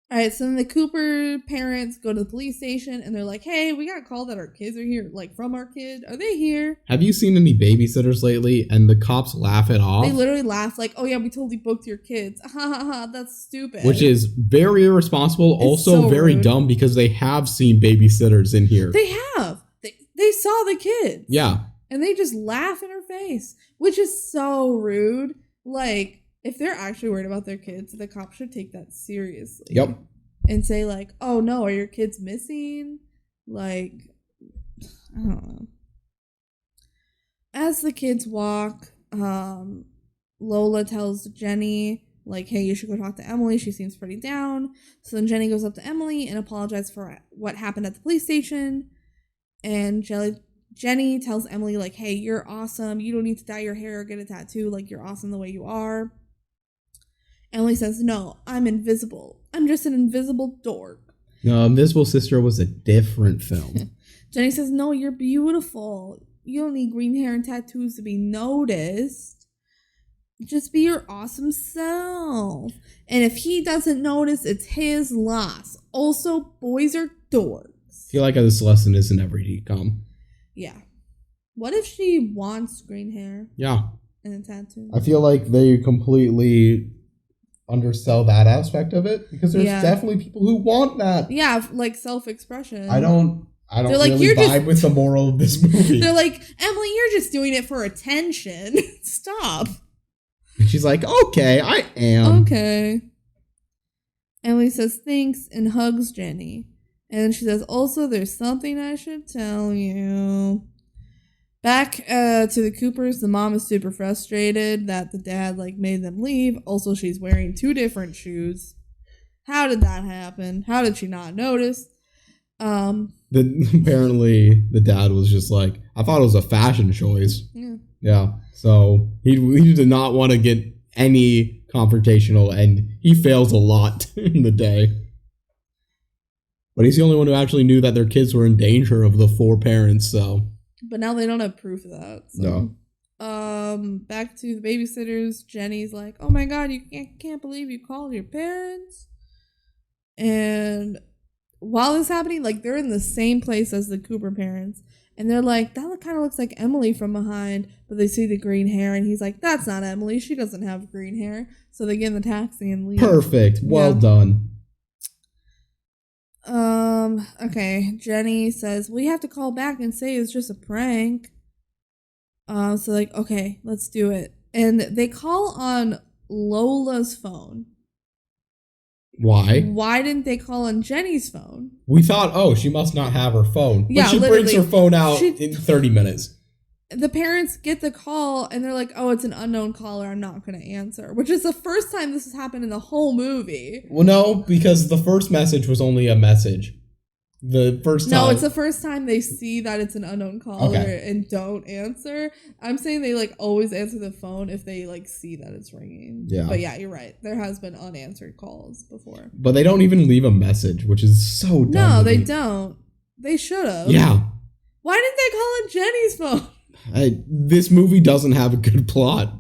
All right, so then the Cooper parents go to the police station and they're like, hey, we got a call that our kids are here, from our kid. Are they here? Have you seen any babysitters lately? And the cops laugh it off. They literally laugh like, oh yeah, we totally booked your kids. Ha ha ha, that's stupid. Which is very irresponsible, It's also so very rude. dumb because they have seen babysitters in here. They have. They saw the kids. Yeah. And they just laugh in her face, which is so rude. If they're actually worried about their kids, the cops should take that seriously. Yep. And say, oh no, are your kids missing? I don't know. As the kids walk, Lola tells Jenny, hey, you should go talk to Emily. She seems pretty down. So then Jenny goes up to Emily and apologizes for what happened at the police station. And Jenny tells Emily, hey, you're awesome. You don't need to dye your hair or get a tattoo. You're awesome the way you are. Emily says, no, I'm invisible. I'm just an invisible dork. No, Invisible Sister was a different film. Jenny says, no, you're beautiful. You don't need green hair and tattoos to be noticed. Just be your awesome self. And if he doesn't notice, it's his loss. Also, boys are dorks. I feel like this lesson is in every DCOM. Yeah. What if she wants green hair? Yeah. And a tattoo? I feel like they completely undersell that aspect of it because there's definitely people who want that. Yeah, self-expression. I don't They're really vibe with the moral of this movie. They're like, Emily, you're just doing it for attention. Stop. She's like, okay, I am. Okay. Emily says thanks and hugs Jenny. And she says, also, there's something I should tell you. Back to the Coopers, the mom is super frustrated that the dad made them leave. Also, she's wearing 2 different shoes. How did that happen? How did she not notice? Apparently, the dad was just like, I thought it was a fashion choice. Yeah. So he did not want to get any confrontational, and he fails a lot in the day. But he's the only one who actually knew that their kids were in danger of the 4 parents, so. But now they don't have proof of that. So. No. Back to the babysitters. Jenny's like, oh my god, you can't believe you called your parents. And while this is happening, they're in the same place as the Cooper parents. And they're like, that kind of looks like Emily from behind. But they see the green hair, and he's like, that's not Emily. She doesn't have green hair. So they get in the taxi and leave. Perfect. Well done. Okay. Jenny says, we have to call back and say it's just a prank. So okay, let's do it. And they call on Lola's phone. Why? Why didn't they call on Jenny's phone? We thought, she must not have her phone. Yeah, but she brings her phone out in 30 minutes. the parents get the call and they're like, oh, it's an unknown caller. I'm not going to answer, which is the first time this has happened in the whole movie. Well, no, because the first message was only a message. The first time. No, it's the first time they see that it's an unknown caller and don't answer. I'm saying they like always answer the phone if they like see that it's ringing. Yeah. But yeah, you're right. There has been unanswered calls before. But they don't even leave a message, which is so dumb. No, they don't. They should have. Yeah. Why didn't they call on Jenny's phone? This movie doesn't have a good plot.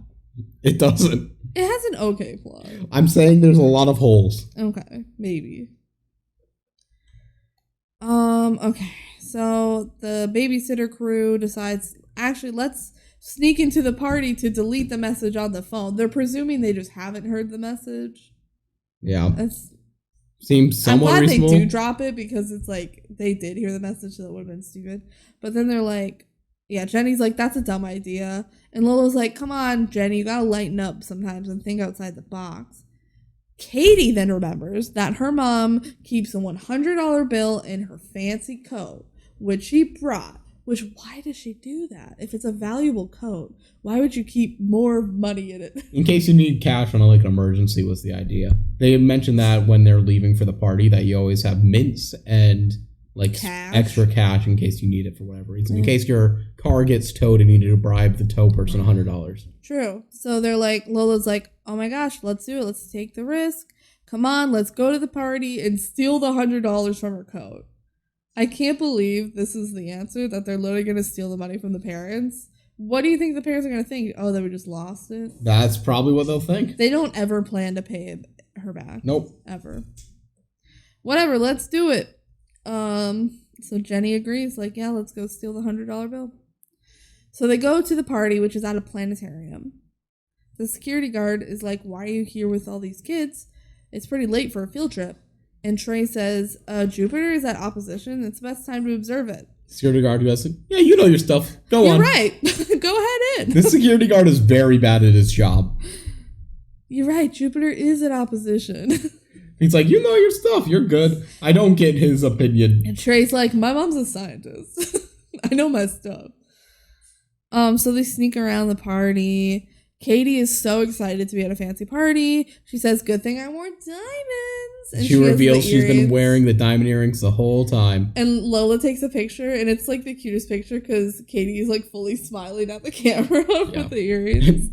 It doesn't. It has an okay plot. I'm saying there's a lot of holes. Okay, maybe. Okay, so the babysitter crew decides, actually, let's sneak into the party to delete the message on the phone. They're presuming they just haven't heard the message. Yeah. Seems somewhat reasonable. I'm glad they do drop it because it's like, they did hear the message, so that would have been stupid. But then they're like, yeah, Jenny's like, that's a dumb idea. And Lola's like, come on, Jenny, you gotta lighten up sometimes and think outside the box. Katie then remembers that her mom keeps a $100 bill in her fancy coat, which she brought. Which, why does she do that? If it's a valuable coat, why would you keep more money in it? In case you need cash on like an emergency was the idea. They mentioned that when they're leaving for the party, that you always have mints and like extra cash in case you need it for whatever reason. In case your car gets towed and you need to bribe the tow person $100. True. So they're like, Lola's like, oh my gosh, let's do it. Let's take the risk. Come on, let's go to the party and steal the $100 from her coat. I can't believe this is the answer, that they're literally going to steal the money from the parents. What do you think the parents are going to think? Oh, that we just lost it? That's probably what they'll think. They don't ever plan to pay her back. Nope. Ever. Whatever, let's do it. So Jenny agrees, like, yeah, let's go steal the $100 bill. So they go to the party, which is at a planetarium. The security guard is like, why are you here with all these kids? It's pretty late for a field trip. And Trey says, Jupiter is at opposition. It's the best time to observe it. Security guard goes, yeah, you know your stuff. Go on. You're right. Go ahead in. This security guard is very bad at his job. You're right. Jupiter is at opposition. He's like, you know your stuff. You're good. I don't get his opinion. And Trey's like, my mom's a scientist. I know my stuff. So they sneak around the party. Katie is so excited to be at a fancy party. She says, good thing I wore diamonds. And she reveals she's been wearing the diamond earrings the whole time. And Lola takes a picture, and it's like the cutest picture because Katie is like fully smiling at the camera with the earrings.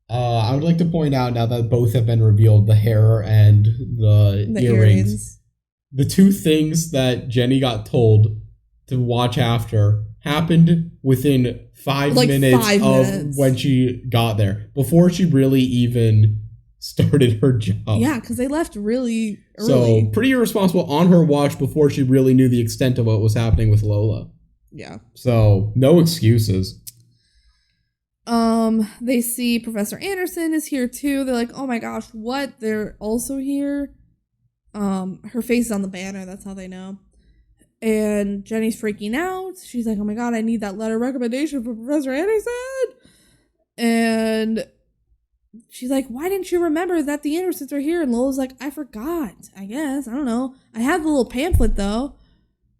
I would like to point out now that both have been revealed, the hair and the earrings. The two things that Jenny got told to watch after happened within 5 minutes when she got there, before she really even started her job. Yeah, because they left really early. So pretty irresponsible on her watch before she really knew the extent of what was happening with Lola. Yeah. So no excuses. They see Professor Anderson is here too. They're like, oh my gosh, what? They're also here. Her face is on the banner. That's how they know. And Jenny's freaking out. She's like, oh my god, I need that letter of recommendation from Professor Anderson. And she's like, why didn't you remember that the Andersons are here? And Lola's like, I forgot, I guess. I don't know. I have the little pamphlet, though.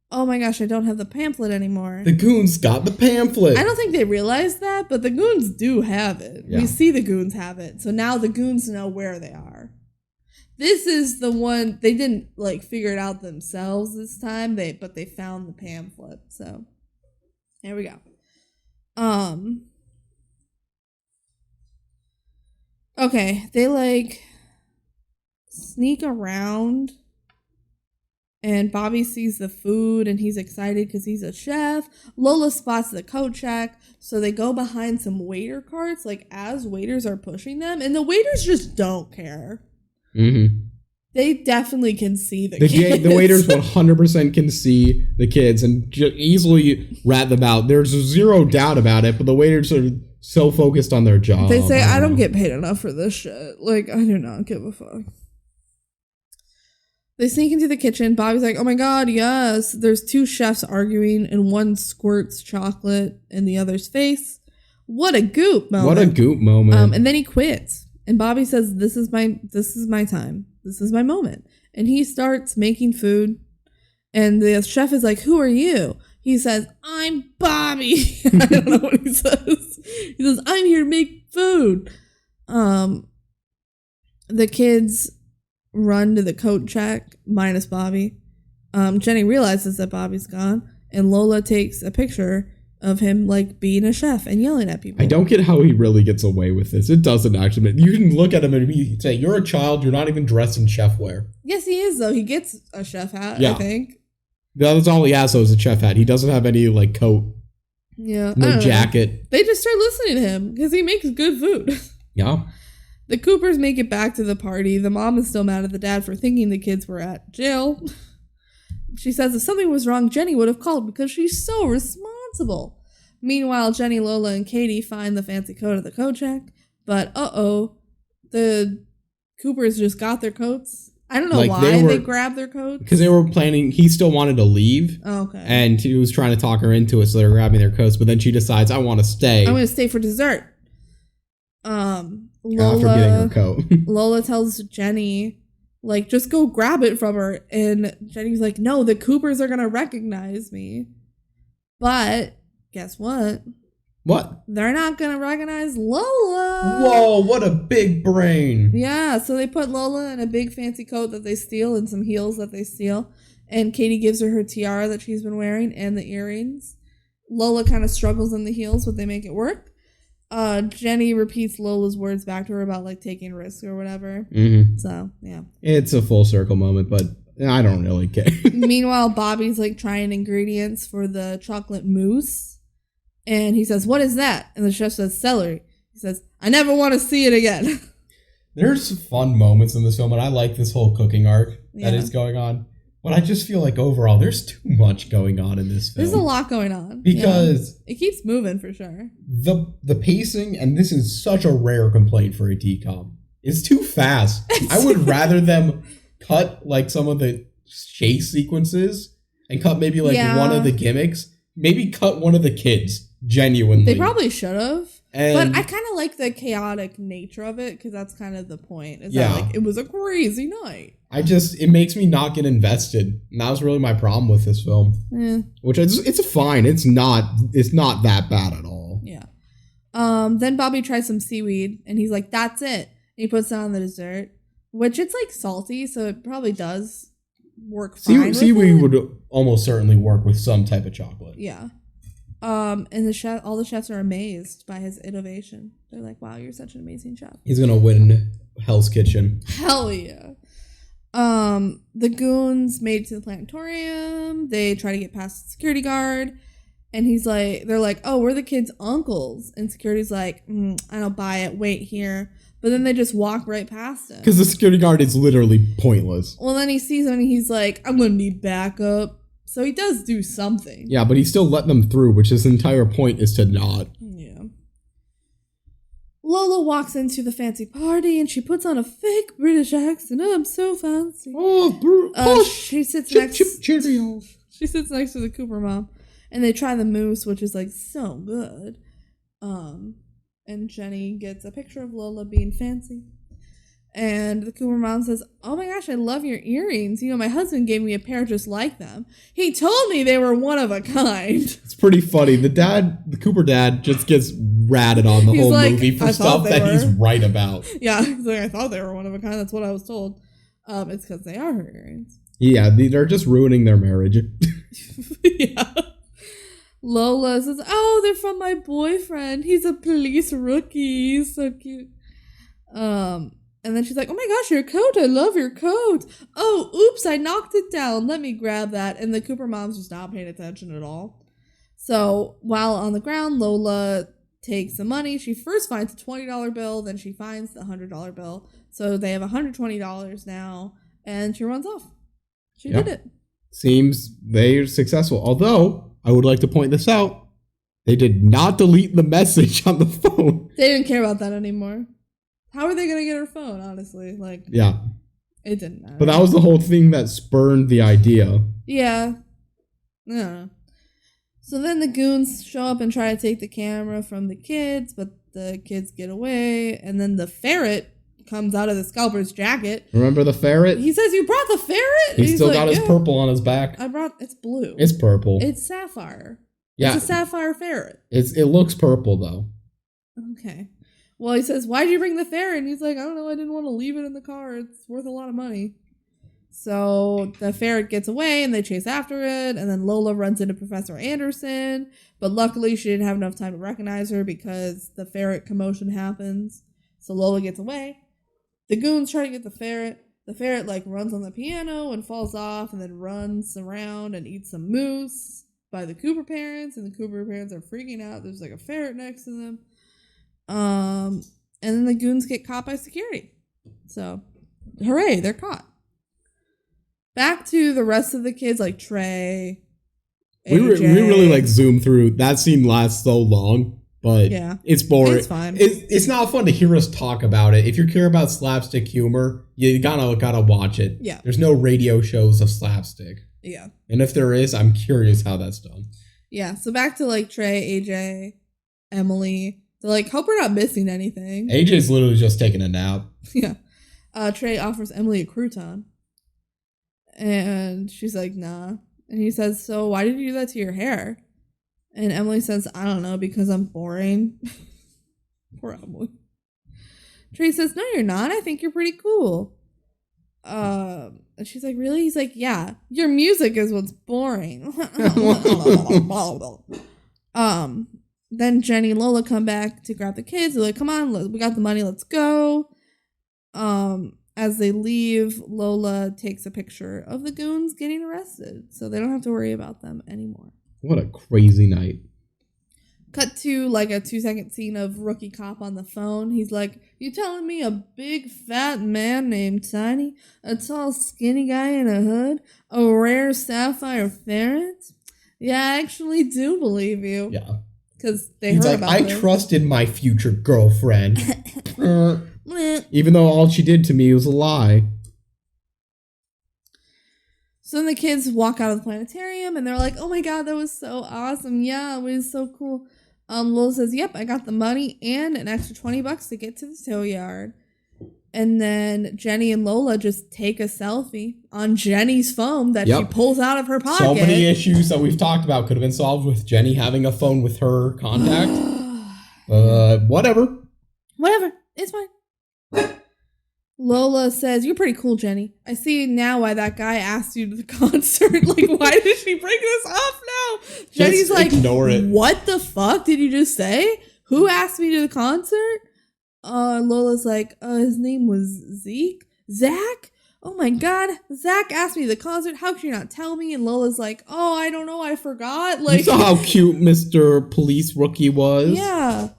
Oh my gosh, I don't have the pamphlet anymore. The goons got the pamphlet. I don't think they realized that, but the goons do have it. Yeah. We see the goons have it. So now the goons know where they are. This is the one, they didn't like figure it out themselves this time, but they found the pamphlet. So here we go. Okay, they like sneak around and Bobby sees the food and he's excited because he's a chef. Lola spots the coat check, so they go behind some waiter carts like as waiters are pushing them, and the waiters just don't care. Mm-hmm. They definitely can see the kids. The waiters 100% can see the kids and easily rat them out. There's zero doubt about it, but the waiters are so focused on their job. They say, I don't get paid enough for this shit. Like, I do not give a fuck. They sneak into the kitchen. Bobby's like, oh my god, yes. There's two chefs arguing and one squirts chocolate in the other's face. What a goop moment. What a goop moment. And then he quits. And Bobby says, this is my time. This is my moment. And he starts making food. And the chef is like, who are you? He says, I'm Bobby. I don't know what he says. He says, I'm here to make food. The kids run to the coat check, minus Bobby. Jenny realizes that Bobby's gone, and Lola takes a picture of him like being a chef and yelling at people. I don't get how he really gets away with this. It doesn't actually. You can look at him and say, you're a child, you're not even dressed in chef wear. Yes, he is, though. He gets a chef hat, yeah. I think. That's all he has, though, is a chef hat. He doesn't have any, like, coat. Yeah. No jacket. They just start listening to him because he makes good food. Yeah. The Coopers make it back to the party. The mom is still mad at the dad for thinking the kids were at jail. She says if something was wrong, Jenny would have called because she's so responsible. Meanwhile, Jenny, Lola, and Katie find the fancy coat at the coat check. But, the Coopers just got their coats. I don't know why they grabbed their coats. Because they were planning, he still wanted to leave. Oh, okay. And he was trying to talk her into it, so they were grabbing their coats. But then she decides, I want to stay. I'm going to stay for dessert. After getting her coat. Lola tells Jenny, like, just go grab it from her. And Jenny's like, no, the Coopers are going to recognize me. But guess what? What? They're not going to recognize Lola. Whoa, what a big brain. Yeah, so they put Lola in a big fancy coat that they steal and some heels that they steal. And Katie gives her tiara that she's been wearing and the earrings. Lola kind of struggles in the heels, but they make it work. Jenny repeats Lola's words back to her about, like, taking risks or whatever. Mm-hmm. So, yeah. It's a full circle moment, but I don't really care. Meanwhile, Bobby's, like, trying ingredients for the chocolate mousse. And he says, what is that? And the chef says, celery. He says, I never want to see it again. There's fun moments in this film, and I like this whole cooking arc that is going on. But I just feel like overall, there's too much going on in this film. There's a lot going on. Because it keeps moving for sure. The pacing, and this is such a rare complaint for a DCOM, is too fast. I would rather them cut like some of the chase sequences and cut maybe like one of the gimmicks. Maybe cut one of the kids. Genuinely. They probably should have. But I kind of like the chaotic nature of it because that's kind of the point. Is that, like, it was a crazy night. It makes me not get invested. And that was really my problem with this film. Which it's fine. It's not that bad at all. Yeah. Then Bobby tries some seaweed and he's like, that's it. And he puts it on the dessert, which it's like salty, so it probably does work fine. Seaweed would almost certainly work with some type of chocolate. Yeah. And all the chefs are amazed by his innovation. They're like, wow, you're such an amazing chef. He's going to win Hell's Kitchen. Hell yeah. The goons made it to the planetarium. They try to get past the security guard. And they're like, oh, we're the kids' uncles. And security's like, I don't buy it. Wait here. But then they just walk right past him. Because the security guard is literally pointless. Well, then he sees him and he's like, I'm going to need backup. So he does do something. Yeah, but he's still letting them through, which his entire point is to not. Yeah. Lola walks into the fancy party and she puts on a fake British accent. Oh, I'm so fancy. She sits next to the Cooper mom. And they try the mousse, which is like so good. And Jenny gets a picture of Lola being fancy. And the Cooper mom says, oh my gosh, I love your earrings. You know, my husband gave me a pair just like them. He told me they were one of a kind. It's pretty funny. The Cooper dad just gets ratted on the whole movie for stuff that he's right about. Yeah, he's like, I thought they were one of a kind. That's what I was told. It's because they are her earrings. Yeah, they're just ruining their marriage. Yeah. Lola says, oh, they're from my boyfriend. He's a police rookie. He's so cute. And then she's like, oh my gosh, your coat. I love your coat. Oh, oops, I knocked it down. Let me grab that. And the Cooper mom's just not paying attention at all. So while on the ground, Lola takes the money. She first finds a $20 bill. Then she finds the $100 bill. So they have $120 now. And she runs off. She did it. Seems they're successful. Although, I would like to point this out. They did not delete the message on the phone. They didn't care about that anymore. How are they going to get her phone, honestly? Like, yeah. It didn't matter. But that was the whole thing that spurned the idea. Yeah. Yeah. So then the goons show up and try to take the camera from the kids, but the kids get away. And then the ferret comes out of the scalper's jacket. Remember the ferret? He says, "You brought the ferret?" He's still got his purple on his back. It's blue. It's purple. It's sapphire. Yeah. It's a sapphire ferret. It looks purple, though. Okay. Well, he says, "Why'd you bring the ferret?" And he's like, "I don't know. I didn't want to leave it in the car. It's worth a lot of money." So the ferret gets away and they chase after it. And then Lola runs into Professor Anderson. But luckily she didn't have enough time to recognize her because the ferret commotion happens. So Lola gets away. The goons try to get the ferret. The ferret runs on the piano and falls off and then runs around and eats some mousse by the Cooper parents. And the Cooper parents are freaking out. There's a ferret next to them. And then the goons get caught by security. So, hooray, they're caught. Back to the rest of the kids, like Trey, We really zoom through. That scene lasts so long, but it's boring. It's fine. It's not fun to hear us talk about it. If you care about slapstick humor, you gotta watch it. Yeah. There's no radio shows of slapstick. Yeah. And if there is, I'm curious how that's done. Yeah. So back to Trey, AJ, Emily. They're hope we're not missing anything. AJ's literally just taking a nap. Yeah. Trey offers Emily a crouton. And she's like, nah. And he says, so why did you do that to your hair? And Emily says, I don't know, because I'm boring. Poor Emily. Trey says, no, you're not. I think you're pretty cool. And she's like, really? He's like, yeah, your music is what's boring. Then Jenny and Lola come back to grab the kids. They're like, come on, we got the money, let's go. As they leave, Lola takes a picture of the goons getting arrested, so they don't have to worry about them anymore. What a crazy night. Cut to a 2-second scene of Rookie Cop on the phone. He's like, you telling me a big fat man named Tiny, a tall skinny guy in a hood, a rare sapphire ferret? Yeah, I actually do believe you. Yeah. Because they heard about it. I trusted my future girlfriend. Even though all she did to me was a lie. So then the kids walk out of the planetarium and they're like, oh my god, that was so awesome. Yeah, it was so cool. Lola says, yep, I got the money and an extra $20 to get to the tow yard. And then Jenny and Lola just take a selfie on Jenny's phone that she pulls out of her pocket. So many issues that we've talked about could have been solved with Jenny having a phone with her contact. Whatever. It's fine. Lola says, you're pretty cool, Jenny. I see now why that guy asked you to the concert. Why did she bring this up now? Jenny's like, ignore it. What the fuck did you just say? Who asked me to the concert? Lola's like, his name was Zeke? Zach? Oh my god, Zach asked me to the concert. How could you not tell me? And Lola's like, oh, I don't know, I forgot. You saw how cute Mr. Police Rookie was? Yeah.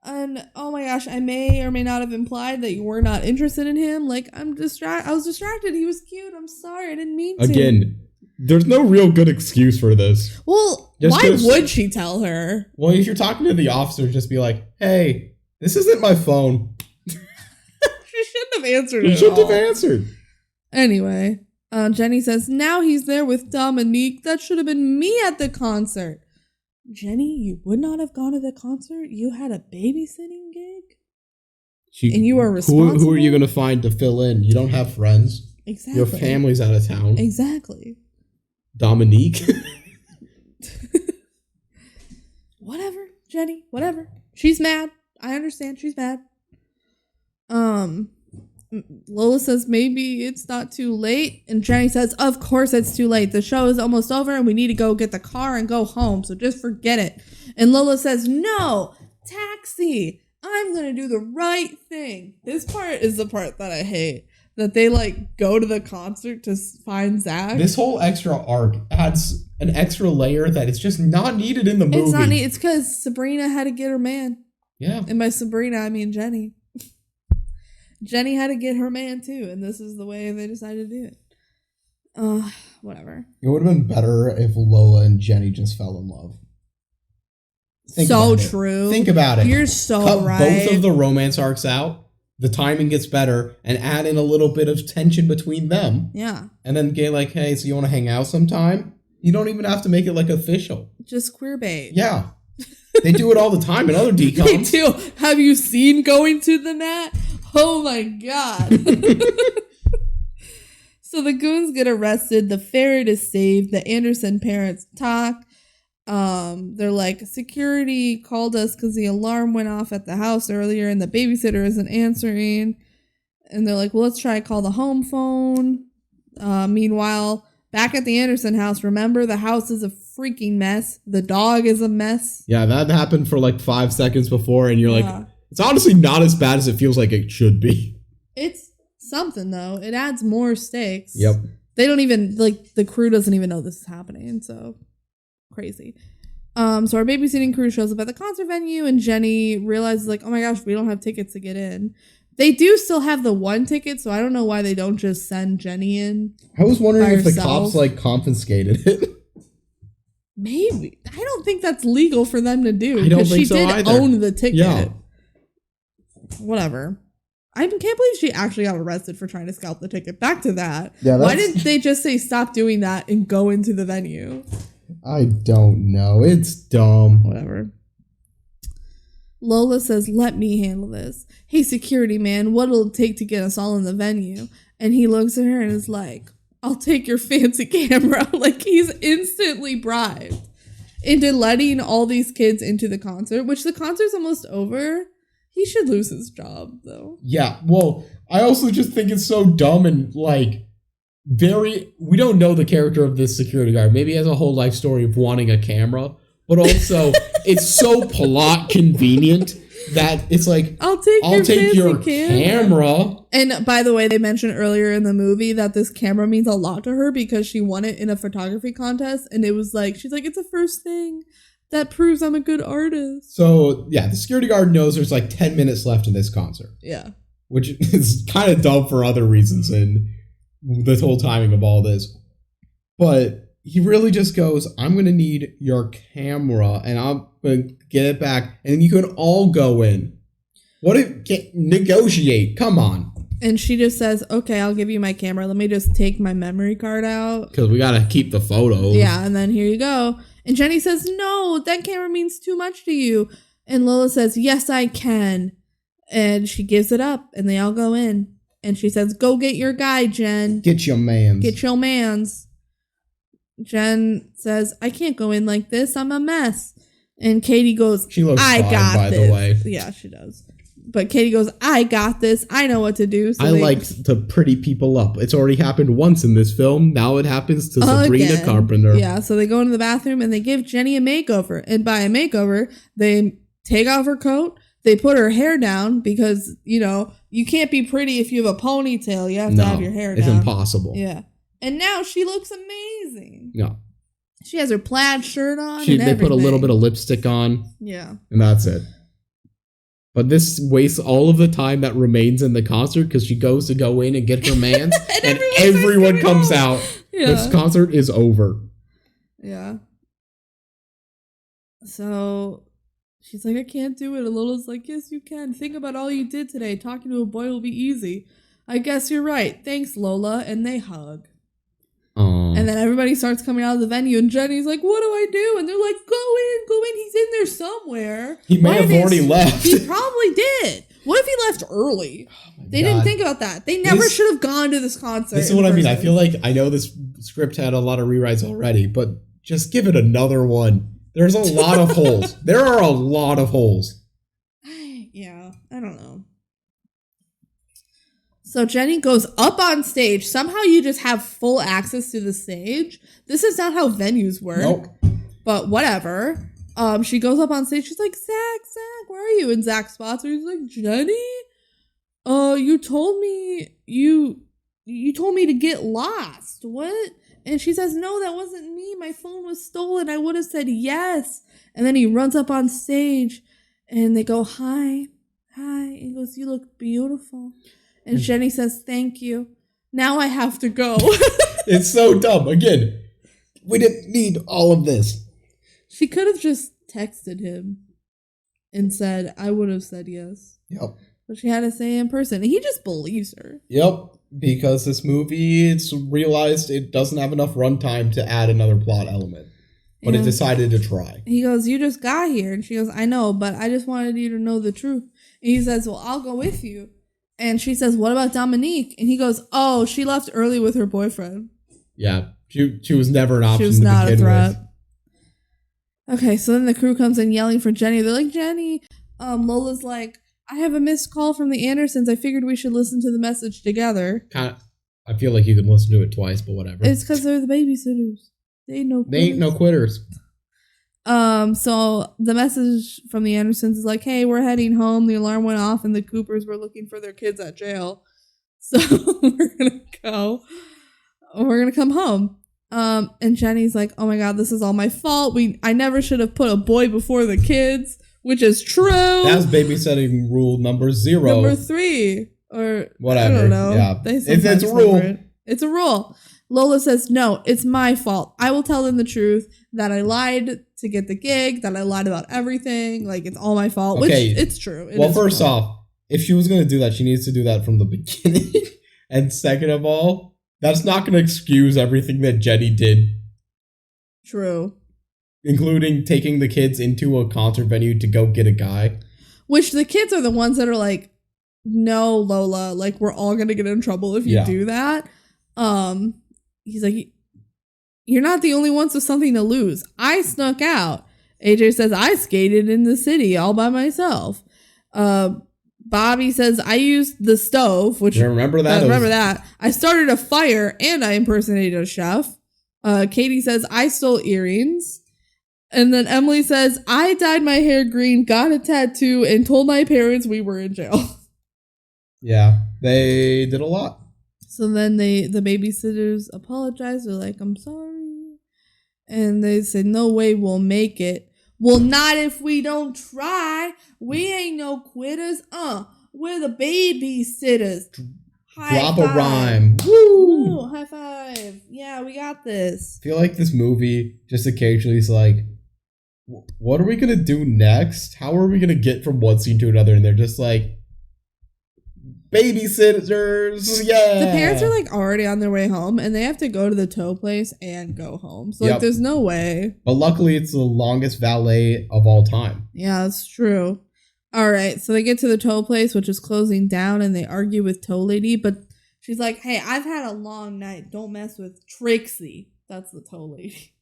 And oh my gosh, I may or may not have implied that you were not interested in him. I was distracted. He was cute. I'm sorry. I didn't mean to. Again, there's no real good excuse for this. Well, why would she tell her? Well, if you're talking to the officer, just be like, hey, this isn't my phone. She shouldn't have answered it. She shouldn't have answered. Anyway, Jenny says, now he's there with Dominique. That should have been me at the concert. Jenny, you would not have gone to the concert? You had a babysitting gig? And you were responsible? Who are you going to find to fill in? You don't have friends. Exactly. Your family's out of town. Exactly. Dominique? Whatever, Jenny. Whatever. She's mad. I understand. She's mad. Lola says, maybe it's not too late. And Jenny says, of course it's too late. The show is almost over and we need to go get the car and go home. So just forget it. And Lola says, no, taxi. I'm going to do the right thing. This part is the part that I hate. That they go to the concert to find Zach. This whole extra arc adds an extra layer that is just not needed in the movie. It's not needed. It's because Sabrina had to get her man. Yeah. And by Sabrina, I mean Jenny. Jenny had to get her man too, and this is the way they decided to do it. Whatever. It would have been better if Lola and Jenny just fell in love. So true. Think about it. You're so Cut right. both of the romance arcs out. The timing gets better, and add in a little bit of tension between them. Yeah. And then get hey, so you want to hang out sometime? You don't even have to make it official. Just queer bait. Yeah. They do it all the time in other DCOMs. They do. Have you seen Going to the Mat? Oh my God. So the goons get arrested. The ferret is saved. The Anderson parents talk. They're like, security called us because the alarm went off at the house earlier and the babysitter isn't answering. And they're like, well, let's try to call the home phone. Meanwhile, back at the Anderson house, remember, the house is a freaking mess. The dog is a mess. Yeah, that happened for like 5 seconds before, and you're like, it's honestly not as bad as it feels like it should be. It's something, though. It adds more stakes. Yep. They don't even, like, the crew doesn't even know this is happening, so crazy. So our babysitting crew shows up at the concert venue, and Jenny realizes, like, oh my gosh, we don't have tickets to get in. They do still have the one ticket, so I don't know why they don't just send Jenny in. I was wondering if herself. the cops, like, confiscated it. Maybe. I don't think that's legal for them to do. I don't think so either. She did own the ticket. Yeah. Whatever. I can't believe she actually got arrested for trying to scalp the ticket. Back to that. Yeah, why didn't they just say stop doing that and go into the venue? I don't know. It's dumb. Whatever. Lola says, let me handle this. Hey, security man, what'll it take to get us all in the venue? And he looks at her and is like, I'll take your fancy camera. Like, he's instantly bribed into letting all these kids into the concert, which the concert's almost over. He should lose his job, though. Yeah, well, I also just think it's so dumb and, like, we don't know the character of this security guard. Maybe he has a whole life story of wanting a camera, but also it's so plot convenient that it's like, I'll take your camera. And by the way, they mentioned earlier in the movie that this camera means a lot to her because she won it in a photography contest. And it was like, she's like, it's the first thing that proves I'm a good artist. So, yeah, the security guard knows there's like 10 minutes left in this concert. Yeah. Which is kind of dumb for other reasons and the whole timing of all this. But he really just goes, I'm going to need your camera and I'm going to get it back and you can all go in. Negotiate. Come on. And she just says, okay, I'll give you my camera. Let me just take my memory card out. Because we got to keep the photos. Yeah, and then here you go. And Jenny says, no, that camera means too much to you. And Lola says, yes, I can. And she gives it up and they all go in. And she says, go get your guy, Jen. Get your mans. Get your mans. Jen says, I can't go in like this. I'm a mess. And Katie goes, she looks I fine, got by this. The way. Yeah, she does. But Katie goes, I got this. I know what to do. So I like to pretty people up. It's already happened once in this film. Now it happens to Sabrina Carpenter. Yeah, so they go into the bathroom and they give Jenny a makeover. And by a makeover, they take off her coat. They put her hair down because, you know, you can't be pretty if you have a ponytail. You have to have your hair down. It's impossible. Yeah. And now she looks amazing. Yeah. She has her plaid shirt on. They put a little bit of lipstick on. Yeah. And that's it. But this wastes all of the time that remains in the concert because she goes to go in and get her mans and everyone comes out. Yeah. This concert is over. Yeah. So she's like, I can't do it. And Lola's like, yes, you can. Think about all you did today. Talking to a boy will be easy. I guess you're right. Thanks, Lola. And they hug. Aww. And then everybody starts coming out of the venue and Jenny's like, what do I do? And they're like, go in. He's in there somewhere. He may have already left. He probably did. What if he left early? They didn't think about that. They never should have gone to this concert. This is what I mean. I feel like I know this script had a lot of rewrites already, but just give it another one. There's a lot of holes. There are a lot of holes. Yeah, I don't know. So Jenny goes up on stage. Somehow you just have full access to the stage. This is not how venues work. Nope. But whatever. She goes up on stage. She's like, Zach, where are you? And Zach spots her. He's like, Jenny? You told me to get lost. What? And she says, no, that wasn't me. My phone was stolen. I would have said yes. And then he runs up on stage and they go, hi. He goes, you look beautiful. And Jenny says, thank you. Now I have to go. It's so dumb. Again, we didn't need all of this. She could have just texted him and said, I would have said yes. Yep. But she had to say in person. And he just believes her. Yep. Because this movie, it's realized it doesn't have enough runtime to add another plot element. But it decided to try. He goes, you just got here. And she goes, I know, but I just wanted you to know the truth. And he says, well, I'll go with you. And she says, what about Dominique? And he goes, oh, she left early with her boyfriend. Yeah, she was never an option. She was not a threat. With. Okay, so then the crew comes in yelling for Jenny. They're like, Jenny. Lola's like, I have a missed call from the Andersons. I figured we should listen to the message together. I feel like you can listen to it twice, but whatever. It's because they're the babysitters. They ain't no quitters. So the message from the Andersons is like, hey, we're heading home. The alarm went off and the Coopers were looking for their kids at jail. So we're going to go. We're going to come home. And Jenny's like, oh my God, this is all my fault. I never should have put a boy before the kids, which is true. That's babysitting rule number 0. Number 3 or whatever. I don't know. Yeah. It's a rule. It's a rule. Lola says, no, it's my fault. I will tell them the truth that I lied to get the gig, that I lied about everything. Like, it's all my fault, okay. Which it's true. First off, if she was going to do that, she needs to do that from the beginning. And second of all, that's not going to excuse everything that Jenny did. True. Including taking the kids into a concert venue to go get a guy. Which the kids are the ones that are like, no, Lola, like, we're all going to get in trouble if you do that. He's like, you're not the only ones with something to lose. I snuck out. AJ says, I skated in the city all by myself. Bobby says, I used the stove, which remember that. I started a fire and I impersonated a chef. Katie says, I stole earrings. And then Emily says, I dyed my hair green, got a tattoo, and told my parents we were in jail. Yeah, they did a lot. So then the babysitters apologize. They're like, I'm sorry. And they said, no way we'll make it. Well, not if we don't try. We ain't no quitters. We're the babysitters. Drop a rhyme. Woo! Ooh, high five. Yeah, we got this. I feel like this movie just occasionally is like, what are we going to do next? How are we going to get from one scene to another? And they're just like, babysitters, yeah. The parents are like already on their way home and they have to go to the tow place and go home. So like there's no way. But luckily it's the longest valet of all time. Yeah, that's true. All right, so they get to the tow place, which is closing down, and they argue with tow lady, but she's like, hey, I've had a long night. Don't mess with Trixie. That's the tow lady.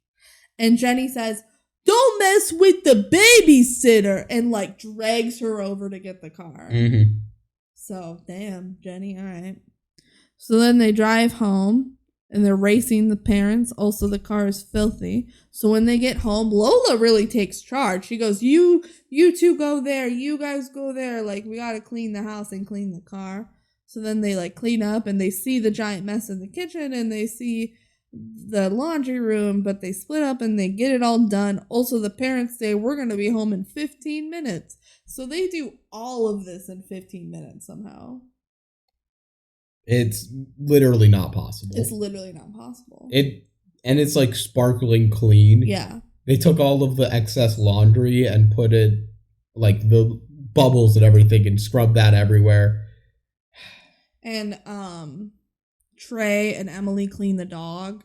And Jenny says, don't mess with the babysitter, and like drags her over to get the car. Mm-hmm. So, damn, Jenny, all right. So then they drive home, and they're racing the parents. Also, the car is filthy. So when they get home, Lola really takes charge. She goes, you two go there. You guys go there. Like, we got to clean the house and clean the car. So then they, like, clean up, and they see the giant mess in the kitchen, and they see the laundry room, but they split up, and they get it all done. Also, the parents say, we're going to be home in 15 minutes. So they do all of this in 15 minutes somehow. It's literally not possible. It's literally not possible. And it's like sparkling clean. Yeah. They took all of the excess laundry and put it, like the bubbles and everything, and scrubbed that everywhere. And Trey and Emily clean the dog,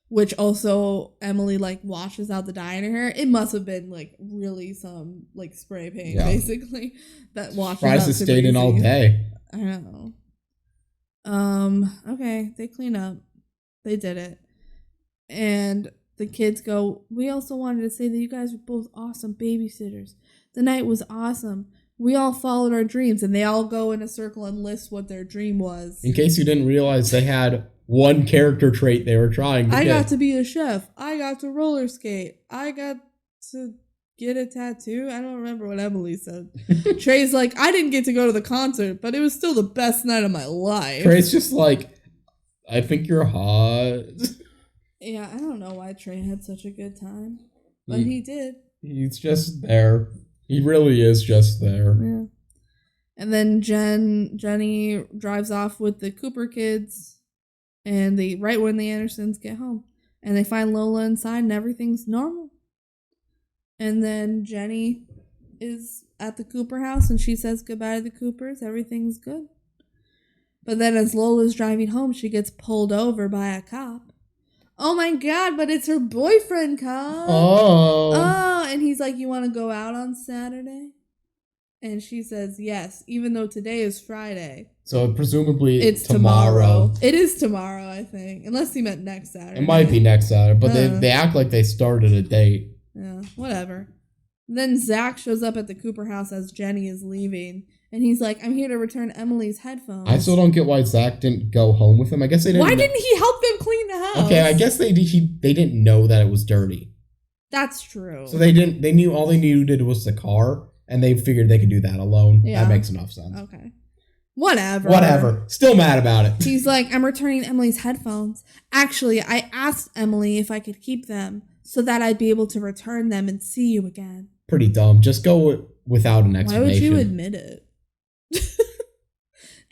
which also Emily like washes out the dye in her hair. It must have been like really some like spray paint basically that washes Surprised out. it stayed in all day. I don't know. Okay, they clean up. They did it. And the kids go, we also wanted to say that you guys were both awesome babysitters. The night was awesome. We all followed our dreams, and they all go in a circle and list what their dream was. In case you didn't realize, they had one character trait they were trying to get. I got to be a chef. I got to roller skate. I got to get a tattoo. I don't remember what Emily said. Trey's like, I didn't get to go to the concert, but it was still the best night of my life. Trey's just like, I think you're hot. Yeah, I don't know why Trey had such a good time, but he did. He's just there. He really is just there. Yeah. And then Jenny drives off with the Cooper kids, and right when the Andersons get home, and they find Lola inside, and everything's normal. And then Jenny is at the Cooper house, and she says goodbye to the Coopers. Everything's good. But then as Lola's driving home, she gets pulled over by a cop. Oh my God, but it's her boyfriend, cop. Oh. Oh, and he's like, you want to go out on Saturday? And she says yes, even though today is Friday. So presumably it's tomorrow. It is tomorrow, I think. Unless he meant next Saturday. It might be next Saturday, but they act like they started a date. Yeah, whatever. Then Zach shows up at the Cooper house as Jenny is leaving. And he's like, I'm here to return Emily's headphones. I still don't get why Zach didn't go home with him. I guess they didn't. Why didn't he help them clean the house? Okay, I guess they didn't know that it was dirty. That's true. So they knew all they needed was the car, and they figured they could do that alone. Yeah. That makes enough sense. Okay. Whatever. Still mad about it. He's like, I'm returning Emily's headphones. Actually, I asked Emily if I could keep them so that I'd be able to return them and see you again. Pretty dumb. Just go without an explanation. Why would you admit it?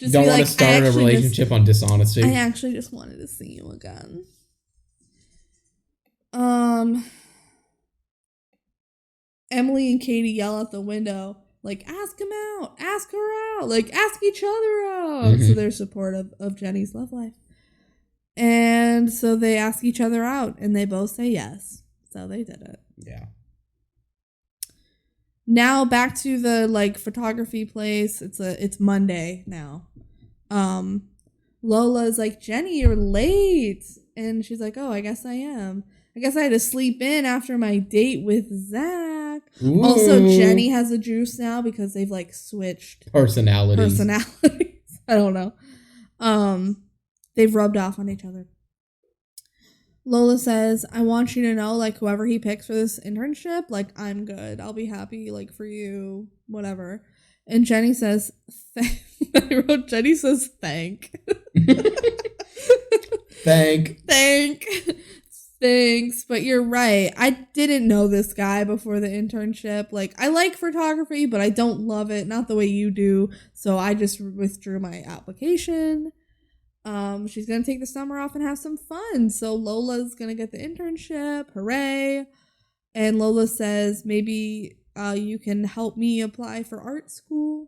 You don't want to start a relationship on dishonesty. I actually just wanted to see you again. Emily and Katie yell out the window, like, ask him out, ask her out, like, ask each other out. Mm-hmm. So they're supportive of Jenny's love life. And so they ask each other out, and they both say yes. So they did it. Yeah. Now back to the like photography place. It's Monday now. Lola's like, Jenny, you're late. And she's like, oh, I guess I am. I guess I had to sleep in after my date with Zach. Ooh. Also, Jenny has a juice now because they've like switched personalities. I don't know. They've rubbed off on each other. Lola says, I want you to know, like, whoever he picks for this internship, like, I'm good. I'll be happy, like, for you, whatever. And Jenny says, I wrote, Jenny says, thank. Thanks. But you're right. I didn't know this guy before the internship. Like, I like photography, but I don't love it. Not the way you do. So I just withdrew my application. She's going to take the summer off and have some fun. So Lola's going to get the internship. Hooray. And Lola says, maybe you can help me apply for art school.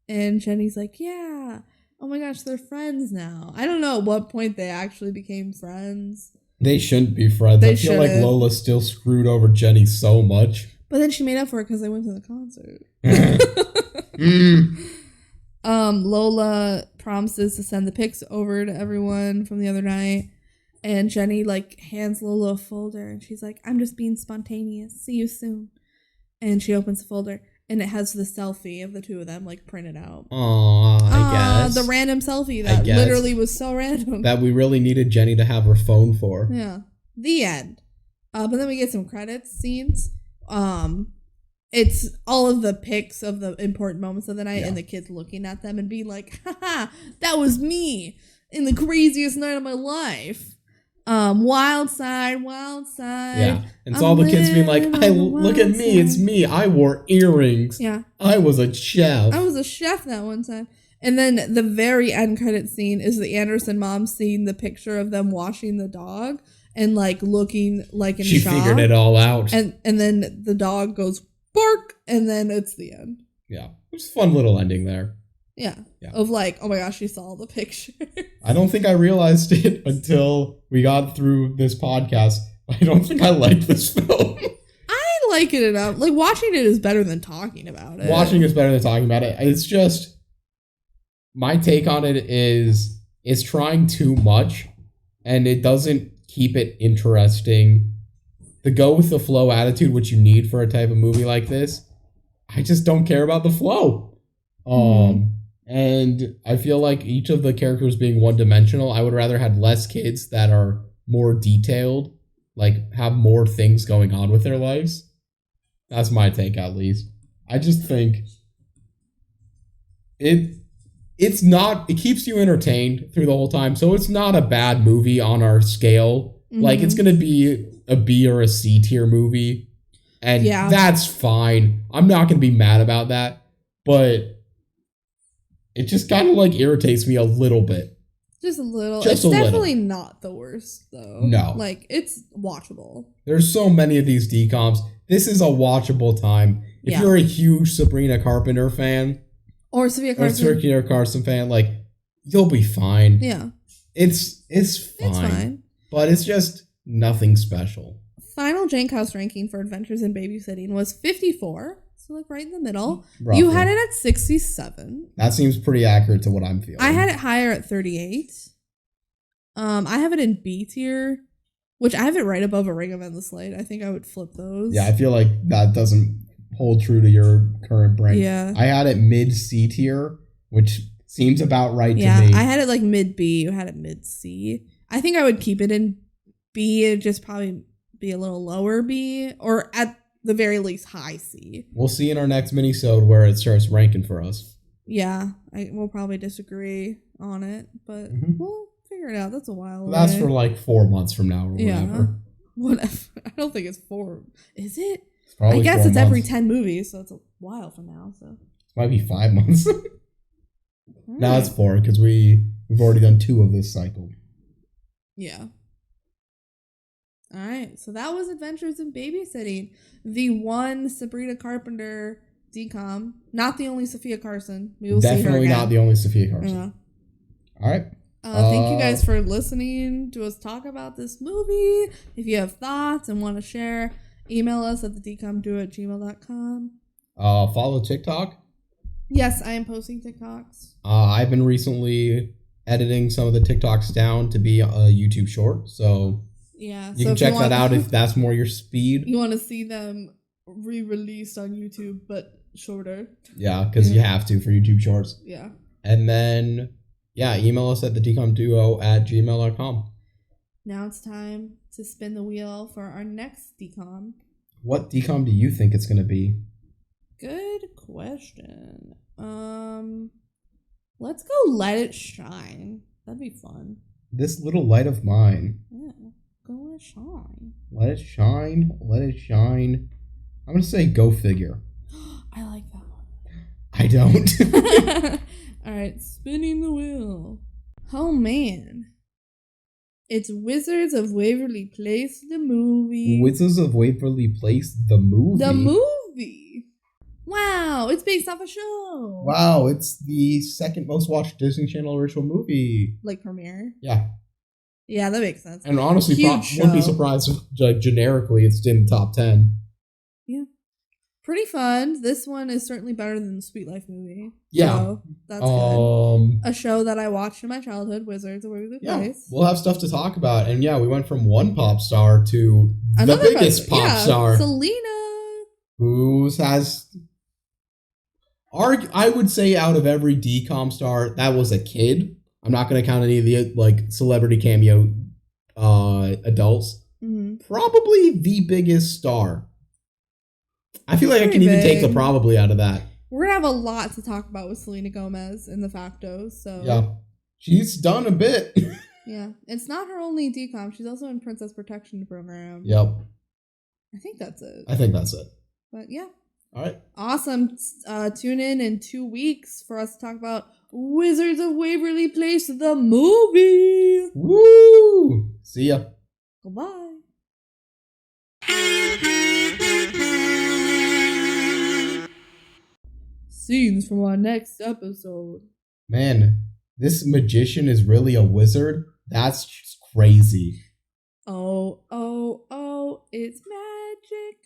And Jenny's like, yeah. Oh my gosh, they're friends now. I don't know at what point they actually became friends. They shouldn't be friends. I feel like Lola still screwed over Jenny so much. But then she made up for it because they went to the concert. Lola promises to send the pics over to everyone from the other night. And Jenny, like, hands Lola a folder. And she's like, I'm just being spontaneous. See you soon. And she opens the folder. And it has the selfie of the two of them, like, printed out. I guess. The random selfie that literally was so random. That we really needed Jenny to have her phone for. Yeah. The end. But then we get some credits scenes. It's all of the pics of the important moments of the night and the kids looking at them and being like, haha, that was me in the craziest night of my life. Wild side. Yeah. And it's all the kids being like, look at me, it's me. I wore earrings. Yeah. I was a chef. I was a chef that one time. And then the very end credit scene is the Anderson mom seeing the picture of them washing the dog and like looking like in shock. She figured it all out. And then the dog goes bark, and then it's the end. Yeah. It was a fun little ending there. Yeah. Of like, oh my gosh, she saw the picture. I don't think I realized it until we got through this podcast. I don't think I liked this film. I like it enough. Like, watching it is better than talking about it. Watching is better than talking about it. It's just, my take on it is, it's trying too much, and it doesn't keep it interesting. The go with the flow attitude, which you need for a type of movie like this, I just don't care about the flow. And I feel like each of the characters being one-dimensional, I would rather have less kids that are more detailed, like have more things going on with their lives. That's my take, at least. I just think it keeps you entertained through the whole time, so it's not a bad movie on our scale. Mm-hmm. Like, it's gonna be a B or a C tier movie, and that's fine. I'm not gonna be mad about that, but it just kind of like irritates me a little bit. Just a little. It's definitely not the worst, though. No. Like, it's watchable. There's so many of these DCOMs. This is a watchable time. If you're a huge Sabrina Carpenter fan, or Sophia Carson fan, like, you'll be fine. Yeah. It's fine. It's fine. But it's just nothing special. Final Jank House ranking for Adventures in Babysitting was 54. So like right in the middle. Roughly. You had it at 67. That seems pretty accurate to what I'm feeling. I had it higher at 38. I have it in B tier, which I have it right above A Ring of Endless Light. I think I would flip those. Yeah, I feel like that doesn't hold true to your current brain. Yeah. I had it mid C tier, which seems about right to me. Yeah, I had it like mid B. You had it mid C. I think I would keep it in B. It'd just probably be a little lower B, or at the very least high C. We'll see in our next mini-sode where it starts ranking for us. Yeah, we'll probably disagree on it, but we'll figure it out. That's a while away. That's for like 4 months from now or whatever. Whatever. I don't think it's 4. Is it? Probably I guess 4 it's every months. 10 movies, so it's a while from now. So It might be 5 months. No, it's 4 because we've already done 2 of this cycle. Yeah. All right, so that was Adventures in Babysitting. The one Sabrina Carpenter DCOM, not the only Sophia Carson. We will see her Definitely again. not the only Sophia Carson. Yeah. All right. Thank you guys for listening to us talk about this movie. If you have thoughts and want to share, email us at thedcomduo@gmail.com. Follow TikTok. Yes, I am posting TikToks. I've been recently editing some of the TikToks down to be a YouTube short, so Yeah, you can check that out if that's more your speed. You want to see them re-released on YouTube, but shorter. Yeah, because you have to for YouTube shorts. Yeah. And then, yeah, email us at thedcomduo@gmail.com. Now it's time to spin the wheel for our next DCOM. What DCOM do you think it's going to be? Good question. Let's go Let It Shine. That'd be fun. This little light of mine. Yeah, go Let It Shine. Let it shine. Let it shine. I'm going to say go figure. I like that one. I don't. All right, spinning the wheel. Oh, man. It's Wizards of Waverly Place, the movie. Wizards of Waverly Place, the movie. The movie. Wow, it's based off a show. Wow, it's the second most watched Disney Channel original movie. Like premiere? Yeah. Yeah, that makes sense. And honestly, Huge wouldn't be show. surprised if, like, generically it's in the top 10. Yeah. Pretty fun. This one is certainly better than the Sweet Life movie. Yeah. So that's good. A show that I watched in my childhood, Wizards of Waverly Place. We'll have stuff to talk about. And yeah, we went from one pop star to the biggest pop star. Selena. Who has... I would say out of every DCOM star, that was a kid. I'm not going to count any of the like celebrity cameo adults. Mm-hmm. Probably the biggest star. I feel like I can even take the probably out of that. We're going to have a lot to talk about with Selena Gomez in the Factos. So yeah, she's done a bit. Yeah, it's not her only DCOM. She's also in Princess Protection Program. Yep. I think that's it. I think that's it. But yeah. All right. Awesome. Tune in 2 weeks for us to talk about Wizards of Waverly Place, the movie. Woo! See ya. Goodbye. Scenes from our next episode. Man, this magician is really a wizard? That's just crazy. Oh, it's magic.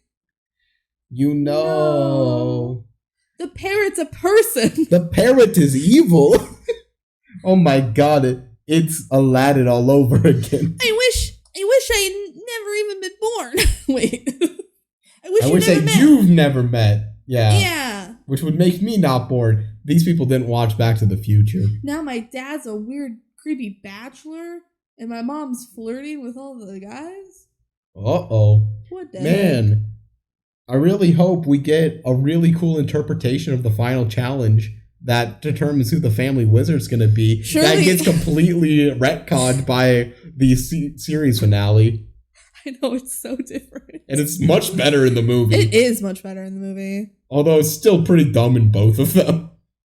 You know. No. The parrot's a person. The parrot is evil. Oh my god, it's Aladdin all over again. I wish I'd never even been born. Wait. I wish you've never met. Yeah. Yeah. Which would make me not born. These people didn't watch Back to the Future. Now my dad's a weird, creepy bachelor, and my mom's flirting with all the guys. Uh-oh. What the Man, heck? I really hope we get a really cool interpretation of the final challenge that determines who the family wizard's going to be. Surely. That gets completely retconned by the series finale. I know, it's so different. And it's much better in the movie. It is much better in the movie. Although it's still pretty dumb in both of them.